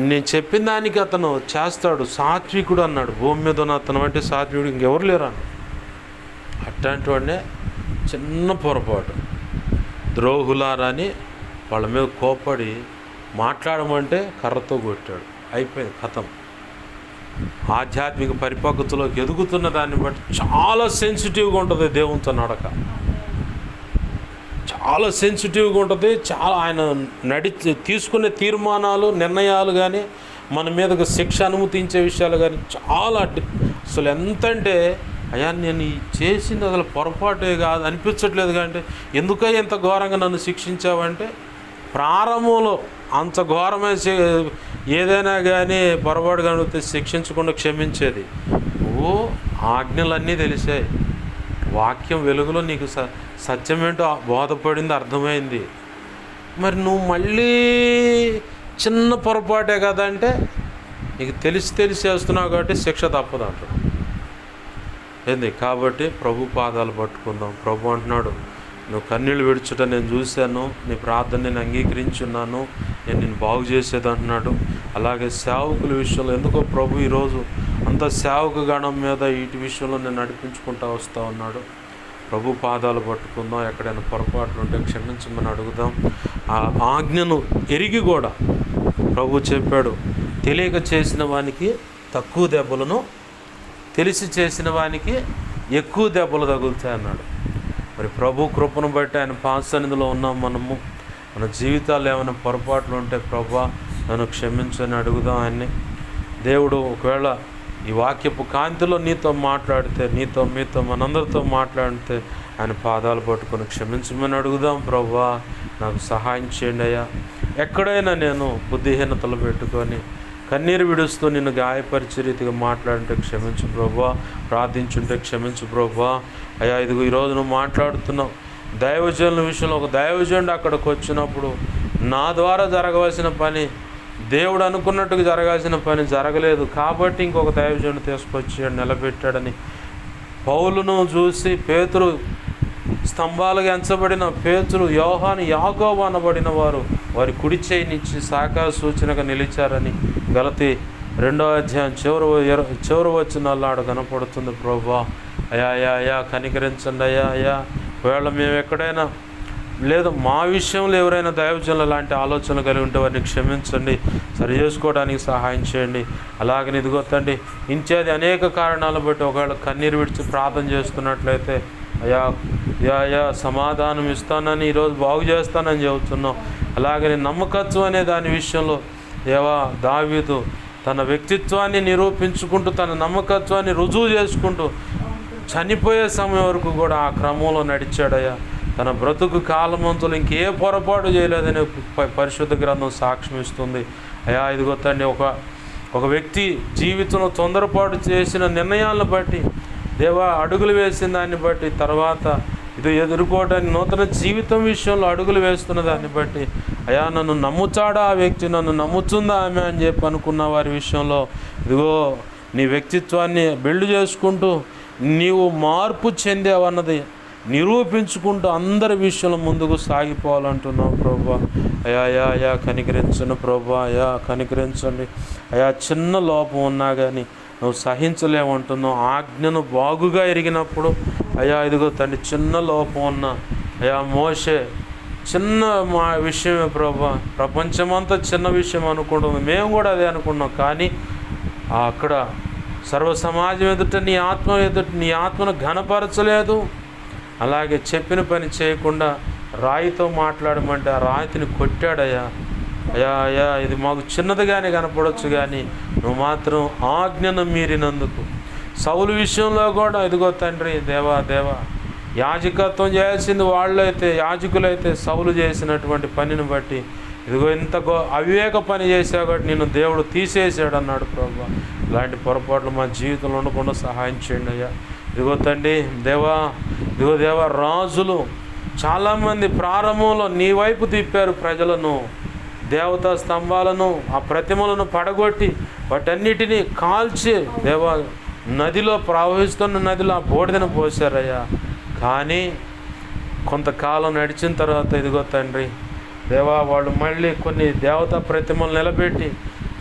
నేను చెప్పిన దానికి అతను చేస్తాడు, సాత్వికుడు అన్నాడు. భూమి మీద ఉన్న అతను అంటే సాత్వికుడు ఇంకెవరు లేరా? అట్లాంటి వాడినే చిన్న పొరపాటు ద్రోహులారని వాళ్ళ మీద కోపడి మాట్లాడమంటే కర్రతో కొట్టాడు. అయిపోయింది, కథం. ఆధ్యాత్మిక పరిపక్వతలోకి ఎదుగుతున్న దాన్ని బట్టి చాలా సెన్సిటివ్గా ఉంటుంది దేవునితో నడక, చాలా సెన్సిటివ్గా ఉంటుంది. చాలా ఆయన తీసుకునే తీర్మానాలు, నిర్ణయాలు కానీ, మన మీదకు శిక్ష అనుమతించే విషయాలు కానీ చాలా అసలు ఎంతంటే, అయ్యా నేను చేసింది అసలు పొరపాటే కాదు అనిపించట్లేదు, కానీ ఎందుకయ్యా ఇంత ఘోరంగా నన్ను శిక్షించావంటే, ప్రారంభంలో అంత ఘోరమైన ఏదైనా కానీ పొరపాటు కనిపిస్తే శిక్షించకుండా క్షమించేది. ఆజ్ఞలన్నీ తెలిసాయి, వాక్యం వెలుగులో నీకు సత్యమేంటో బోధపడింది, అర్థమైంది. మరి నువ్వు మళ్ళీ చిన్న పొరపాటే కదా అంటే, నీకు తెలిసి చేస్తున్నావు కాబట్టి శిక్ష తప్పదు అంటాడు. ఏంది కాబట్టి ప్రభు పాదాలు పట్టుకుందాం. ప్రభు అంటున్నాడు, నువ్వు కన్నీళ్ళు విడుచుట నేను చూశాను, నీ ప్రార్థన నేను అంగీకరించున్నాను, నేను నిన్ను బాగు చేసేది అంటున్నాడు. అలాగే సేవకుల విషయంలో ఎందుకో ప్రభు ఈరోజు అంత సేవక గణం మీద వీటి విషయంలో నేను నడిపించుకుంటూ వస్తూ ఉన్నాడు. ప్రభు పాదాలు పట్టుకుందాం. ఎక్కడైనా పొరపాట్లు ఉంటే క్షమించమని అడుగుదాం. ఆ ఆజ్ఞను ఎరిగి కూడా ప్రభు చెప్పాడు, తెలియక చేసిన వానికి తక్కువ దెబ్బలను, తెలిసి చేసిన వానికి ఎక్కువ దెబ్బలు తగులుతాయి అన్నాడు. మరి ప్రభు కృపను బట్టి ఆయన పాసన్నిధిలో ఉన్నాం. మనము మన జీవితాల్లో ఏమైనా పొరపాట్లు ఉంటే ప్రభా నన్ను క్షమించని అడుగుదాం ఆయన్ని. దేవుడు ఒకవేళ ఈ వాక్యపు కాంతిలో నీతో మాట్లాడితే, మీతో మనందరితో మాట్లాడితే ఆయన పాదాలు పట్టుకొని క్షమించమని అడుగుదాం. ప్రభా నాకు సహాయం చేయండి అయ్యా. ఎక్కడైనా నేను బుద్ధిహీనతలు పెట్టుకొని కన్నీరు విడుస్తూ నిన్ను గాయపరిచే రీతిగా మాట్లాడుంటే క్షమించు ప్రభా, ప్రార్థించుంటే క్షమించు ప్రభా. అయ్యా ఇదిగో ఈరోజు నువ్వు మాట్లాడుతున్నావు దైవజనుల విషయంలో. ఒక దైవజనుడు అక్కడికి వచ్చినప్పుడు నా ద్వారా జరగవలసిన పని, దేవుడు అనుకున్నట్టుగా జరగాల్సిన పని జరగలేదు కాబట్టి ఇంకొక దైవజనుడు తీసుకొచ్చాడు, నిలబెట్టాడని. పౌలును చూసి పేతురు, స్తంభాలుగా ఎంచబడిన పేతురు, యోహాను, యాకోబు అనబడిన వారు వారి కుడి చేయినిచ్చి సాకార సూచనగా నిలిచారని గలతీ 2వ అధ్యాయం చివరి వచనాల్లో ఆడ కనపడుతుంది. ప్రభా అయ్యా కనికరించండి అయ్యా. ఒకవేళ మేము ఎక్కడైనా లేదు మా విషయంలో ఎవరైనా దైవజనులు లాంటి ఆలోచనలు కలిగి ఉంటే వారిని క్షమించండి, సరి చేసుకోవడానికి సహాయం చేయండి. అలాగని ఇదిగో తండ్రి ఇంచేది అనేక కారణాలు బట్టి ఒకవేళ కన్నీరు విడిచి ప్రార్థన చేస్తున్నట్లయితే అయ్యా సమాధానం ఇస్తానని, ఈరోజు బాగు చేస్తానని చెబుతున్నాం. అలాగని నమ్మకత్వం అనే దాని విషయంలో దావీదు తన వ్యక్తిత్వాన్ని నిరూపించుకుంటూ, తన నమ్మకత్వాన్ని రుజువు చేసుకుంటూ చనిపోయే సమయం వరకు కూడా ఆ క్రమంలో నడిచాడయ్యా. తన బ్రతుకు కాలమంతులు ఇంకే పొరపాటు చేయలేదని పరిశుద్ధ గ్రంథం సాక్ష్యం ఇస్తుంది. అయ్యా ఇదిగో తండ్రి ఒక వ్యక్తి జీవితంలో తొందరపాటు చేసిన నిర్ణయాలను బట్టి, అడుగులు వేసిన దాన్ని బట్టి, తర్వాత ఇది ఎదుర్కోవడానికి నూతన జీవితం విషయంలో అడుగులు వేస్తున్న దాన్ని బట్టి, అయ్యా నన్ను నమ్ముతాడా ఆ వ్యక్తి, నన్ను నమ్ముతుందా ఆమె అని చెప్పి అనుకున్న వారి విషయంలో ఇదిగో నీ వ్యక్తిత్వాన్ని బిల్డ్ చేసుకుంటూ నీవు మార్పు చెందావన్నది నిరూపించుకుంటూ అందరి విషయంలో ముందుకు సాగిపోవాలంటున్నావు ప్రభా. అయా కనికరించండి ప్రభా, కనికరించండి అయా. చిన్న లోపం ఉన్నా కానీ నువ్వు సహించలేమంటున్నావు. ఆజ్ఞను బాగుగా ఎరిగినప్పుడు ఇదిగో తండ్రి చిన్న లోపం ఉన్నా మోషే చిన్న మా విషయమే ప్రభా, ప్రపంచమంతా చిన్న విషయం అనుకుంటుంది, మేము కూడా అదే అనుకున్నాం. కానీ అక్కడ సర్వ సమాజం ఎదుట నీ ఆత్మను ఘనపరచలేదు. అలాగే చెప్పిన పని చేయకుండా రాయితో మాట్లాడమంటే ఆ రాయిని కొట్టాడయ్యా. అయ్యా ఇది మాకు చిన్నదిగానే కనపడవచ్చు, కానీ నువ్వు మాత్రం ఆజ్ఞను మీరినందుకు. సౌలు విషయంలో కూడా ఇదిగో తండ్రి దేవా యాజకత్వం చేయాల్సింది వాళ్ళైతే, యాజకులైతే సౌలు చేసినటువంటి పనిని బట్టి ఇదిగో ఇంత అవివేక పని చేసావు కాబట్టి నిన్ను దేవుడు తీసేసాడు అన్నాడు ప్రభా. ఇలాంటి పొరపాట్లు మా జీవితంలో ఉండకుండా సహాయం చేయండి అయ్యా. ఇదిగో తండ్రి దేవా రాజులు చాలామంది ప్రారంభంలో నీ వైపు తిప్పారు ప్రజలను, దేవతా స్తంభాలను, ఆ ప్రతిమలను పడగొట్టి వాటన్నిటినీ కాల్చి నదిలో ప్రవహిస్తున్న నదిలో ఆ బూడిదను పోసారయ్యా. కానీ కొంతకాలం నడిచిన తర్వాత ఇదిగో తండ్రి దేవా వాళ్ళు మళ్ళీ కొన్ని దేవతా ప్రతిమలు నిలబెట్టి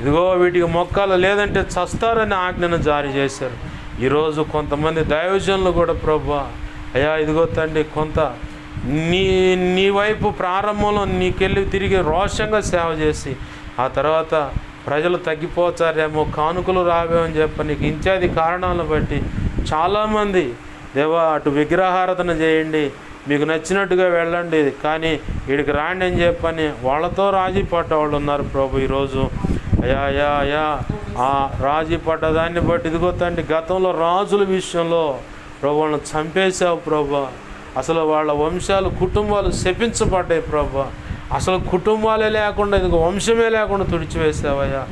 ఇదిగో వీటికి మొక్కాలు లేదంటే చస్తారని ఆజ్ఞను జారీ చేశారు. ఈరోజు కొంతమంది దైవజనులు కూడా ప్రభువా అయ్యా ఇదిగో తండ్రి కొంత నీ వైపు ప్రారంభంలో నీకెళ్ళి తిరిగి రోషంగా సేవ చేసి ఆ తర్వాత ప్రజలు తగ్గిపోతారేమో, కానుకలు రావేమని చెప్పి నీకు ఇత్యాది కారణాలను బట్టి చాలామంది దేవా అటు విగ్రహారాధన చేయండి, మీకు నచ్చినట్టుగా వెళ్ళండి, కానీ వీడికి రాండి అని చెప్పని వాళ్ళతో రాజీ పడ్డవాళ్ళు ఉన్నారు ప్రభు. ఈరోజు అయ్యా అయ్యా అయ్యా ఆ రాజీ పడ్డదాన్ని బట్టి ఇదిగో తండ్రి గతంలో రాజుల విషయంలో ప్రభు వాళ్ళని చంపేశావు ప్రభు. అసలు వాళ్ళ వంశాలు కుటుంబాలు శపించబడ్డాయి ప్రభు. అసలు కుటుంబాలే లేకుండా ఇదిగో వంశమే లేకుండా తుడిచివేసావయ్యా.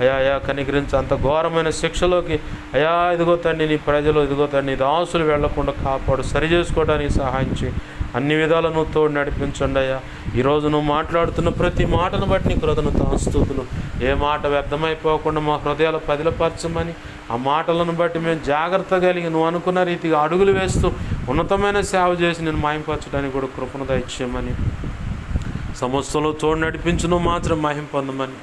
అయ్యా అయ్యా కనికరించి అంత ఘోరమైన శిక్షలోకి అయ్యా ఇదిగో తండ్రి నీ ప్రజలు ఇదిగో తండ్రి దాసులు వెళ్లకుండా కాపాడు, సరి చేసుకోవడానికి సహాయం చేయి. అన్ని విధాలు నువ్వు తోడు నడిపించండి అయ్యా. ఈరోజు నువ్వు మాట్లాడుతున్న ప్రతి మాటను బట్టి నీ కృతజ్ఞతాస్తుతులు. ఏ మాట వ్యర్థమైపోకుండా మా హృదయాలు పదిలపరచమని, ఆ మాటలను బట్టి మేము జాగ్రత్త కలిగి నువ్వు అనుకున్న రీతిగా అడుగులు వేస్తూ ఉన్నతమైన సేవ చేసి నేను మాయంపరచడానికి కూడా కృపను దయచేయమని, సమస్యలో తోడు నడిపించు నువ్వు మాత్రం మహిమ పొందమని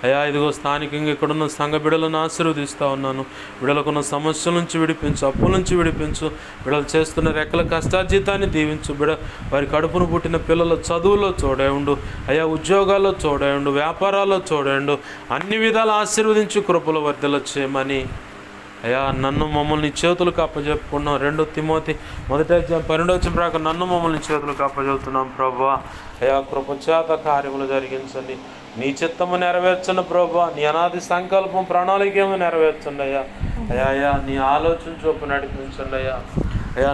అయ్యా. ఇదిగో స్థానికంగా ఇక్కడున్న సంఘ బిడ్డలను ఆశీర్వదిస్తూ ఉన్నాను. బిడ్డలకున్న సమస్యల నుంచి విడిపించు, అప్పుల నుంచి విడిపించు, బిడ్డలు చేస్తున్న రెక్కల కష్టార్జితాన్ని దీవించు. వారి కడుపును పుట్టిన పిల్లల చదువులో చూడేయండు అయ్యా, ఉద్యోగాల్లో చూడేయండు, వ్యాపారాల్లో చూడేయండు, అన్ని విధాలు ఆశీర్వదించి కృపలు వర్ధల చేయమని అయ్యా. నన్ను మమ్మల్ని చేతులకు అప్పచెప్పుకున్నాం. 2 తిమోతి 1:12 ప్రకారం నన్ను మమ్మల్ని చేతులకు అప్పచెప్తున్నాం ప్రభువా. అయ్యా కృపచేత కార్యములు జరిగించండి, నీ చిత్తము నెరవేర్చండి ప్రభువా. నీ అనాది సంకల్పం ప్రణాళికేమో నెరవేర్చండి అయ్యా. అయ్యా అయ్యా నీ ఆలోచన చొప్పు నడిపించండి అయ్యా. అయ్యా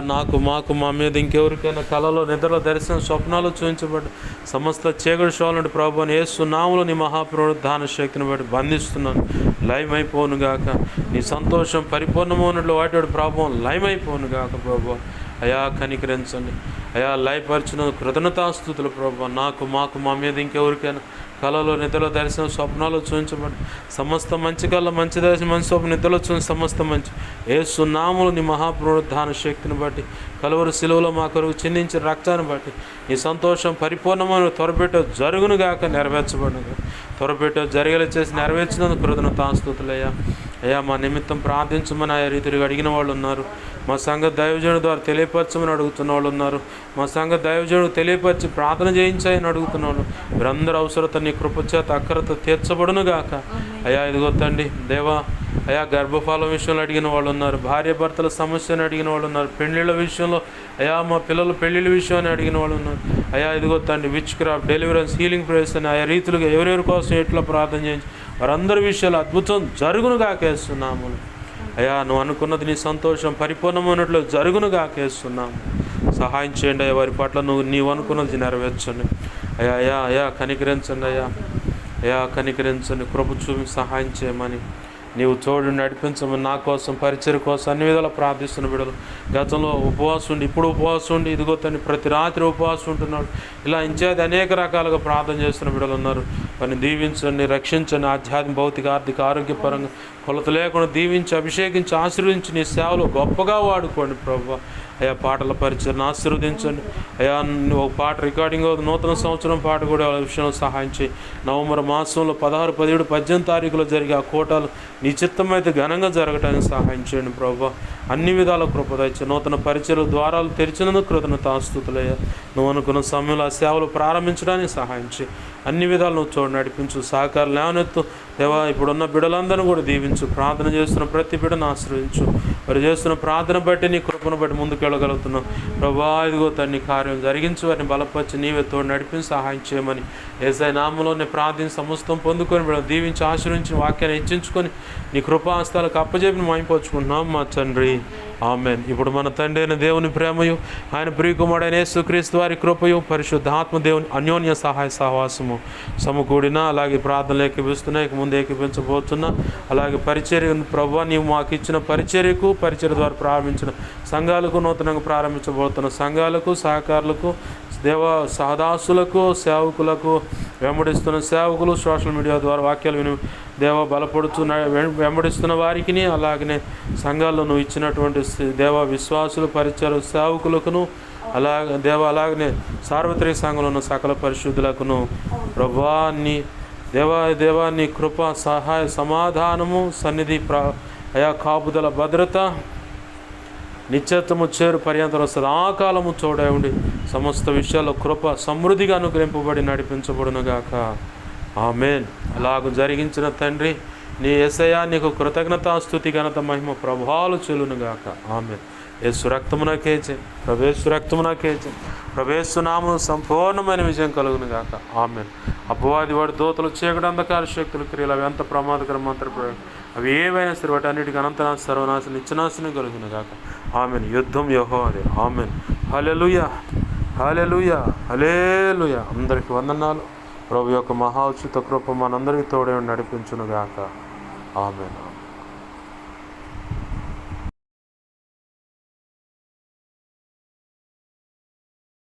మాకు మా మీద ఇంకెవరికైనా కళలో నిద్రలో దర్శనం స్వప్నాలు చూపించబడి సమస్త చీకటి శోధ నుండి ప్రభువుని యేసు నామములో నీ మహాపునరుద్ధాన శక్తిని బట్టి బంధిస్తున్నాను. లయమైపోను గాక. నీ సంతోషం పరిపూర్ణమైనట్లు వాటి ప్రభావం లయమైపోను గాక ప్రభు. అయా కనికరించండి అయా. లయపరిచిన కృతజ్ఞతాస్తుతులు ప్రభు. మాకు మా మీద ఇంకెవరికైనా కళలో నిద్రలో దర్శనం స్వప్నాలు చూపించబడి సమస్త మంచి కళ మంచి దర్శనం మంచి స్వప్న నిద్రలో చూసి సమస్త మంచి యేసు నామములో నీ మహాపునరుద్ధాన శక్తిని బట్టి కలువరి శిలువలో మా కొరకు చిందించిన రక్తాన్ని బట్టి నీ సంతోషం పరిపూర్ణమైన త్వరపెట్ట జరుగునుగాక, నెరవేర్చబడును. త్వరపెట్ట జరిగేలా చేసి నెరవేర్చినందుకు కృతజ్ఞతాస్తుతులయ్యా. అయ్యా మా నిమిత్తం ప్రార్థించమని ఆయా రీతిగా అడిగిన వాళ్ళు ఉన్నారు. మా సంఘ దైవజనుడి ద్వారా తెలియపరచమని అడుగుతున్న వాళ్ళు ఉన్నారు. మా సంఘ దైవజనుడు తెలియపరిచి ప్రార్థన చేయించాయని అడుగుతున్న వాళ్ళు వీరందరూ అవసరత నీ కృపచేత అక్కరత తీర్చబడును గాక. అయ్యా ఇదిగో తండ్రి దేవా అయ్యా గర్భఫలం విషయంలో అడిగిన వాళ్ళు ఉన్నారు. భార్య భర్తల సమస్యను అడిగిన వాళ్ళు ఉన్నారు. పెళ్ళిళ్ళ విషయంలో అయ్యా మా పిల్లల పెళ్ళిళ్ళ విషయాన్ని అడిగిన వాళ్ళు ఉన్నారు. అయ్యా ఇదిగో తండ్రి which craft deliverance healing prayers అని ఆయా రీతులుగా ఎవరెవరి కోసం ఎట్లా ప్రార్థన చేయించి వారందరి విషయాలు అద్భుతం జరుగును గాకేస్తున్నాము అయ్యా. నువ్వు అనుకున్నది నీ సంతోషం పరిపూర్ణమైనట్లు జరుగును గాకేస్తున్నాము. సహాయం చేయండి అయ్యా. వారి పట్ల నీవు అనుకున్నది నెరవేర్చండి అయ్యా. అయ్యా అయ్యా కనికరించండి అయ్యా. అయ్యా కనికరించండి, కృప చూపి సహాయం చేయమని నీవు తోడు నడిపించమని నా కోసం పరిచయం కోసం అన్ని విధాలు ప్రార్థిస్తున్న బిడ్డలు గతంలో ఉపవాసం ఉండి ఇప్పుడు ఉపవాసం ఉండి ఇదిగో తను ప్రతి రాత్రి ఉపవాసం ఉంటున్నాడు. ఇలా ఇంచేది అనేక రకాలుగా ప్రార్థన చేస్తున్న బిడ్డలు ఉన్నారు. వారిని దీవించండి, రక్షించండి. ఆధ్యాత్మిక భౌతిక ఆర్థిక ఆరోగ్యపరంగా కొలత లేకుండా దీవించి అభిషేకించి ఆశీర్వదించి నీ సేవలో గొప్పగా వాడుకోండి ప్రభు. అయ్యా పాటల పరిచయం ఆశీర్వదించండి అయ్యా. ఒక పాట రికార్డింగ్ నూతన సంవత్సరం పాట కూడా విషయంలో సహాయం చేయి. నవంబర్ మాసంలో 16, 17, 18 తారీఖులో జరిగే ఆ కోటాలు నీ చిత్తమైతే ఘనంగా జరగడానికి సహాయం చేయండి ప్రభు. అన్ని విధాల కృపదచ్చ నూతన పరిచయాల ద్వారాలు తెరిచినందుకు కృతజ్ఞతాస్తుతులయ్యా. నువ్వు అనుకున్న సమయంలో ఆ సేవలు ప్రారంభించడానికి సహాయం చేయి. అన్ని విధాలు నువ్వు చోటు నడిపించు, సహకారం లేవనెత్తు దేవా. ఇప్పుడున్న బిడ్డలందరినీ కూడా దీవించు. ప్రార్థన చేస్తున్న ప్రతి బిడ్డను ఆశ్రయించు. వారు చేస్తున్న ప్రార్థన బట్టి నీ కృపను బట్టి ముందుకు వెళ్ళగలుగుతున్నాం ప్రభా. ఇదిగో తన్ని కార్యం జరిగించు, వారిని బలపరిచి నీవే తోడు నడిపించి సహాయం చేయమని యేసయ్య నామములోనే ప్రార్థించి సమస్తం పొందుకొని బిడ్డలు దీవించి ఆశ్రయించి వాక్యాన్ని హెచ్చించుకొని నీ కృపాహస్తాలకు అప్పజెప్పి మాయింపుకుంటున్నాం మా తండ్రి. ఆమెన్. ఇప్పుడు మన తండ్రి అయిన దేవుని ప్రేమయు ఆయన ప్రియకుమారుడైన యేసుక్రీస్తు వారి కృపయు పరిశుద్ధాత్మ దేవుని అన్యోన్య సహాయ సహవాసము సమకూడిన అలాగే ప్రార్థనలు ఏకీపిస్తున్నాయి, ముందు ఏకీపించబోతున్నా. అలాగే పరిచర్య ప్రభువా నీవు మాకు ఇచ్చిన పరిచర్యకు పరిచర్య ద్వారా ప్రారంభించిన సంఘాలకు నూతనంగా ప్రారంభించబోతున్న సంఘాలకు సహకారులకు దేవ సహదాసులకు సేవకులకు వెంబడిస్తున్న సేవకులు సోషల్ మీడియా ద్వారా వాక్యాలు విని దేవ బలపడుతున్న వెంబడిస్తున్న వారికి అలాగనే సంఘాల్లో నువ్వు ఇచ్చినటువంటి దేవ విశ్వాసులు పరిచయ సేవకులకును అలాగనే సార్వత్రిక సంఘంలో ఉన్న సకల పరిశుద్ధులకును ప్రభువా దేవాన్ని కృప, సహాయ, సమాధానము, సన్నిధి, అయా కాపుదల, భద్రత, నిత్యత్వము చేరు పర్యంతరం సదాకాలము తోడై ఉండి సమస్త విషయాల్లో కృప సమృద్ధిగా అనుగ్రహింపబడి నడిపించబడునుగాక. ఆమేన్. అలాగ జరిగించిన తండ్రి నీ యేసయ్యా నీకు కృతజ్ఞతాస్తుతి, ఘనత, మహిమ, ప్రభావాలు చెల్లునుగాక. ఆమేన్. యేసు రక్తమునకేచే, ప్రవేశు రక్తమునకేచే, ప్రవేశు నామము సంపూర్ణమైన విజయం కలుగునుగాక. ఆమేన్. అపవాది వాడి దూతలు, చీకటి, అంధకార శక్తులు, క్రియలు అవి ఎంత ప్రమాదకర మంత్రప్రయోగం అవి ఏవైనా సరే వాటి అన్నిటికీ అనంతనాశ, సర్వనాశనం, నిత్యనాశనం కలుగునుగాక. ఆమేన్. యుద్ధం యెహోవాదే. ఆమేన్. హల్లెలూయా, హల్లెలూయా, హల్లెలూయా. అందరికీ వందనాలు. ప్రభు యొక్క మహా ఉచిత కృప మనందరికీ తోడే నడిపించునుగాక. ఆమేన్.